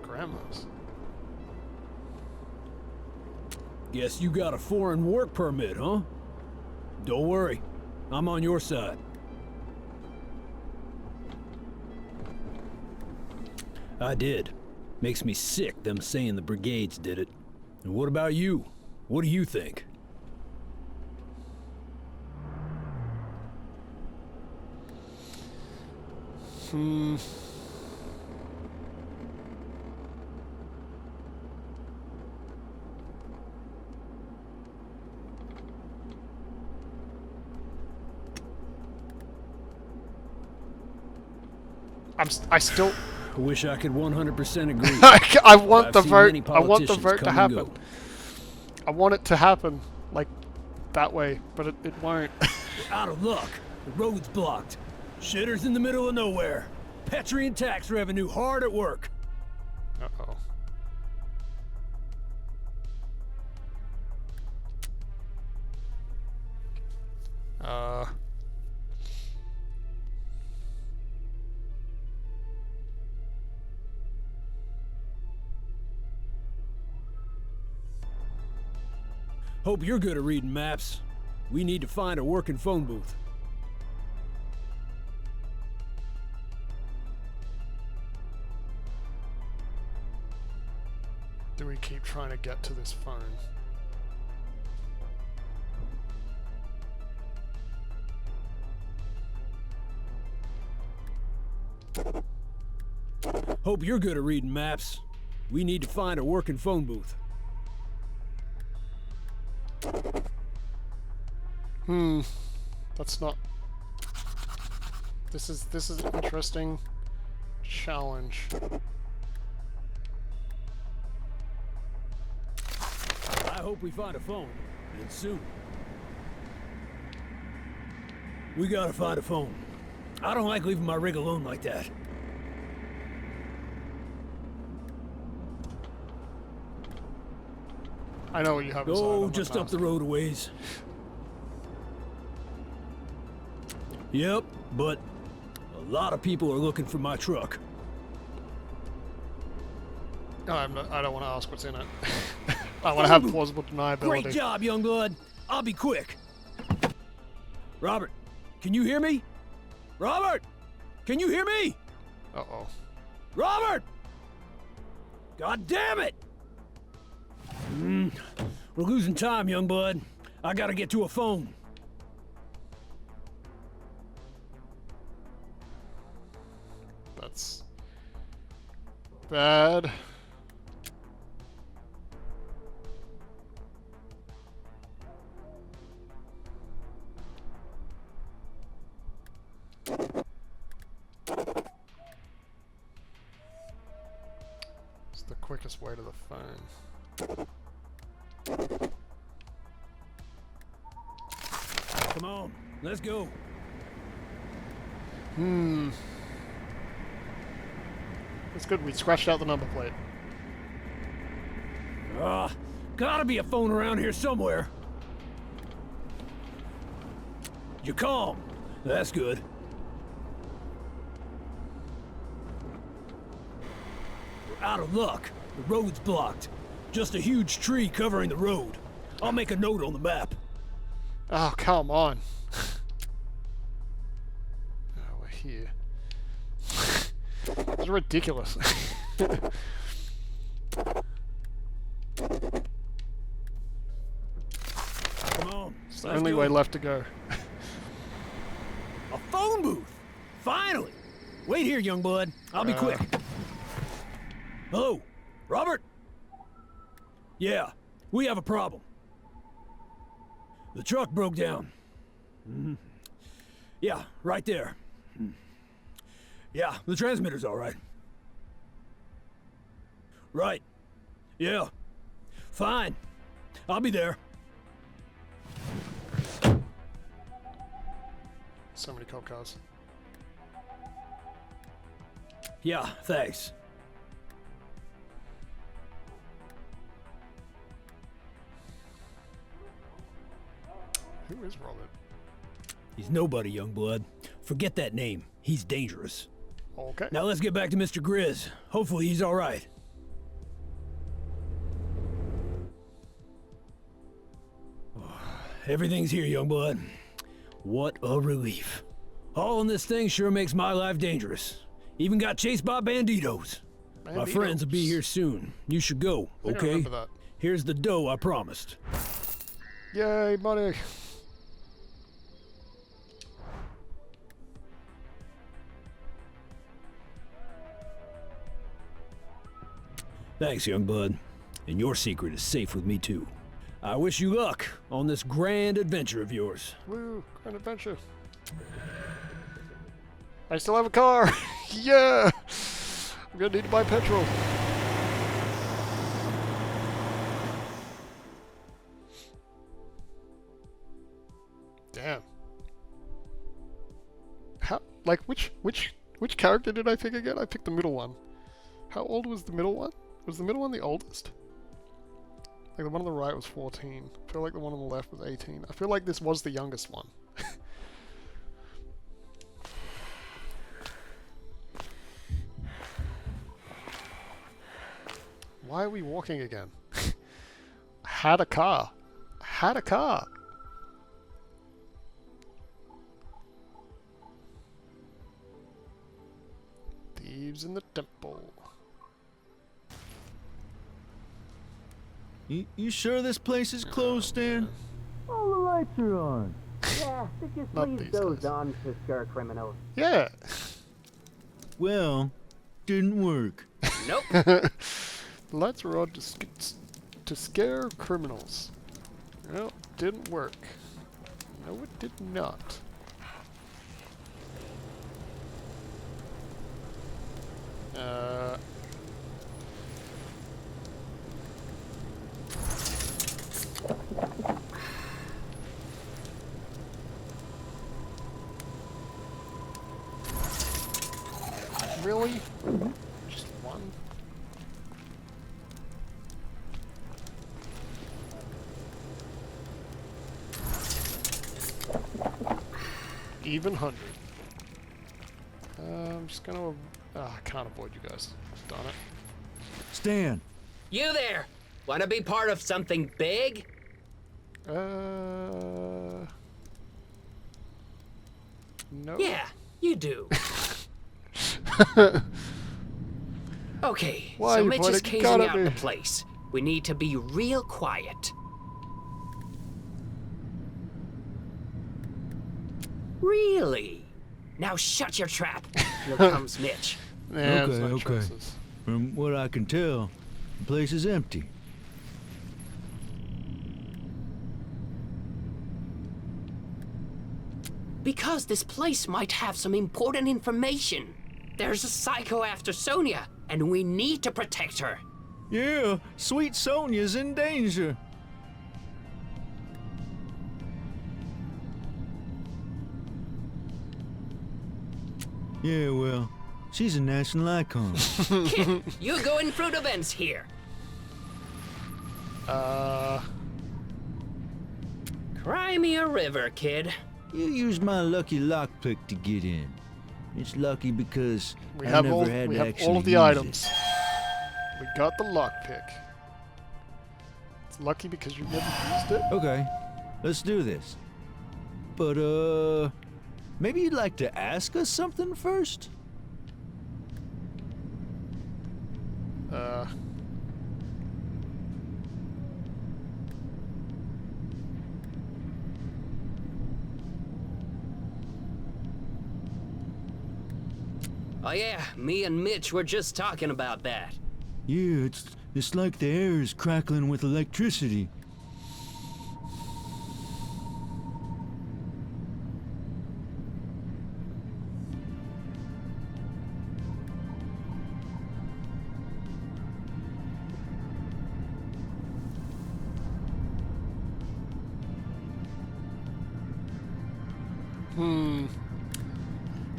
grandma's. Guess you got a foreign work permit, huh? Don't worry, I'm on your side. I did. Makes me sick, them saying the brigades did it. And what about you? What do you think? I still... I wish I could 100% agree. I want the I've seen vote. many I want the politicians vote to come and happen. go. I want it to happen, like, that way, but it won't. We're out of luck. The road's blocked. Shitters in the middle of nowhere. Petri and tax revenue hard at work. Uh-oh. Hope you're good at reading maps. We need to find a working phone booth. Do we keep trying to get to this phone? Hope you're good at reading maps. We need to find a working phone booth. That's not... This is an interesting challenge. I hope we find a phone, and soon. We gotta find a phone. I don't like leaving my rig alone like that. I know what you have inside. Oh, just up the road a ways. Yep, but a lot of people are looking for my truck. I don't want to ask what's in it. I want to have plausible deniability. Great job, young blood. I'll be quick. Robert, can you hear me? Robert, can you hear me? Uh-oh. Robert! God damn it! We're losing time, young blood. I gotta get to a phone. That's bad. It's the quickest way to the phone. Come on, let's go. It's good we scratched out the number plate. Gotta be a phone around here somewhere. You're calm. That's good. We're out of luck. The road's blocked. Just a huge tree covering the road. I'll make a note on the map. Oh, come on. Oh, we're here. It's ridiculous. Come on. It's the only way left to go. A phone booth! Finally! Wait here, young blood. I'll be quick. Hello? Robert? Yeah, we have a problem. The truck broke down. Yeah, right there. Yeah, the transmitter's all right. Right. Yeah. Fine. I'll be there. So many cop cars. Yeah, thanks. Who is Robert? He's nobody, young blood. Forget that name. He's dangerous. Okay. Now let's get back to Mr. Grizz. Hopefully he's all right. Everything's here, young blood. What a relief. Hauling this thing sure makes my life dangerous. Even got chased by banditos. My friends will be here soon. You should go, I okay? remember that. Here's the dough I promised. Yay, money. Thanks, young bud. And your secret is safe with me, too. I wish you luck on this grand adventure of yours. Woo, grand adventure. I still have a car. Yeah. I'm gonna need to buy petrol. Damn. How? Like which character did I pick again? I picked the middle one. How old was the middle one? Was the middle one the oldest? Like the one on the right was 14. I feel like the one on the left was 18. I feel like this was the youngest one. Why are we walking again? Had a car. Had a car. Thieves in the temple. You sure this place is closed, Stan? All the lights are on. Yeah, they just Not leave these those guys. on to scare criminals. Yeah. Well, didn't work. Nope. The lights were on to scare criminals. Well, didn't work. No, it did not. Really? Just one? Even 100. I'm just gonna... I can't avoid you guys. Darn it. Stan, You there! Want to be part of something big? No. Yeah, you do. Okay, Why so you Mitch is pointing casing gun at out me? the place. We need to be real quiet. Really? Now shut your trap. Here comes Mitch. Yeah, there's Okay, no okay. choices. From what I can tell, the place is empty. Because this place might have some important information. There's a psycho after Sonia, and we need to protect her. Yeah, sweet Sonia's in danger. Yeah, well, she's a national icon. Kid, you're going through the vents here. Cry me a river, kid. You used my lucky lockpick to get in. It's lucky because We I have never all had we to have actually all of the use items. it. We got the lockpick. It's lucky because you never used it. Okay, let's do this. But, maybe you'd like to ask us something first? Oh yeah, me and Mitch were just talking about that. Yeah, it's like the air is crackling with electricity.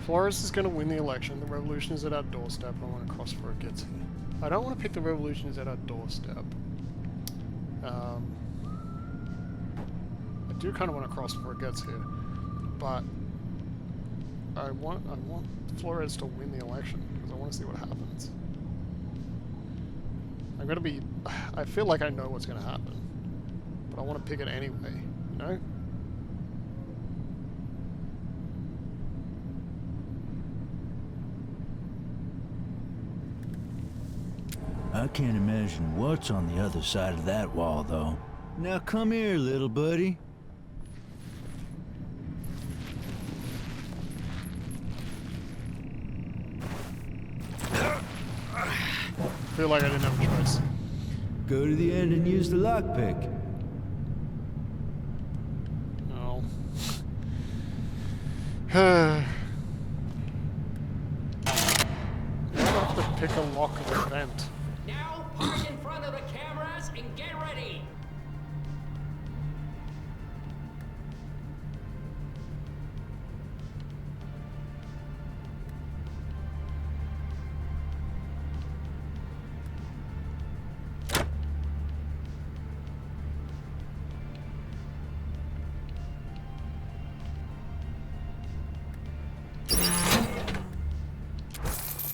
Flores is going to win the election. The revolution is at our doorstep. I want to cross before it gets here. I don't want to pick the revolution is at our doorstep. I do kind of want to cross before it gets here, but I want Flores to win the election because I want to see what happens. I'm gonna be. I feel like I know what's going to happen, but I want to pick it anyway. You know. I can't imagine what's on the other side of that wall, though. Now come here, little buddy. I feel like I didn't have a choice. Go to the end and use the lockpick. No. I have to pick a lock of a vent. Now park in front of the cameras and get ready.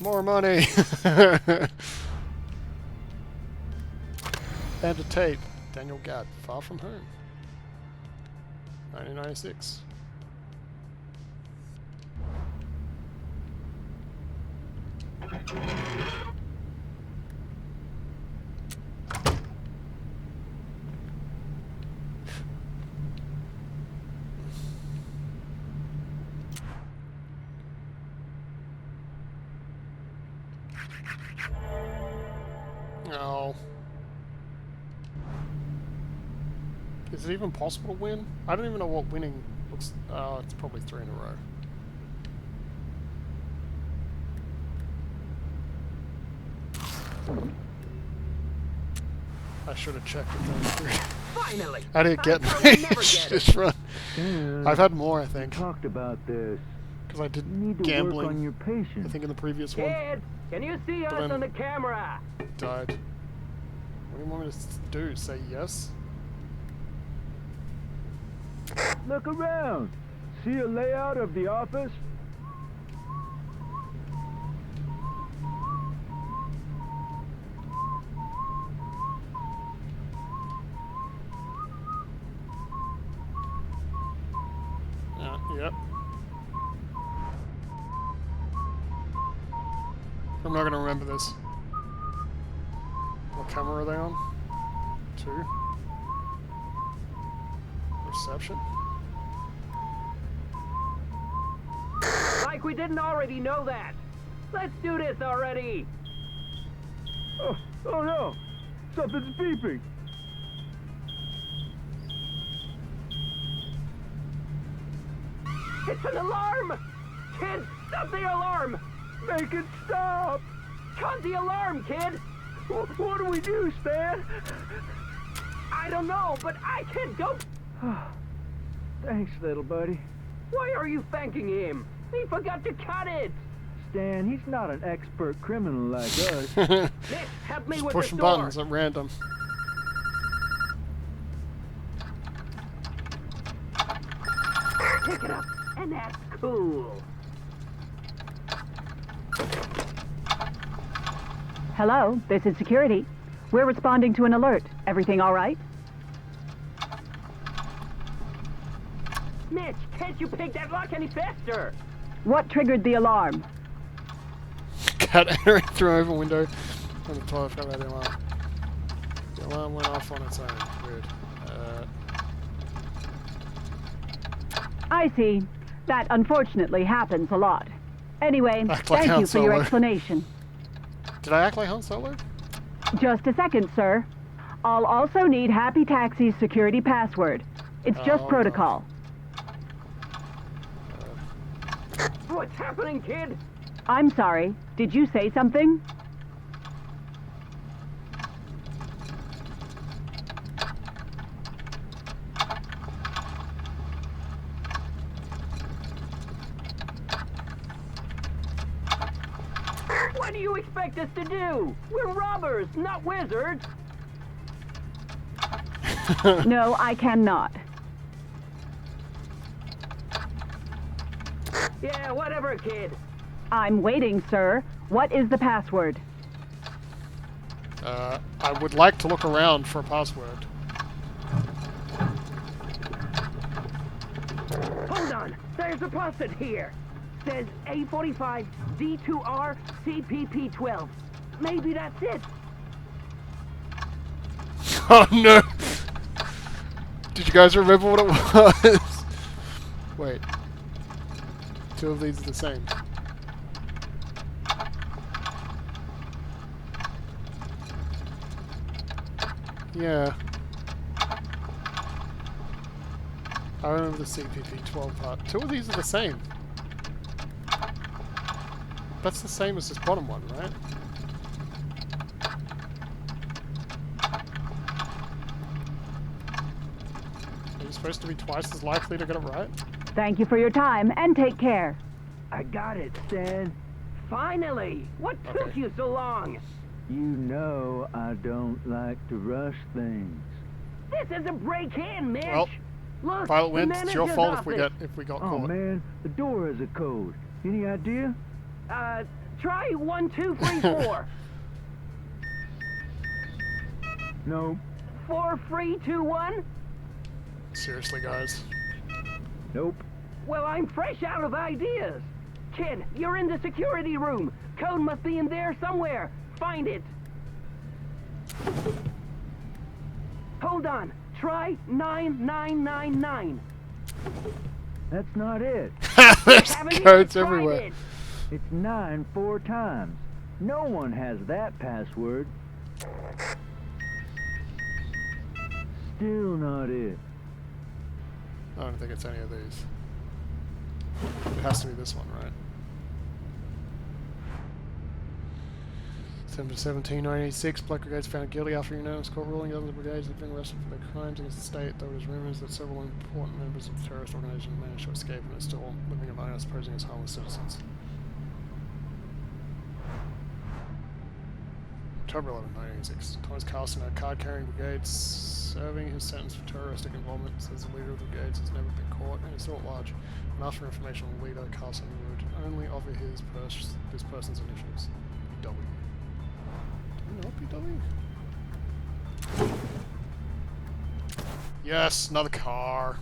More money! And a tape. Daniel Gadd, Far From Home. 1996. Oh. Is it even possible to win? I don't even know what winning looks... it's probably 3 in a row. I should have checked it then. Finally! I didn't get I never get this run. I've had more, I think. Talked about this. Because I did You need to gambling, work on your I patience. think in the previous one. Kid, can you see us then- on the camera? Died. What do you want me to do? Say yes? Look around. See a layout of the office? Yep. I'm not gonna remember this. What camera are they on? 2. Reception. Like we didn't already know that. Let's do this already. Oh no! Something's beeping. It's an alarm! Kid, stop the alarm! Make it stop! Cut the alarm, kid! What do we do, Stan? I don't know, but I can't go. Thanks, little buddy. Why are you thanking him? He forgot to cut it. Stan, he's not an expert criminal like us. Nick, help me Just with pushing the door. buttons at random. Pick it up, and that's cool. Hello, this is security. We're responding to an alert. Everything all right? Mitch, can't you pick that lock any faster? What triggered the alarm? Cat entering through over window on the toilet fell out the alarm. The alarm went off on its own. Weird. I see. That unfortunately happens a lot. Anyway, Act like thank Han you for your Solo. explanation. Did I act like Han Solo? Just a second, sir. I'll also need Happy Taxi's security password. It's just Oh, protocol. What's happening, kid? I'm sorry. Did you say something? What do you expect us to do? We're robbers, not wizards. No, I cannot. Yeah, whatever, kid. I'm waiting, sir. What is the password? I would like to look around for a password. Hold on. There's a post-it here. Says A45 D2R CPP12. Maybe that's it. Oh no! Did you guys remember what it was? Wait. 2 of these are the same. Yeah. I remember the CPP12 part. 2 of these are the same. That's the same as this bottom one, right? Are you supposed to be twice as likely to get it right? Thank you for your time, and take care. I got it, Stan. Finally! What took you so long? You know I don't like to rush things. This is a break-in, Mitch. Well, Look, Violet the wins. It's your manager's fault office. if we got Oh caught. man, the door has a code. Any idea? Try 1, 2, 3, 4. No. 4, 3, 2, 1. Seriously, guys. Nope. Well, I'm fresh out of ideas. Kid, you're in the security room. Code must be in there somewhere. Find it. Hold on. Try 9999. That's not it. There's Haven't even codes tried everywhere. it. It's 9 4 times. No one has that password. Still not it. I don't think it's any of these. It has to be this one, right? September 17, 1986, Black Brigades found guilty after a unanimous court ruling. Other brigades have been arrested for their crimes against the state. There was rumors that several important members of the terrorist organization managed to escape and are still living among us, posing as harmless citizens. October 11, 1986. Thomas Carlson, a card-carrying brigade, serving his sentence for terroristic involvement, says the leader of the brigades has never been caught and is still at large. And asked for information on the leader, Carlson would only offer this person's initials. PW. Do we know PW? Yes, another car.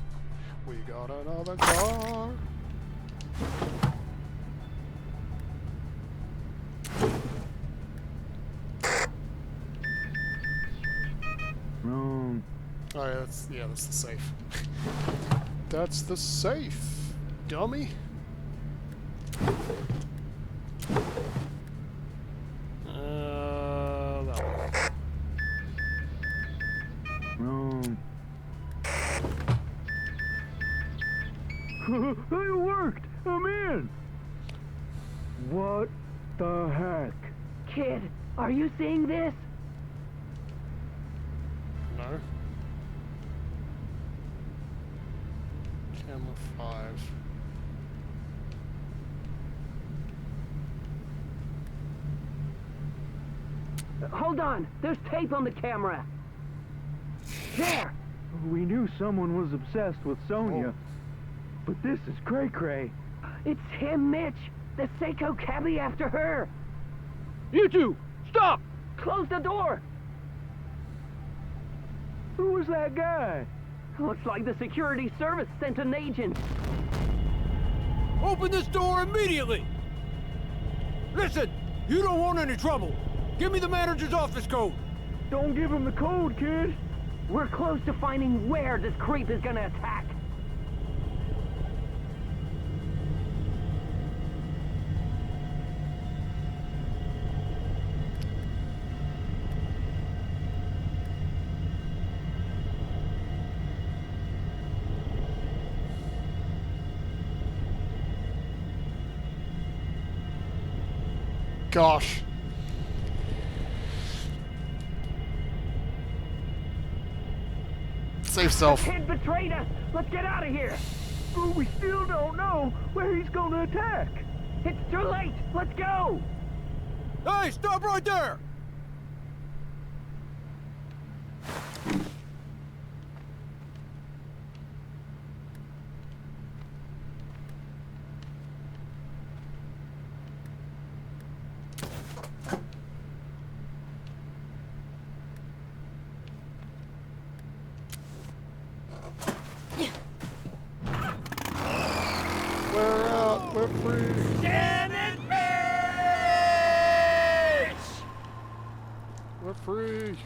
We got another car. Wrong. Oh yeah, that's the safe. That's the safe, dummy. That one. Wrong. It worked! I'm in! What the heck? Kid, are you seeing this? No. Camera 5. Hold on, there's tape on the camera. There! We knew someone was obsessed with Sonia, but this is cray-cray. It's him, Mitch! The Seiko cabbie after her! You two, stop! Close the door! Who was that guy? Looks like the security service sent an agent. Open this door immediately! Listen, you don't want any trouble. Give me the manager's office code. Don't give him the code, kid. We're close to finding where this creep is gonna attack. Gosh. Save self. The kid betrayed us! Let's get out of here! But we still don't know where he's gonna attack. It's too late! Let's go! Hey, stop right there! We're out. We're free. Damn it, bitch! We're free.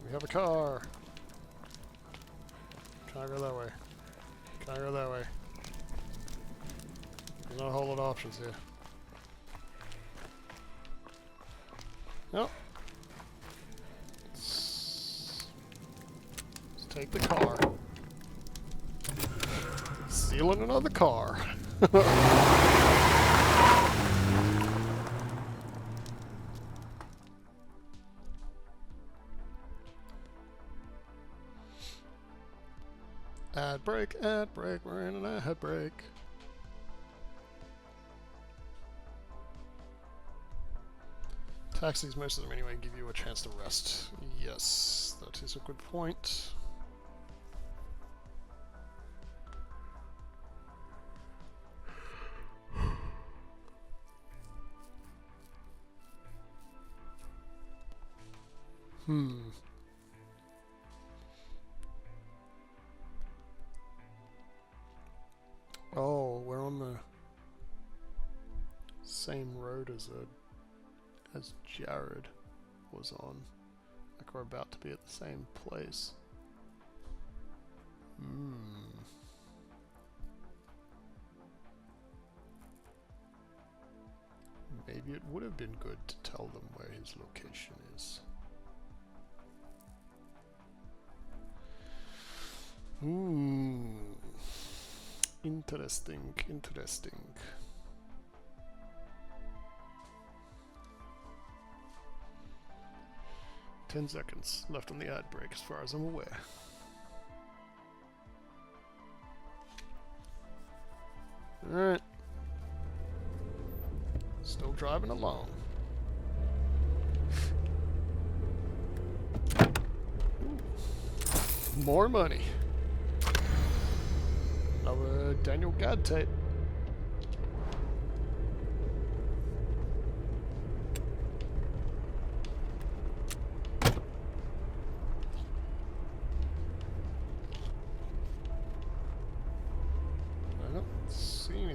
We have a car. Can I go that way? Can I go that way? There's not a whole lot of options here. Nope. Let's take the car. Stealing another car. Ad break, we're in an ad break. Taxis, most of them anyway, give you a chance to rest. Yes, that is a good point. Oh, we're on the same road as Jared was on. Like we're about to be at the same place. Maybe it would have been good to tell them where his location is. Interesting, interesting. 10 seconds left on the ad break as far as I'm aware. Alright. Still driving along. More money. Another Daniel Gadd tape.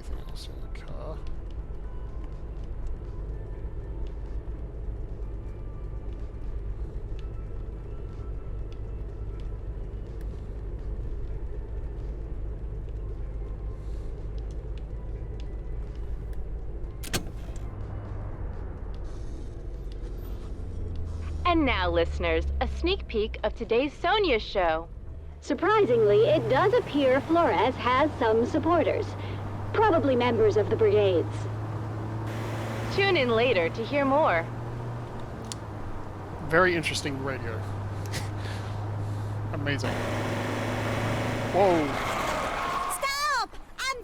anything else in the car. And now, listeners, a sneak peek of today's Sonia show. Surprisingly, it does appear Flores has some supporters, probably members of the brigades. Tune in later to hear more. Very interesting radio. Amazing. Whoa. Stop! I'm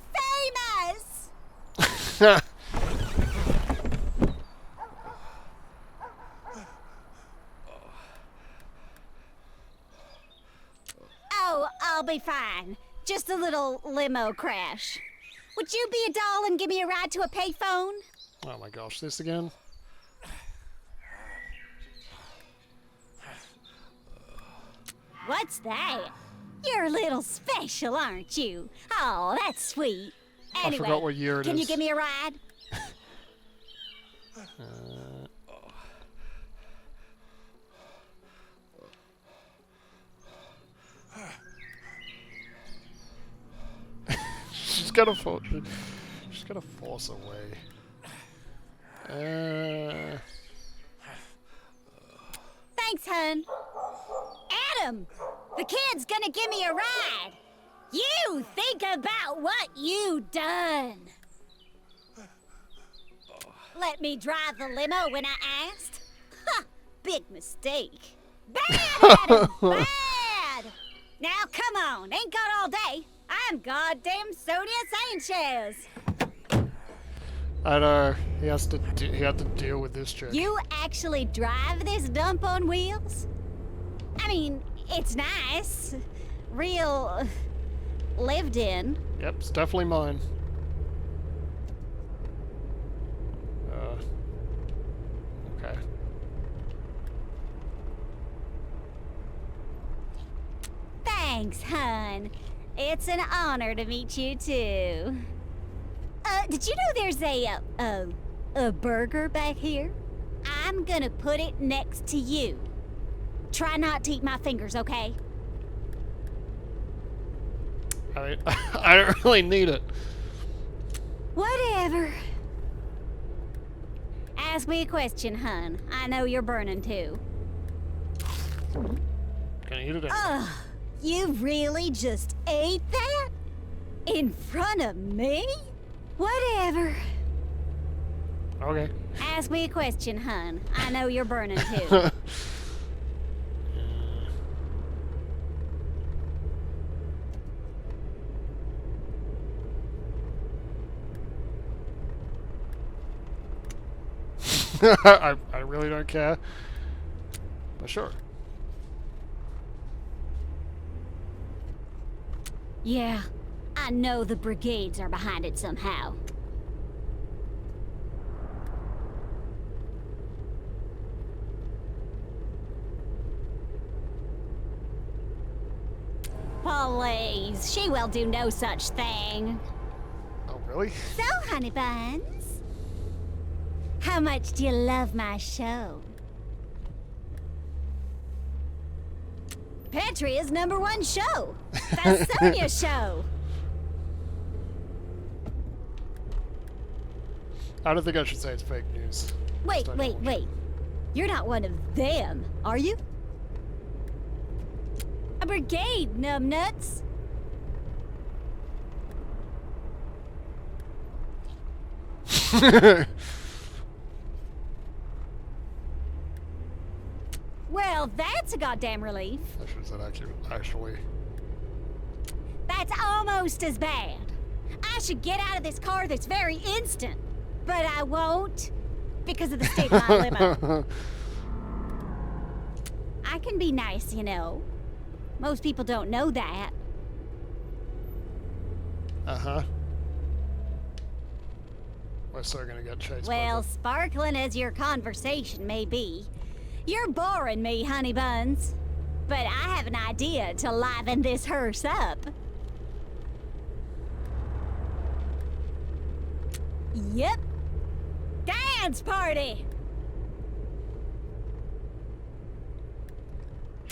famous! Oh, I'll be fine. Just a little limo crash. Would you be a doll and give me a ride to a payphone? Oh my gosh, this again? What's that? You're a little special, aren't you? Oh, that's sweet. Anyway, I forgot what year it is. Can you give me a ride? She's gotta force away. Thanks, hun. Adam, the kid's gonna give me a ride. You think about what you done. Let me drive the limo when I asked? Ha! Big mistake. Bad, Adam! Bad! Now, come on. Ain't got all day. I'm goddamn Sonia Sanchez. I know. He had to deal with this chick. You actually drive this dump on wheels? I mean, it's nice. Real lived in. Yep, it's definitely mine. Okay. Thanks, hun. It's an honor to meet you, too. Did you know there's a burger back here? I'm gonna put it next to you. Try not to eat my fingers, okay? I mean, I don't really need it. Whatever. Ask me a question, hun. I know you're burning, too. Can I eat it? Ugh, you really just ate that? In front of me? Whatever. Okay. Ask me a question, hun. I know you're burning, too. I really don't care. But sure. Yeah, I know the brigades are behind it somehow. Please, she will do no such thing. Oh, really? So, honey buns, how much do you love my show? Petria's #1 show. The Sonia Show. I don't think I should say it's fake news. Wait. You're not one of them, are you? A brigade, numbnuts. Well, that's a goddamn relief. I should have said actually. That's almost as bad. I should get out of this car this very instant, but I won't because of the state of my limo. I can be nice, you know. Most people don't know that. Uh-huh. We're still gonna get chased. Well, sparkling as your conversation may be, you're boring me, honey buns. But I have an idea to liven this hearse up. Yep. Dance party!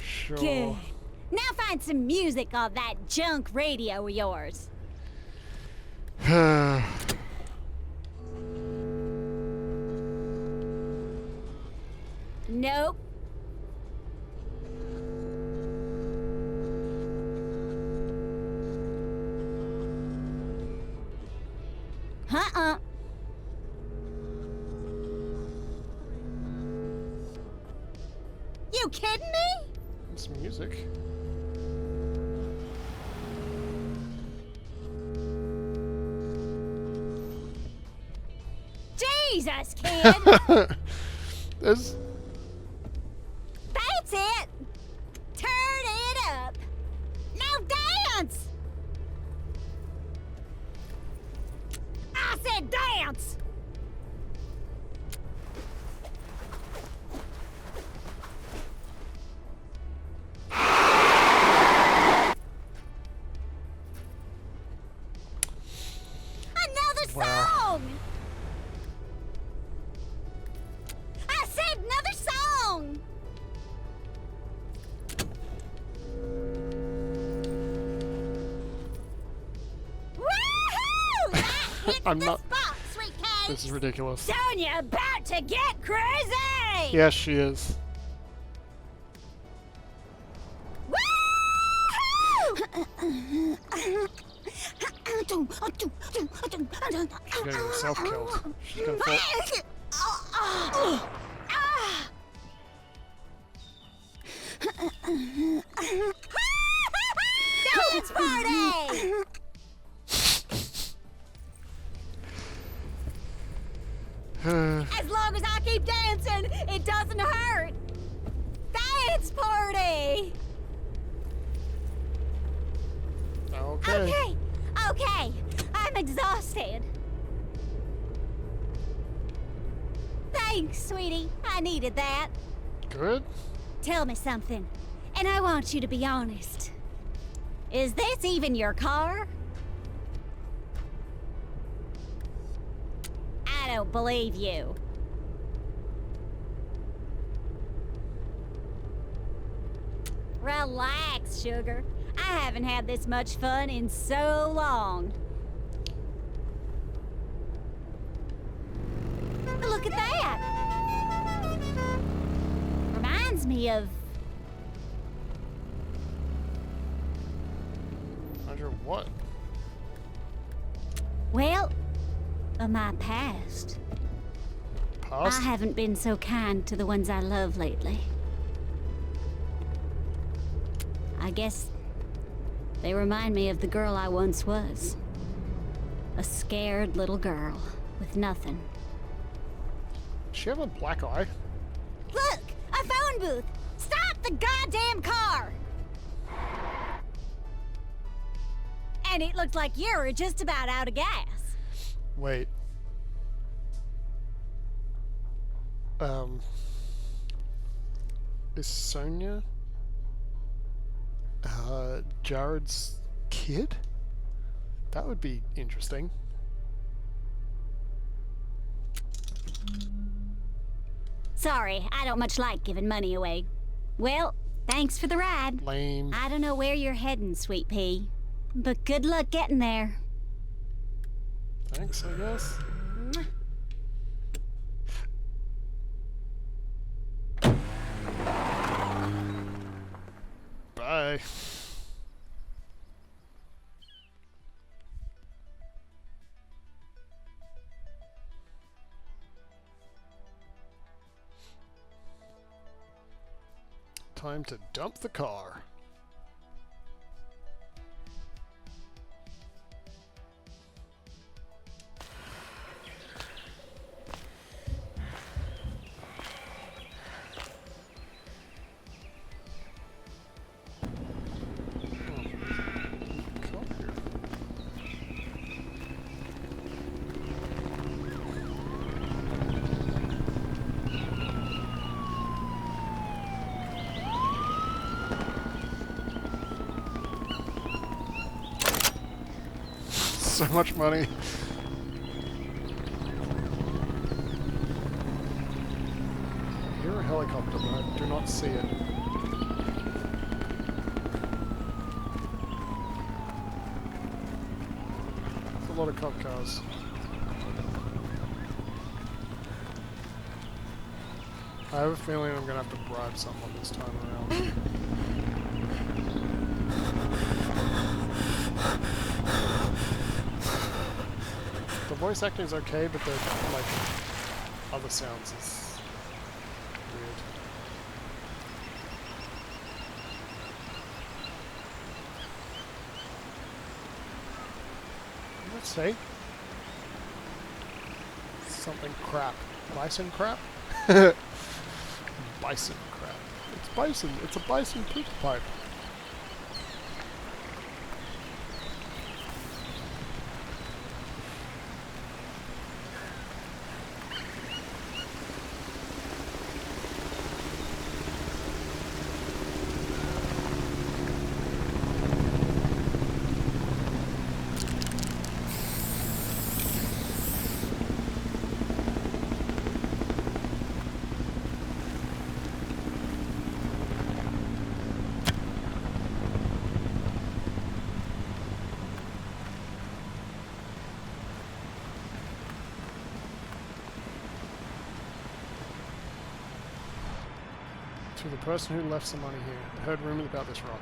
Sure. Good. Now find some music on that junk radio of yours. Nope. Uh-uh. You kidding me? Some music. Jesus, kid! There's... That's it! Turn it up! Now dance! I said dance! Another song! I said another song! Woohoo! That hits I'm the not... spot, sweet cake! This is ridiculous. Sonia about to get crazy! Yes, she is. She's getting herself killed. She's gonna fall. Dance party! As long as I keep dancing, it doesn't hurt. Dance party! Okay. Okay, I'm exhausted. Thanks, sweetie. I needed that. Good. Tell me something, and I want you to be honest. Is this even your car? I don't believe you. Relax, sugar. I haven't had this much fun in so long. Look at that! Reminds me of... Under what? Well, of my past. Past? I haven't been so kind to the ones I love lately. I guess they remind me of the girl I once was. A scared little girl with nothing. Does she have a black eye? Look! A phone booth! Stop the goddamn car! And it looks like you're just about out of gas. Wait. Is Sonia Jared's kid? That would be interesting. Sorry, I don't much like giving money away. Well, thanks for the ride. Lame. I don't know where you're heading, Sweet Pea, but good luck getting there. Thanks, I guess. Bye. Time to dump the car. So much money. helicopter, but I do not see it. There's a lot of cop cars. I have a feeling I'm going to have to bribe someone this time around. The voice acting is okay, but the like other sounds is weird. Let's see. Something crap. Bison crap? Bison crap. It's bison. It's a bison poop pipe. To the person who left some money here. I heard rumors about this rock.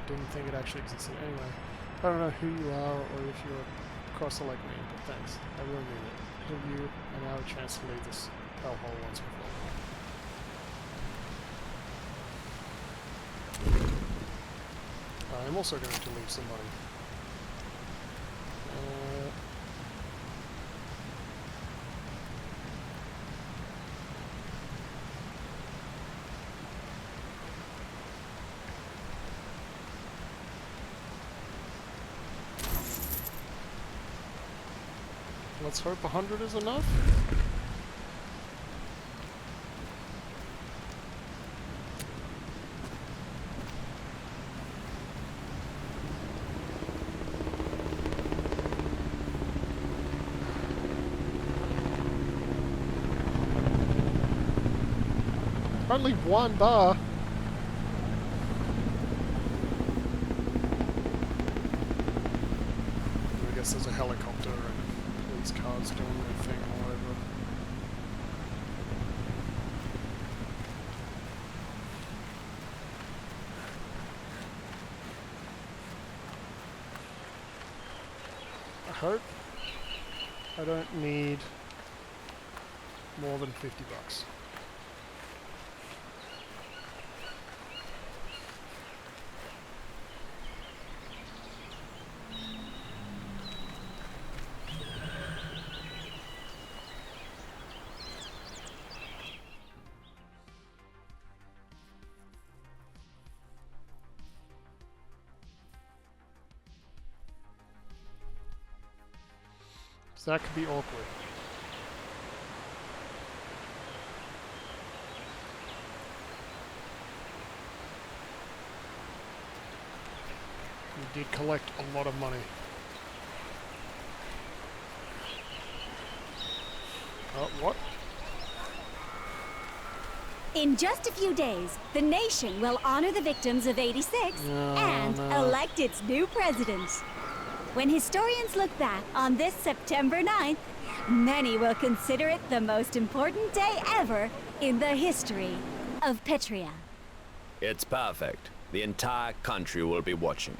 Didn't think it actually existed. Anyway, I don't know who you are or if you're across the lake me, but thanks. I really mean it. Have you and now a chance to leave this hellhole once before. I'm also going to leave some money. Let's hope 100 is enough. Only one bar. I guess there's a helicopter and police cars doing their thing all over. I hope I don't need more than $50. So that could be awkward. We did collect a lot of money. Oh, what? In just a few days, the nation will honor the victims of '86 and elect its new president. When historians look back on this September 9th, many will consider it the most important day ever in the history of Petria. It's perfect. The entire country will be watching.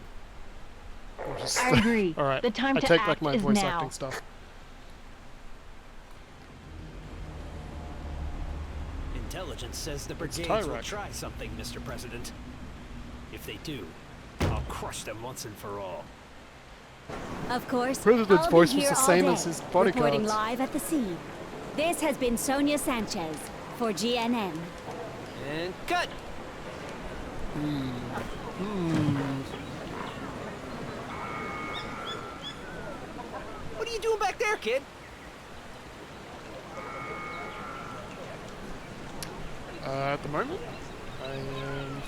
I agree. All right. The time I to take act back my is voice now. acting stuff. Intelligence says the brigades will try something, Mr. President. If they do, I'll crush them once and for all. Of course, President's I'll voice be was here the all same day, as his reporting bodyguards. live at the scene. This has been Sonia Sanchez for GNN. And cut! What are you doing back there, kid? At the moment, I am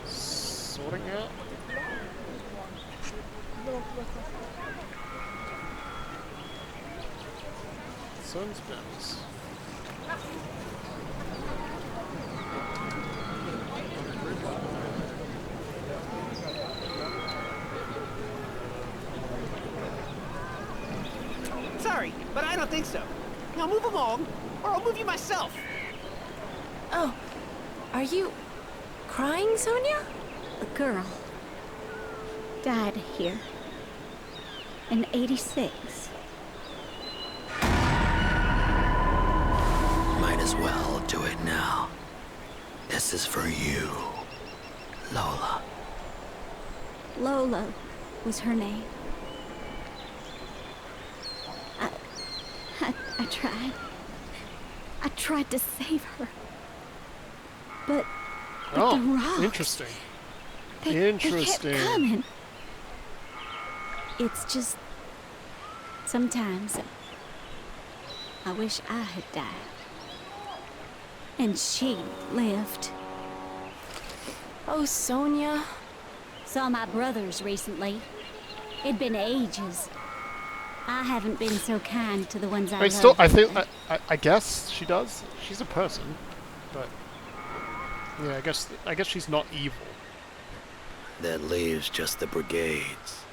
sorting out. Concerns Benz. Sorry, but I don't think so. Now move along, or I'll move you myself. Oh, are you crying, Sonia? A girl died here in '86. Might as well do it now. This is for you, Lola. Lola was her name. I tried. I tried to save her. But the rocks, interesting. They Interesting. kept coming. It's just sometimes I wish I had died. And she lived. Oh, Sonia. Saw my brothers recently. It'd been ages. I haven't been so kind to the ones I love. I guess she does. She's a person, but yeah, I guess she's not evil. That leaves just the brigades.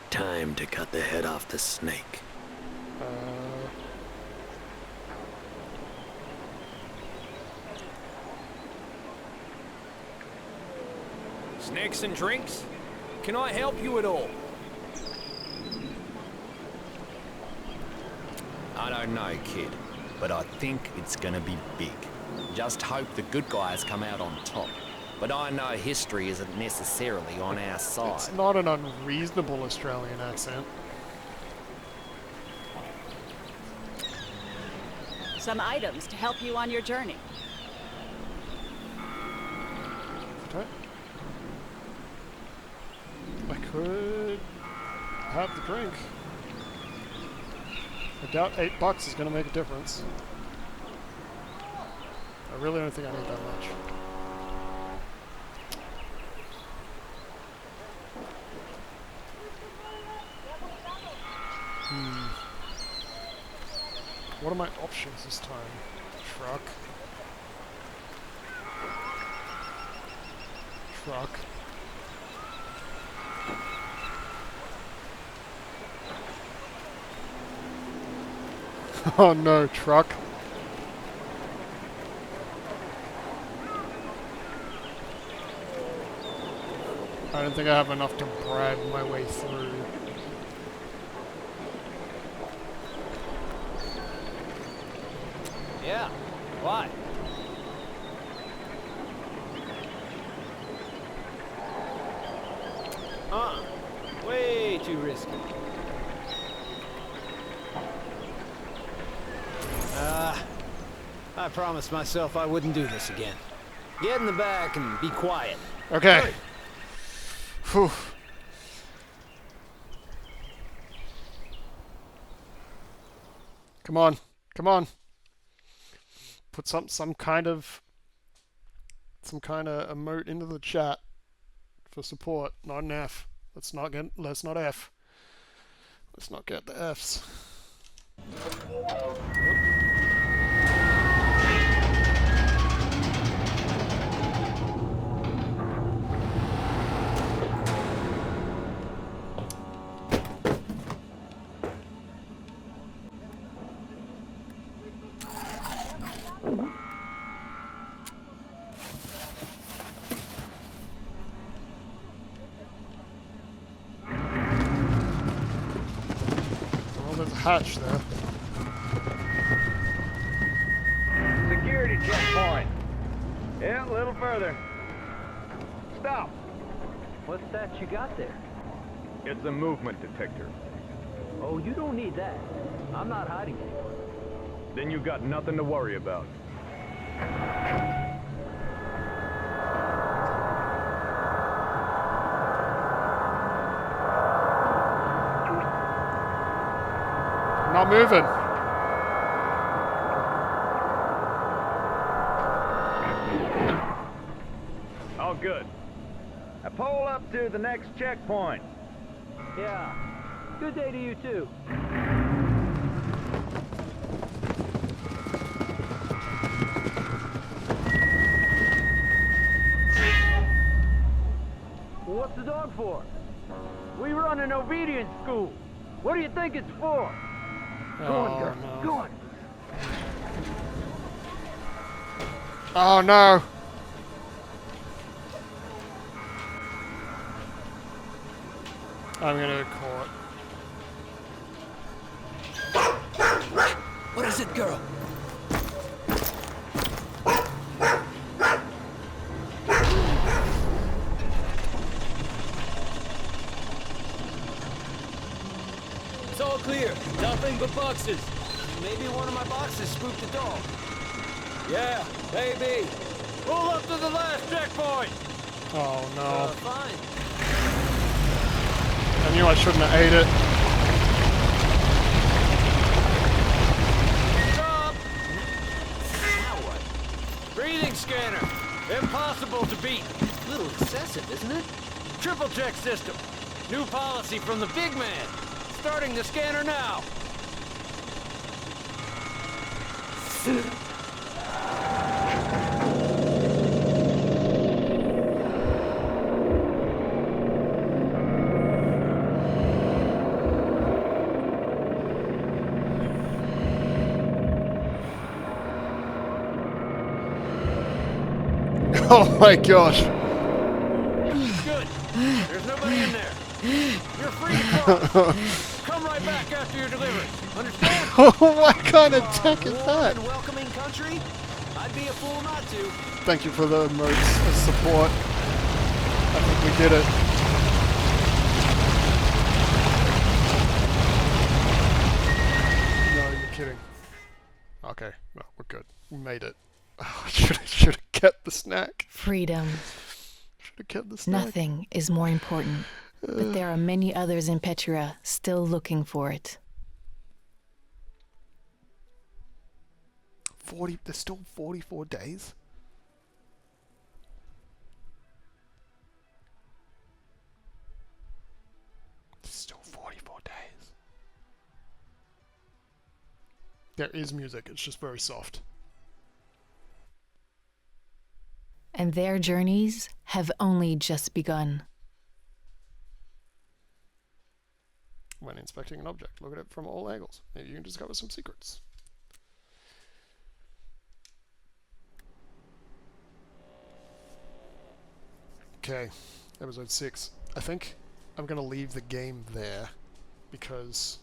Time to cut the head off the snake. Snacks and drinks? Can I help you at all? I don't know, kid, but I think it's gonna be big. Just hope the good guys come out on top. But I know history isn't necessarily on our side. It's not an unreasonable Australian accent. Some items to help you on your journey. Okay. I could have the drink. I doubt $8 is going to make a difference. I really don't think I need that much. What are my options this time? Truck. Truck. Oh no, truck. I don't think I have enough to brag my way through. Yeah, why? Way too risky. I promised myself I wouldn't do this again. Get in the back and be quiet. Okay. Hurry. Whew. Come on. Come on. Put some kind of emote into the chat for support, not an F. Let's not F. Let's not get the Fs. Hatch there. Security checkpoint. Yeah, a little further. Stop. What's that you got there? It's a movement detector. Oh, you don't need that. I'm not hiding anywhere. Then you got nothing to worry about. Not moving. All good. Now pull up to the next checkpoint. Yeah. Good day to you too. what's the dog for? We run an obedience school. What do you think it's for? Go on, girl. No. Go on. Oh no! I'm gonna call it. What is it, girl? It's all clear. Nothing but boxes. Maybe one of my boxes spooked the dog. Yeah, maybe. Roll up to the last checkpoint. Oh no. Fine. I knew I shouldn't have ate it. Stop! Now what? Breathing scanner. Impossible to beat. A little excessive, isn't it? Triple check system. New policy from the big man. Starting the scanner now. Oh my gosh. Good. There's nobody in there. You're free to cross. Come right back after you're delivered. Understand? What kind of tech is that? Welcoming country? I'd be a fool not to. Thank you for the emotes of support. I think we did it. No, you're kidding. Okay, no, we're good. We made it. Oh, I should have kept the snack. Freedom. Should have kept the snack. Nothing is more important, but there are many others in Petra still looking for it. 40. There's still 44 days. There's still 44 days. There is music. It's just very soft. And their journeys have only just begun. When inspecting an object, look at it from all angles. Maybe you can discover some secrets. Okay, episode 6. I think I'm going to leave the game there because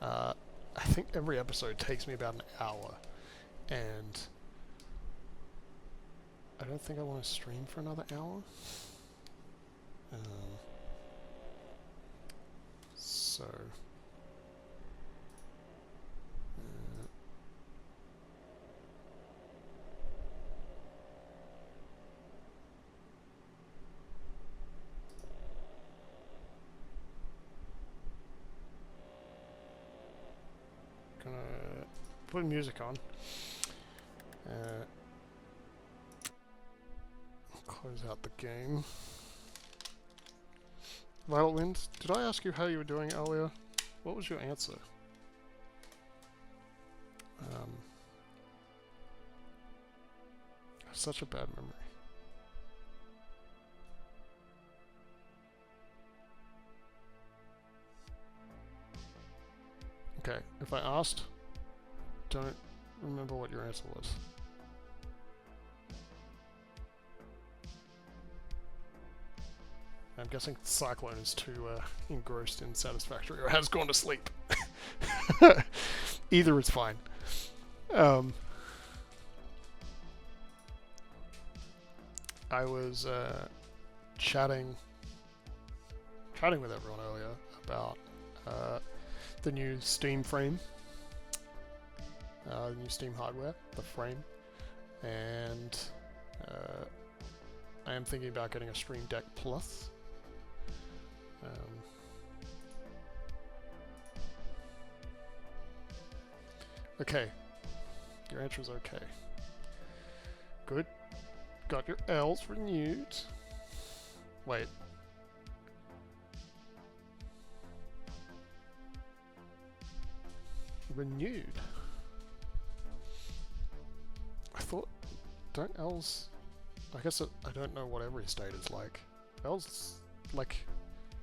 I think every episode takes me about an hour, and I don't think I want to stream for another hour. So gonna put music on. Close out the game. Violet Wind, did I ask you how you were doing earlier? What was your answer? Such a bad memory. Okay, if I asked, don't remember what your answer was. I'm guessing Cyclone is too engrossed in Satisfactory or has gone to sleep. Either is fine. I was chatting with everyone earlier about the new Steam frame, the new Steam hardware, the frame, and I am thinking about getting a Stream Deck Plus. Okay, your answer is okay. Good. Got your L's renewed. Wait. Renewed? I thought... Don't L's... I guess I don't know what every state is like. L's like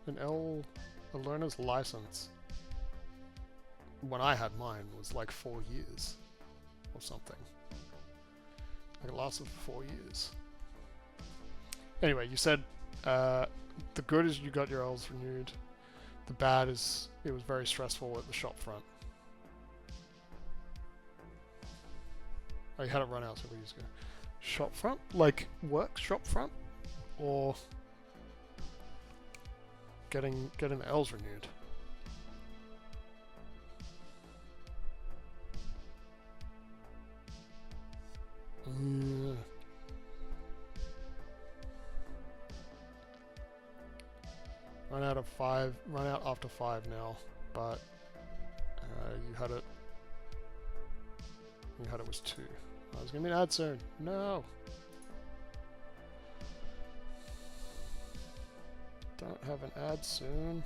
an a learner's license when I had mine was like 4 years or something. Like it lasted for 4 years. Anyway, you said the good is you got your L's renewed. The bad is it was very stressful at the shop front. Oh, you had it run out several years ago. Shop front? Like work shop front? Or getting the L's renewed? Run out of 5. Run out after 5 now, but you had it. You had it was 2. I was gonna be an ad soon. No. Don't have an ad soon.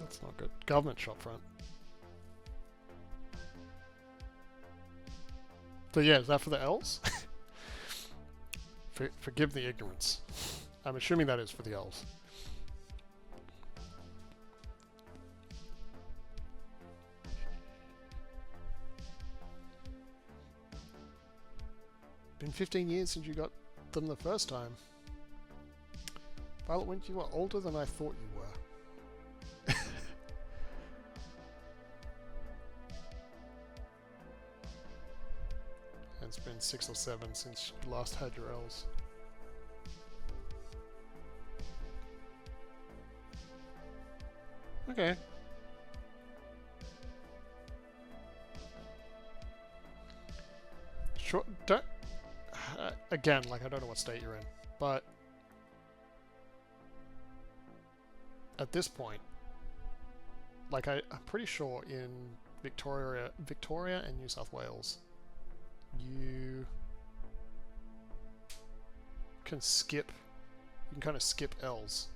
That's not good. Government shopfront. So yeah, is that for the L's? Forgive the ignorance. I'm assuming that is for the L's. Been 15 years since you got them the first time. Violet Wint, you were older than I thought you were. And it's been 6 or 7 since you last had your L's. Okay. Sure, don't... again, like, I don't know what state you're in, but at this point, like, I'm pretty sure in Victoria and New South Wales, you can skip, you can kind of skip L's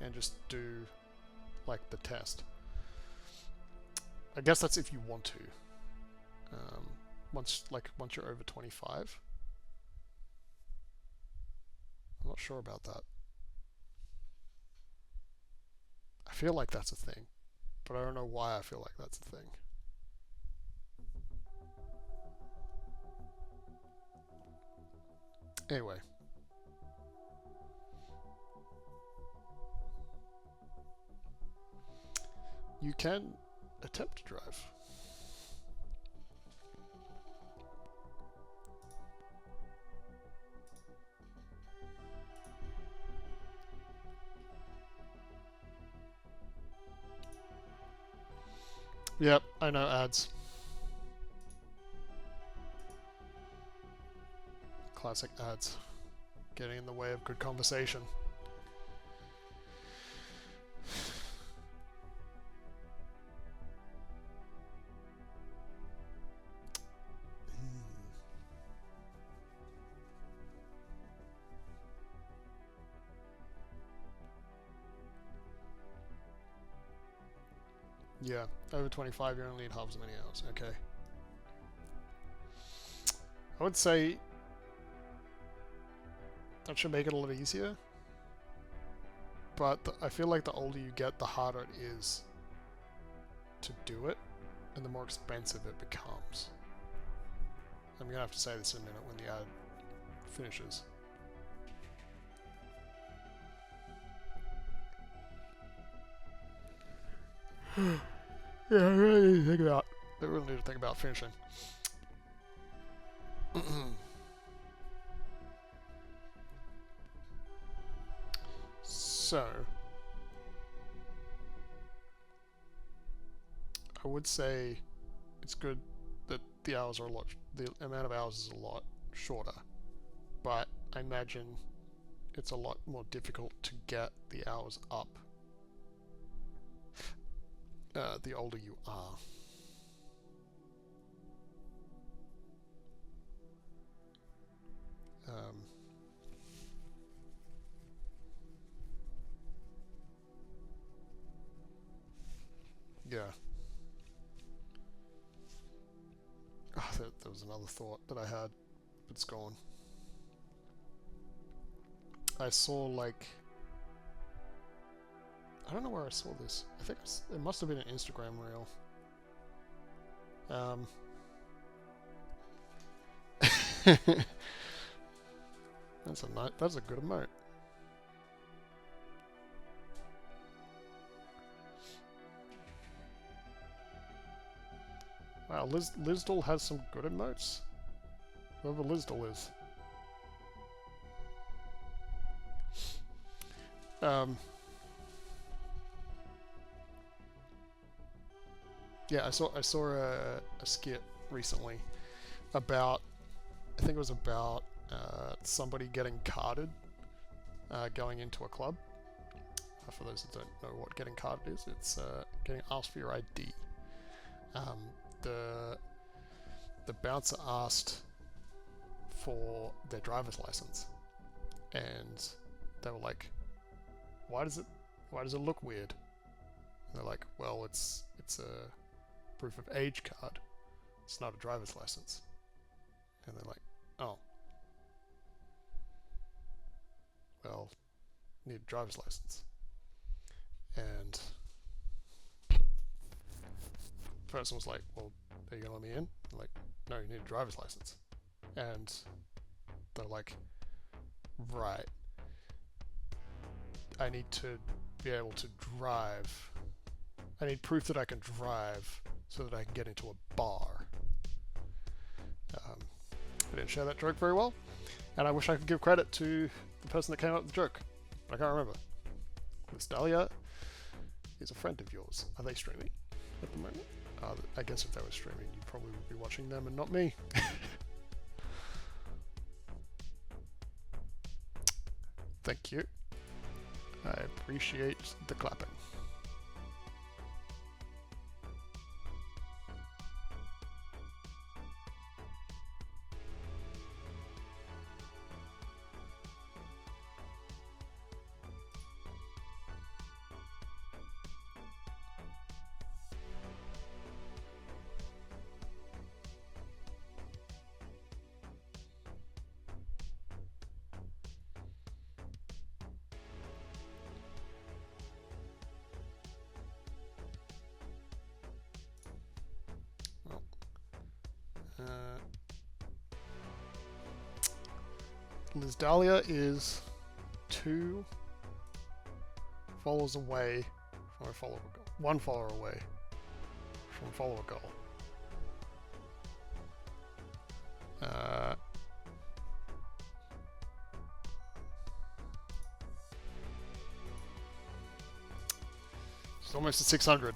and just do, like, the test. I guess that's if you want to. Once you're over 25. I'm not sure about that. I feel like that's a thing, but I don't know why I feel like that's a thing. Anyway. You can attempt to drive. Yep, I know ads. Classic ads. Getting in the way of good conversation. Yeah, over 25 you only need half as many hours, okay. I would say that should make it a lot easier, but I feel like the older you get, the harder it is to do it, and the more expensive it becomes. I'm gonna have to say this in a minute when the ad finishes. Yeah, I really need to think about. I really need to think about finishing. So, I would say it's good that the hours are a lot. The amount of hours is a lot shorter, but I imagine it's a lot more difficult to get the hours up. The older you are. Yeah. with it. There was another thought that I had. It's gone. I saw, like... I don't know where I saw this. I think it must have been an Instagram reel. That's a good emote. Wow, Lizdal has some good emotes. Whoever Lizdal is. Yeah, I saw a skit recently about, I think it was about somebody getting carded going into a club. For those that don't know what getting carded is, it's getting asked for your ID. The bouncer asked for their driver's license, and they were like, "Why does it look weird?" And they're like, "Well, it's a proof of age card. It's not a driver's license." And they're like, "Oh, well, you need a driver's license." And the person was like, "Well, are you gonna let me in?" I'm like, "No, you need a driver's license." And they're like, "Right, I need to be able to drive. I need proof that I can drive so that I can get into a bar." I didn't share that joke very well, and I wish I could give credit to the person that came up with the joke, but I can't remember. Miss Dahlia is a friend of yours. Are they streaming at the moment? I guess if they were streaming, you probably would be watching them and not me. Thank you. I appreciate the clapping. Liz Dahlia is 2 followers away from a follower goal. 1 follower away from a follower goal. She's almost at 600.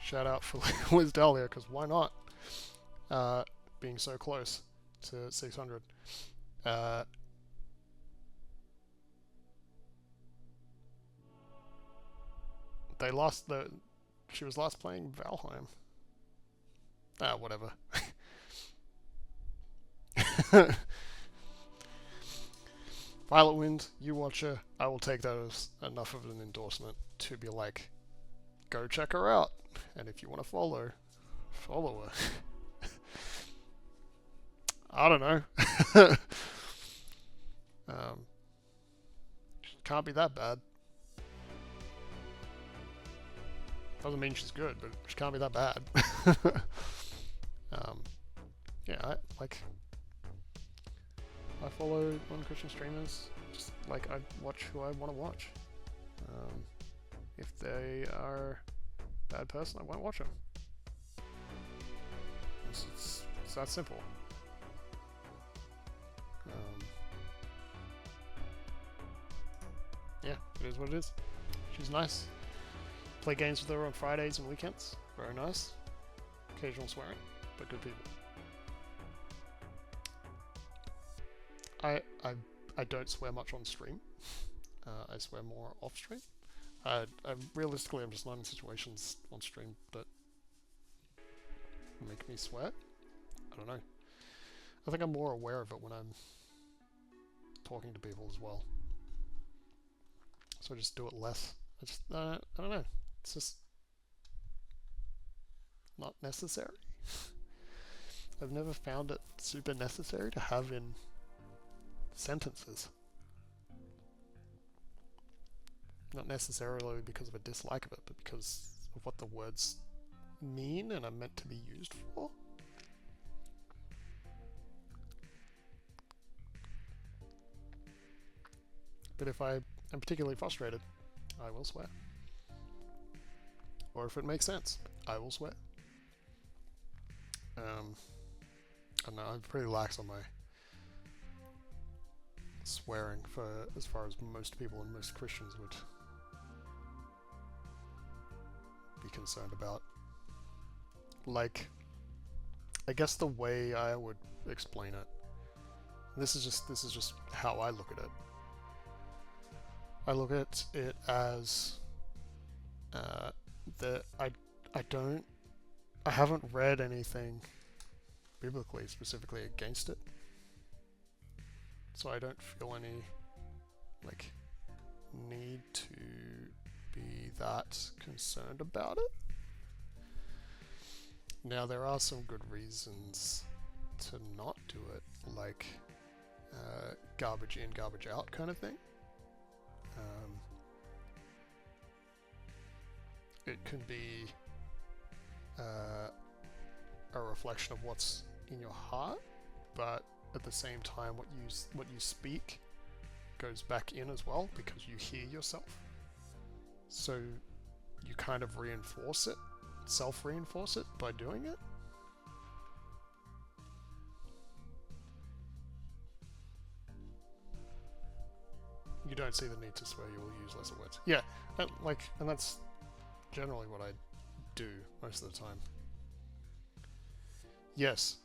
Shout out for Liz Dahlia, because why not? Being so close to 600. They lost she was last playing Valheim. Whatever. Violet Wind, you watch her. I will take that as enough of an endorsement to be like, go check her out. And if you want to follow her. I don't know. Can't be that bad. Doesn't mean she's good, but she can't be that bad. Yeah, I follow non-Christian streamers. Just like I watch who I want to watch. If they are a bad person, I won't watch them. It's that simple. Yeah, it is what it is. She's nice. Play games with her on Fridays and weekends. Very nice. Occasional swearing, but good people. I don't swear much on stream. I swear more off stream. Realistically, I'm just not in situations on stream that make me swear. I don't know. I think I'm more aware of it when I'm talking to people as well. So I just do it less. I don't know. It's just not necessary. I've never found it super necessary to have in sentences. Not necessarily because of a dislike of it, but because of what the words mean and are meant to be used for. But if I am particularly frustrated, I will swear. Or if it makes sense, I will swear. I don't know, I'm pretty lax on my swearing for as far as most people and most Christians would be concerned about. Like, I guess the way I would explain it, this is just how I look at it. I look at it as that I haven't read anything biblically specifically against it, so I don't feel any like need to be that concerned about it. Now there are some good reasons to not do it, like garbage in, garbage out kind of thing. It can be a reflection of what's in your heart, but at the same time what you speak goes back in as well, because you hear yourself. So you kind of reinforce it, self-reinforce it by doing it. You don't see the need to swear, you will use lesser words. Yeah, and that's generally what I do most of the time. Yes,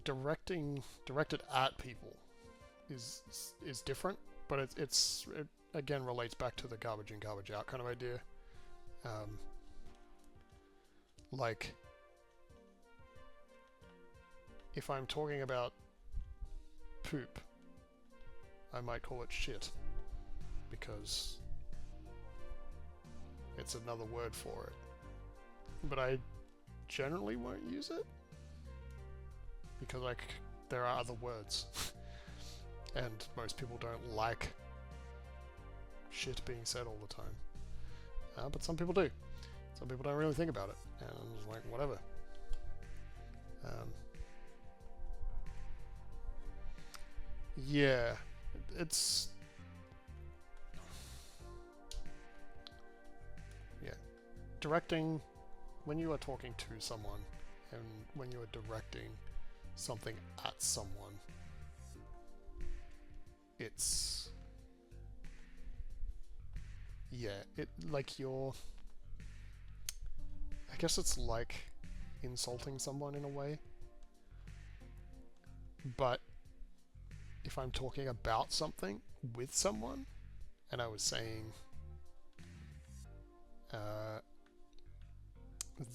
directed at people is different, but it again relates back to the garbage in, garbage out kind of idea. Like, if I'm talking about poop, I might call it shit, because it's another word for it. But I generally won't use it, because there are other words. And most people don't like shit being said all the time. But some people do. Some people don't really think about it. And I'm just like, whatever. Yeah, it's... Yeah. Directing, when you are talking to someone, and when you are directing something at someone, it's... Yeah, I guess it's like insulting someone in a way. But if I'm talking about something with someone, and I was saying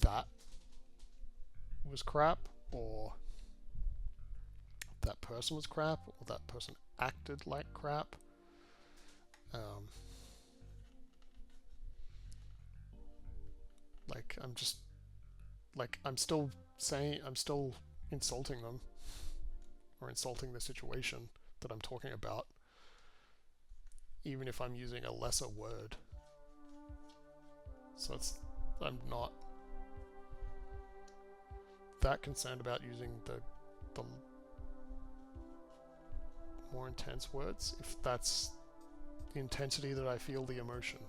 that was crap, or that person was crap, or that person acted like crap, I'm still insulting them, or insulting the situation that I'm talking about, even if I'm using a lesser word. So I'm not that concerned about using the more intense words, if that's the intensity that I feel the emotion.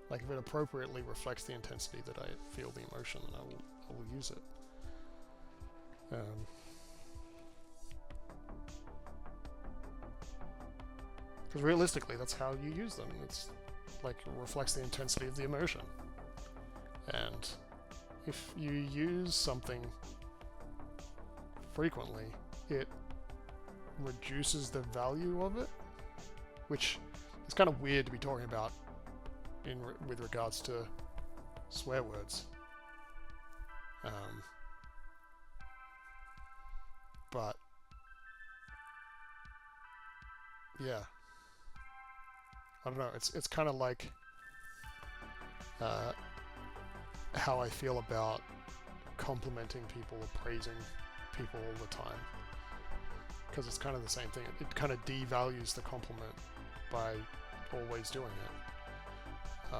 Like, if it appropriately reflects the intensity that I feel the emotion, then I will use it. Because realistically, that's how you use them. It's like, it reflects the intensity of the emotion. And if you use something frequently, it reduces the value of it, which is kind of weird to be talking about with regards to swear words. But yeah, I don't know. It's kind of like how I feel about complimenting people or praising people all the time, because it's kind of the same thing. It kind of devalues the compliment by always doing it.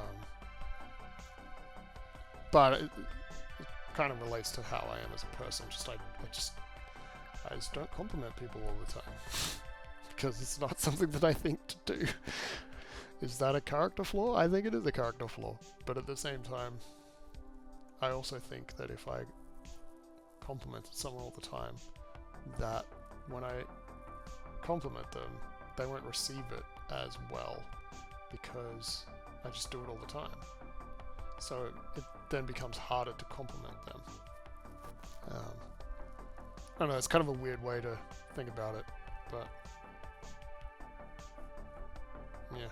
But it kind of relates to how I am as a person. I just don't compliment people all the time because it's not something that I think to do. Is that a character flaw? I think it is a character flaw, but at the same time, I also think that if I complimented someone all the time, that when I compliment them, they won't receive it as well because I just do it all the time. So it then becomes harder to compliment them. I don't know, it's kind of a weird way to think about it, but yeah.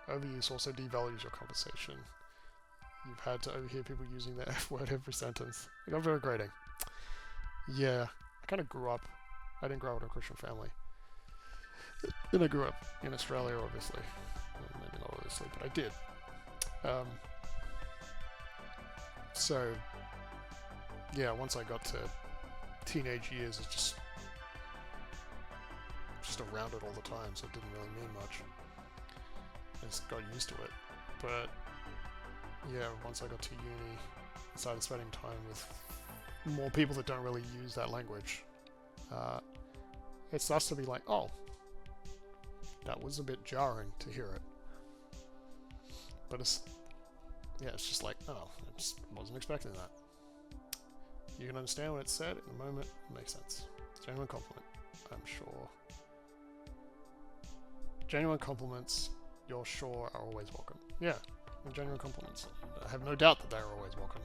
Overuse also devalues your conversation. You've had to overhear people using the F word every sentence. It got very grating. Yeah, I kind of grew up. I didn't grow up in a Christian family. Then I grew up in Australia, obviously. Well, maybe not obviously, but I did. So, yeah, once I got to teenage years, it's just around it all the time, so it didn't really mean much. I just got used to it. But yeah, once I got to uni, I started spending time with more people that don't really use that language. It starts to be like, oh, that was a bit jarring to hear it. But it's just like, oh, I just wasn't expecting that. You can understand what it's said in the moment, it makes sense. Genuine compliment, I'm sure. Genuine compliments, you're sure, are always welcome. Yeah, and genuine compliments. I have no doubt that they are always welcome.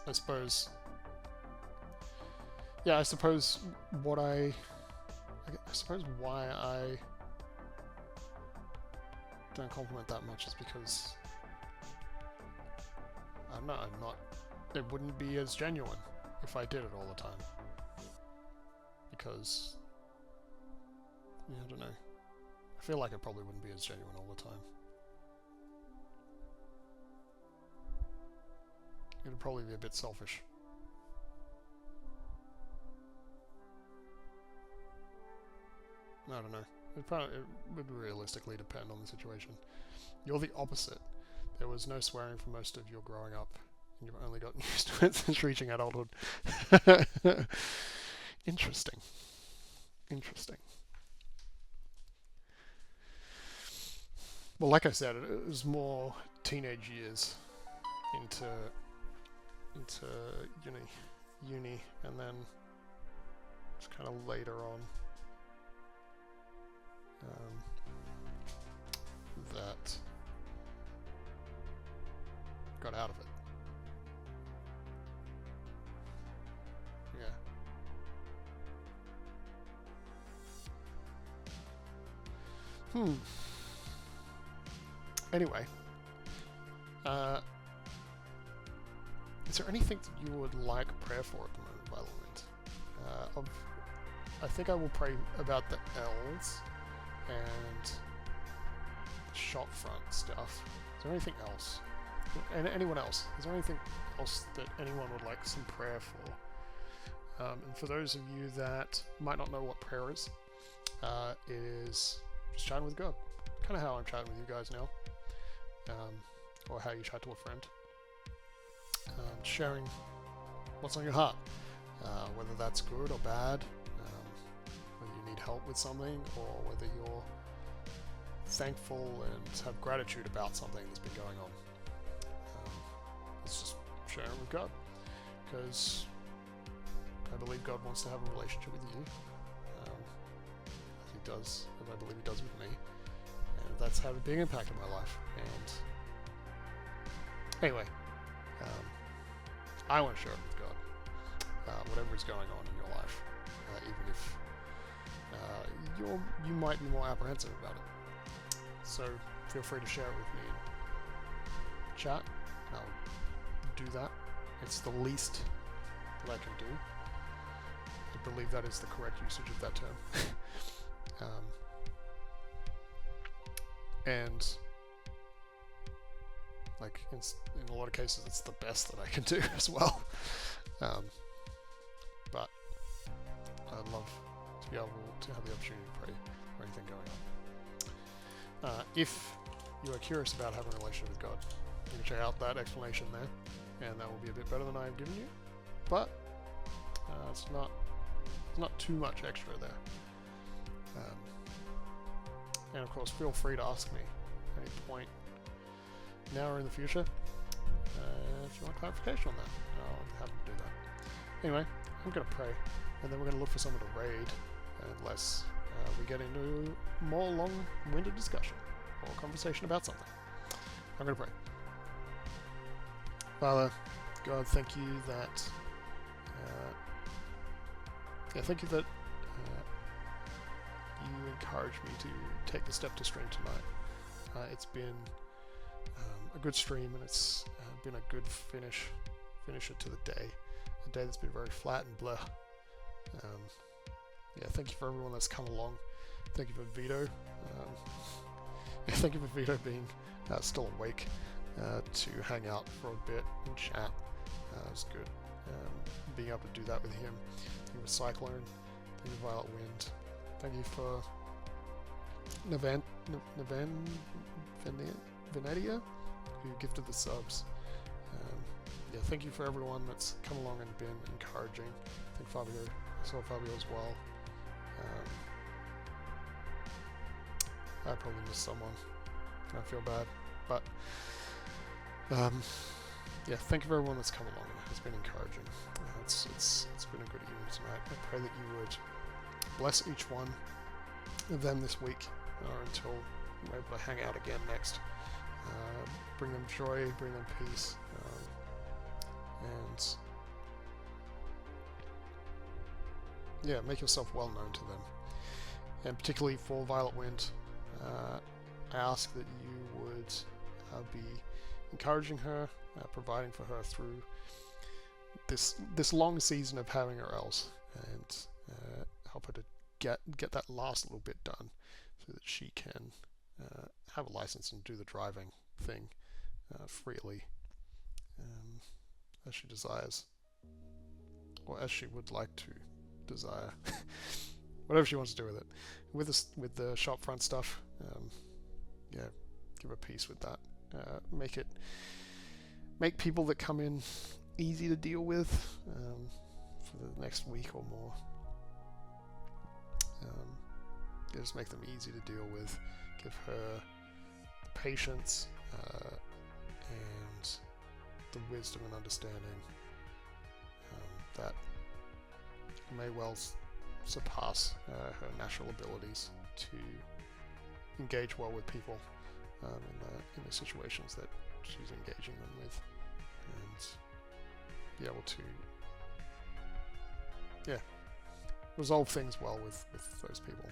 I suppose why I don't compliment that much is because I don't know, it wouldn't be as genuine if I did it all the time. Because yeah, I don't know. I feel like it probably wouldn't be as genuine all the time. It would probably be a bit selfish. I don't know. It would realistically depend on the situation. You're the opposite. There was no swearing for most of your growing up, and you've only gotten used to it since reaching adulthood. Interesting. Interesting. Well, like I said, it was more teenage years into uni, and then it's kind of later on that got out of it. Yeah. Anyway, is there anything that you would like prayer for at the moment, Violet? I think I will pray about the elves and the shop front stuff. Is there anything else? And anyone else? Is there anything else that anyone would like some prayer for? And for those of you that might not know what prayer is, it is just chatting with God. Kind of how I'm chatting with you guys now. Or how you chat to a friend. Sharing what's on your heart. Whether that's good or bad. Whether you need help with something, or whether you're thankful and have gratitude about something that's been going on. It's just sharing with God, because I believe God wants to have a relationship with you, as He does, as I believe He does with me, and that's had a big impact on my life. And anyway, I want to share it with God, whatever is going on in your life, even if you might be more apprehensive about it. So feel free to share it with me in chat, I'll do that. It's the least that I can do. I believe that is the correct usage of that term. And like in a lot of cases, it's the best that I can do as well. But I'd love to be able to have the opportunity to pray for anything going on. If you are curious about having a relationship with God, you can check out that explanation there, and that will be a bit better than I have given you. But it's not too much extra there. And of course, feel free to ask me at any point now or in the future if you want clarification on that. I'll be happy to do that. Anyway, I'm going to pray, and then we're going to look for someone to raid, unless we get into more long-winded discussion or conversation about something. I'm going to pray. Father, God, thank you that thank you that you encouraged me to take the step to stream tonight. It's been a good stream, and it's been a good finisher to the day. A day that's been very flat and blur. Yeah, thank you for everyone that's come along. Thank you for Vito. Thank you for Vito being still awake to hang out for a bit and chat. It was good. Being able to do that with him. Thank you for Cyclone. Thank you for Violet Wind. Thank you for Venetia, who gifted the subs. Yeah, thank you for everyone that's come along and been encouraging. I think Fabio, I saw Fabio as well. I probably missed someone. I feel bad, but yeah, thank you for everyone that's come along. It's been encouraging. It's been a good evening tonight. I pray that you would bless each one of them this week, until we're able to hang out again next. Bring them joy, bring them peace, and yeah, make yourself well known to them. And particularly for Violet Wind, I ask that you would be encouraging her, providing for her through this long season of having her else, and help her to get that last little bit done, so that she can have a license and do the driving thing freely, as she desires, or as she would like to desire. Whatever she wants to do with it. With the shop front stuff, yeah, give her peace with that. Make people that come in easy to deal with for the next week or more. Just make them easy to deal with. Give her the patience and the wisdom and understanding that may well surpass her natural abilities to engage well with people in the situations that she's engaging them with, and be able to resolve things well with those people.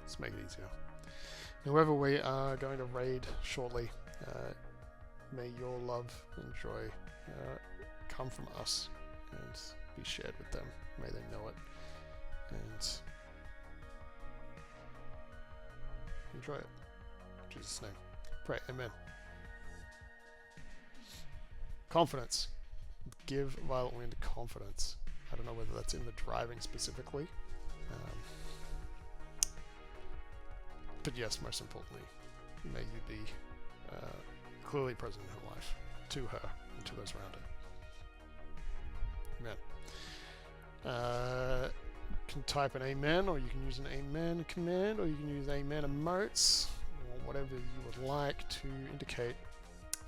Let's make it easier. Whoever we are going to raid shortly, may your love and joy come from us and be shared with them. May they know it and enjoy it. In Jesus' name. Pray. Amen. Confidence. Give Violet Wind confidence. I don't know whether that's in the driving specifically. But yes, most importantly, may you be clearly present in her life, to her and to those around her. Amen. Can type an amen, or you can use an amen command, or you can use amen emotes, or whatever you would like to indicate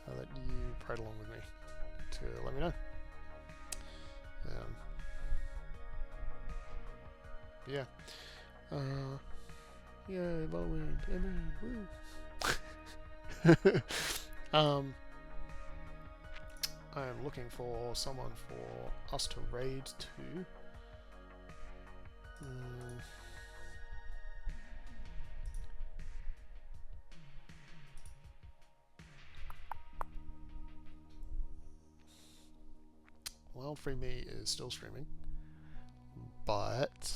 that you prayed along with me, to let me know. Yeah. Yeah, Violet Wind, amen, woo. I am looking for someone for us to raid to. Channel 3 Me is still streaming, but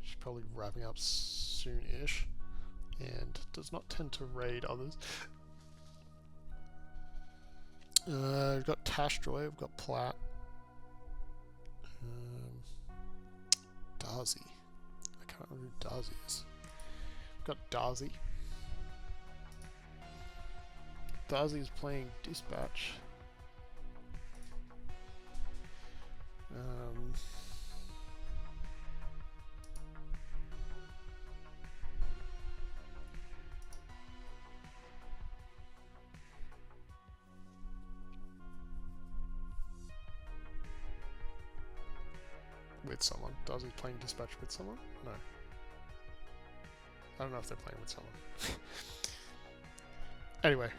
she's probably wrapping up soon-ish, and does not tend to raid others. We've got Tashjoy, we've got Platt, Darcy. I can't remember who Darcy is. We've got Darcy. Darcy is playing Dispatch. With someone. Darcy's playing Dispatch with someone? No. I don't know if they're playing with someone. Anyway.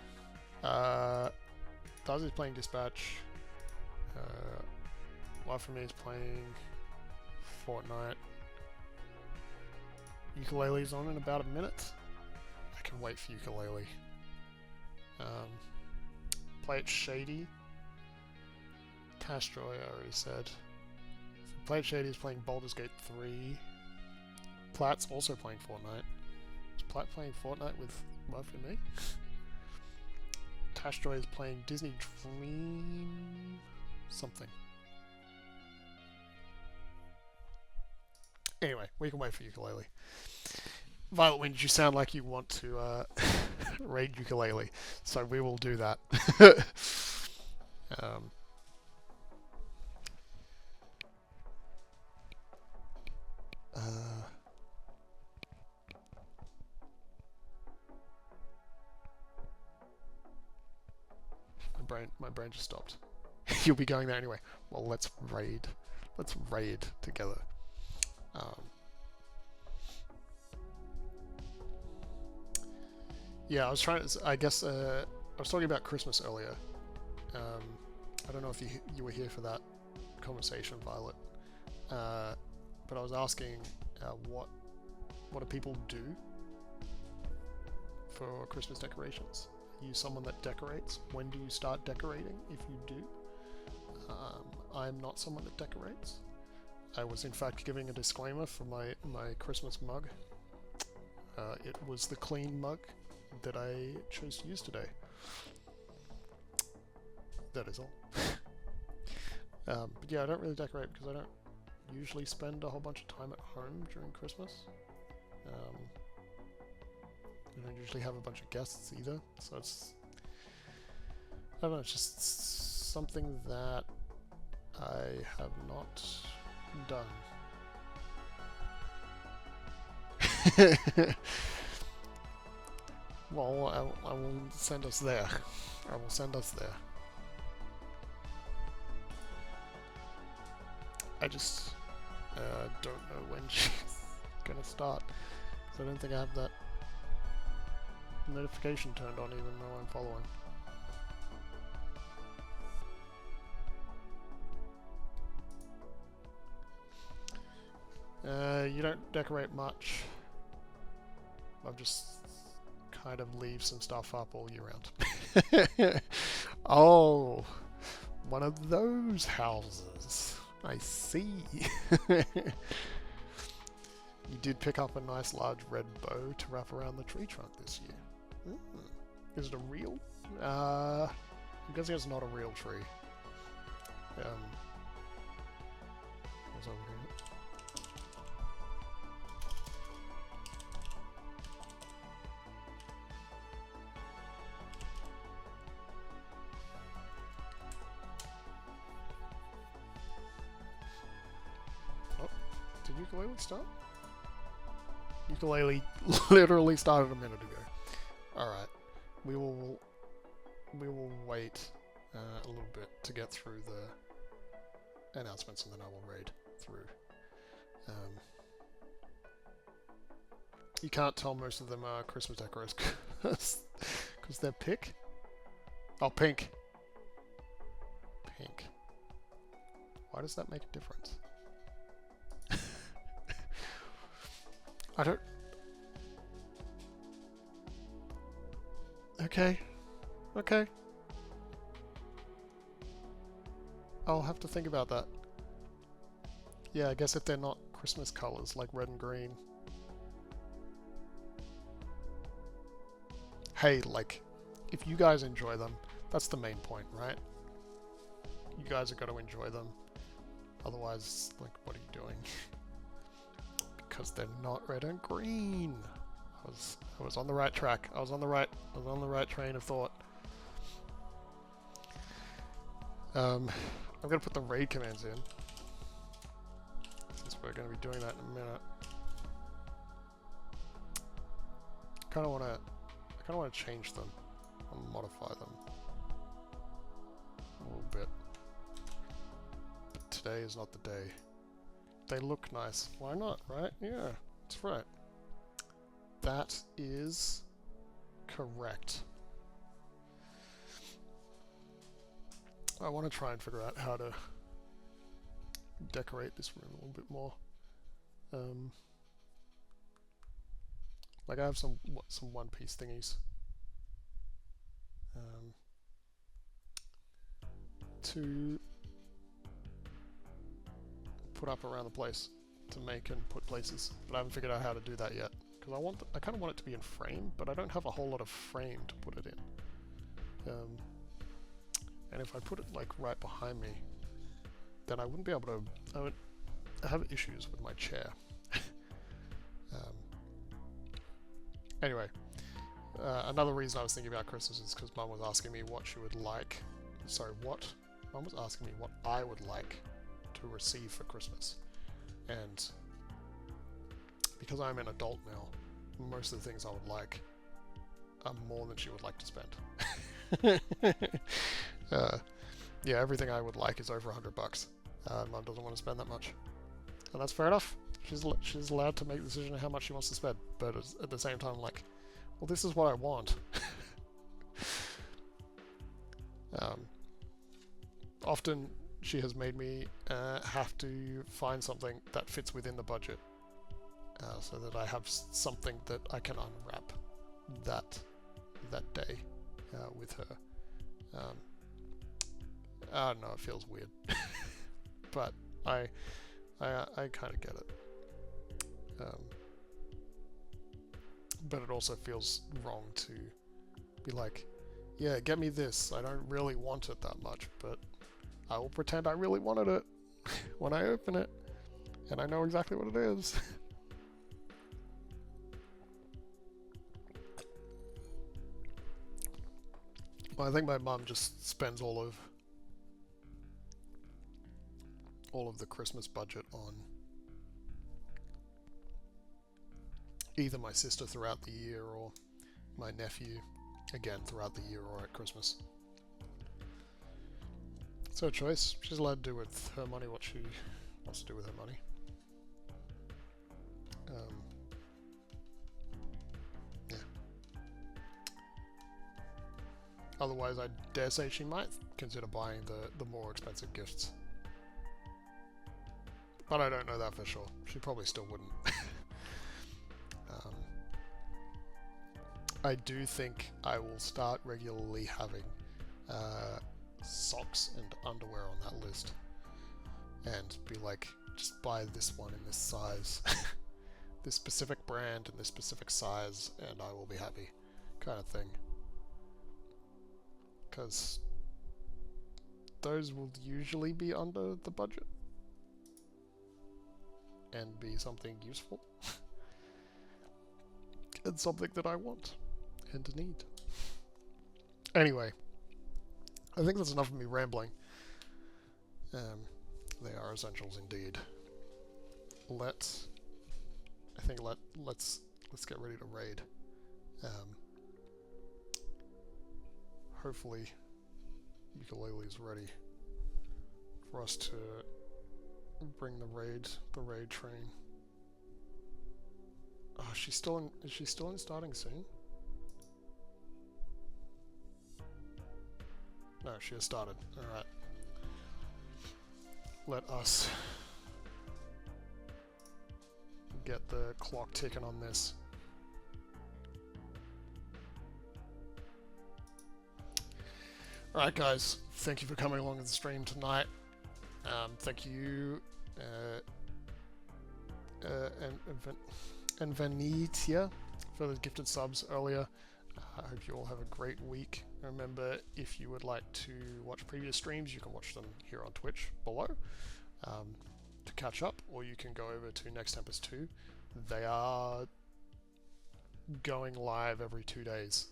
Darcy's playing Dispatch. Life for Me is playing Fortnite. Ukulele's on in about a minute. I can wait for Ukulele. Play It Shady. Castro, I already said. So Play It Shady is playing Baldur's Gate 3. Platt's also playing Fortnite. Is Platt playing Fortnite with Life for Me? Castro is playing Disney Dream... something. Anyway, we can wait for Ukulele. Violet Wind, you sound like you want to raid Ukulele, so we will do that. My brain just stopped. You'll be going there anyway. Well, let's raid. Let's raid together. Yeah, I was trying to. I guess I was talking about Christmas earlier. I don't know if you were here for that conversation, Violet. But I was asking what do people do for Christmas decorations? Are you someone that decorates? When do you start decorating, if you do? I'm not someone that decorates. I was in fact giving a disclaimer for my Christmas mug. It was the clean mug that I chose to use today. That is all. But yeah, I don't really decorate because I don't usually spend a whole bunch of time at home during Christmas. I don't usually have a bunch of guests either, so it's... I don't know, it's just something that I have not done. Well, I will send us there. I will send us there. I just don't know when she's gonna start. So I don't think I have that notification turned on even though I'm following. You don't decorate much. I'll just kind of leave some stuff up all year round. Oh, one of those houses. I see. You did pick up a nice large red bow to wrap around the tree trunk this year. Is it a real? I'm guessing it's not a real tree. What's over here? Did Ukulele start? Ukulele literally started a minute ago. Alright. We will wait a little bit to get through the announcements and then I will raid through. You can't tell most of them are Christmas decors because they're pink. Oh, pink. Pink. Why does that make a difference? I don't... Okay. Okay. I'll have to think about that. Yeah, I guess if they're not Christmas colors like red and green. Hey, like, if you guys enjoy them, that's the main point, right? You guys are going to enjoy them. Otherwise, like, what are you doing? Because they're not red and green. I was on the right track. I was on the right train of thought. I'm gonna put the raid commands in, since we're gonna be doing that in a minute. I kinda wanna change them and modify them a little bit. But today is not the day. They look nice. Why not, right? Yeah, that's right. That is correct. I want to try and figure out how to decorate this room a little bit more. Like I have some one-piece thingies to put up around the place to make and put places, but I haven't figured out how to do that yet. Because I kind of want it to be in frame, but I don't have a whole lot of frame to put it in. And if I put it like right behind me, then I wouldn't be able to. I would have issues with my chair. Anyway, another reason I was thinking about Christmas is because Mum was asking me what she would like. Sorry, Mum was asking me what I would like to receive for Christmas, and because I'm an adult now, most of the things I would like are more than she would like to spend. Yeah, everything I would like is over $100. Mum doesn't want to spend that much, and that's fair enough. She's allowed to make the decision of how much she wants to spend, but at the same time, like, well, this is what I want. Often she has made me have to find something that fits within the budget, so that I have something that I can unwrap that day with her. I don't know, it feels weird, but I kind of get it. But it also feels wrong to be like, yeah, get me this. I don't really want it that much, but I will pretend I really wanted it when I open it, and I know exactly what it is. Well, I think my mum just spends all of the Christmas budget on either my sister throughout the year or my nephew again throughout the year or at Christmas. It's her choice. She's allowed to do with her money what she wants to do with her money. Yeah. Otherwise, I dare say she might consider buying the more expensive gifts. But I don't know that for sure. She probably still wouldn't. I do think I will start regularly having socks and underwear on that list, and be like, just buy this one in this size, this specific brand in this specific size, and I will be happy, kind of thing. Because those will usually be under the budget and be something useful and something that I want and need. Anyway, I think that's enough of me rambling. They are essentials indeed. Let's get ready to raid. Hopefully ukulele is ready for us to bring the raid train. Oh, is she still in starting soon? No, she has started. Alright. Let us get the clock ticking on this. Alright guys, thank you for coming along to the stream tonight. Thank you, and Venetia for the gifted subs earlier. I hope you all have a great week. Remember, if you would like to watch previous streams, you can watch them here on Twitch below to catch up, or you can go over to Nextempus 2. They are going live every 2 days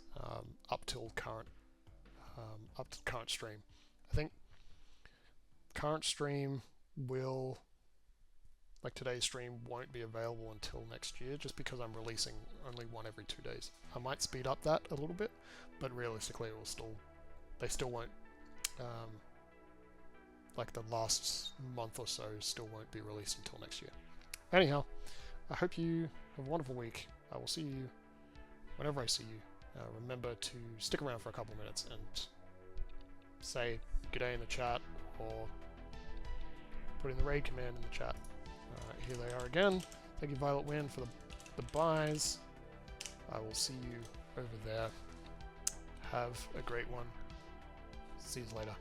up till current stream. I think current stream will, like today's stream, won't be available until next year, just because I'm releasing only one every 2 days. I might speed up that a little bit, but realistically, they still won't. Like the last month or so still won't be released until next year. Anyhow, I hope you have a wonderful week. I will see you whenever I see you. Remember to stick around for a couple minutes and say g'day in the chat, or put in the raid command in the chat. Here they are again. Thank you, Violet Wind, for the buys. I will see you over there. Have a great one. See you later.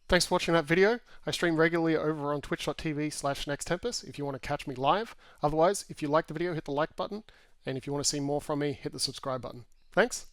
Thanks for watching that video. I stream regularly over on twitch.tv/Nextempus if you want to catch me live. Otherwise, if you like the video, hit the like button. And if you want to see more from me, hit the subscribe button. Thanks.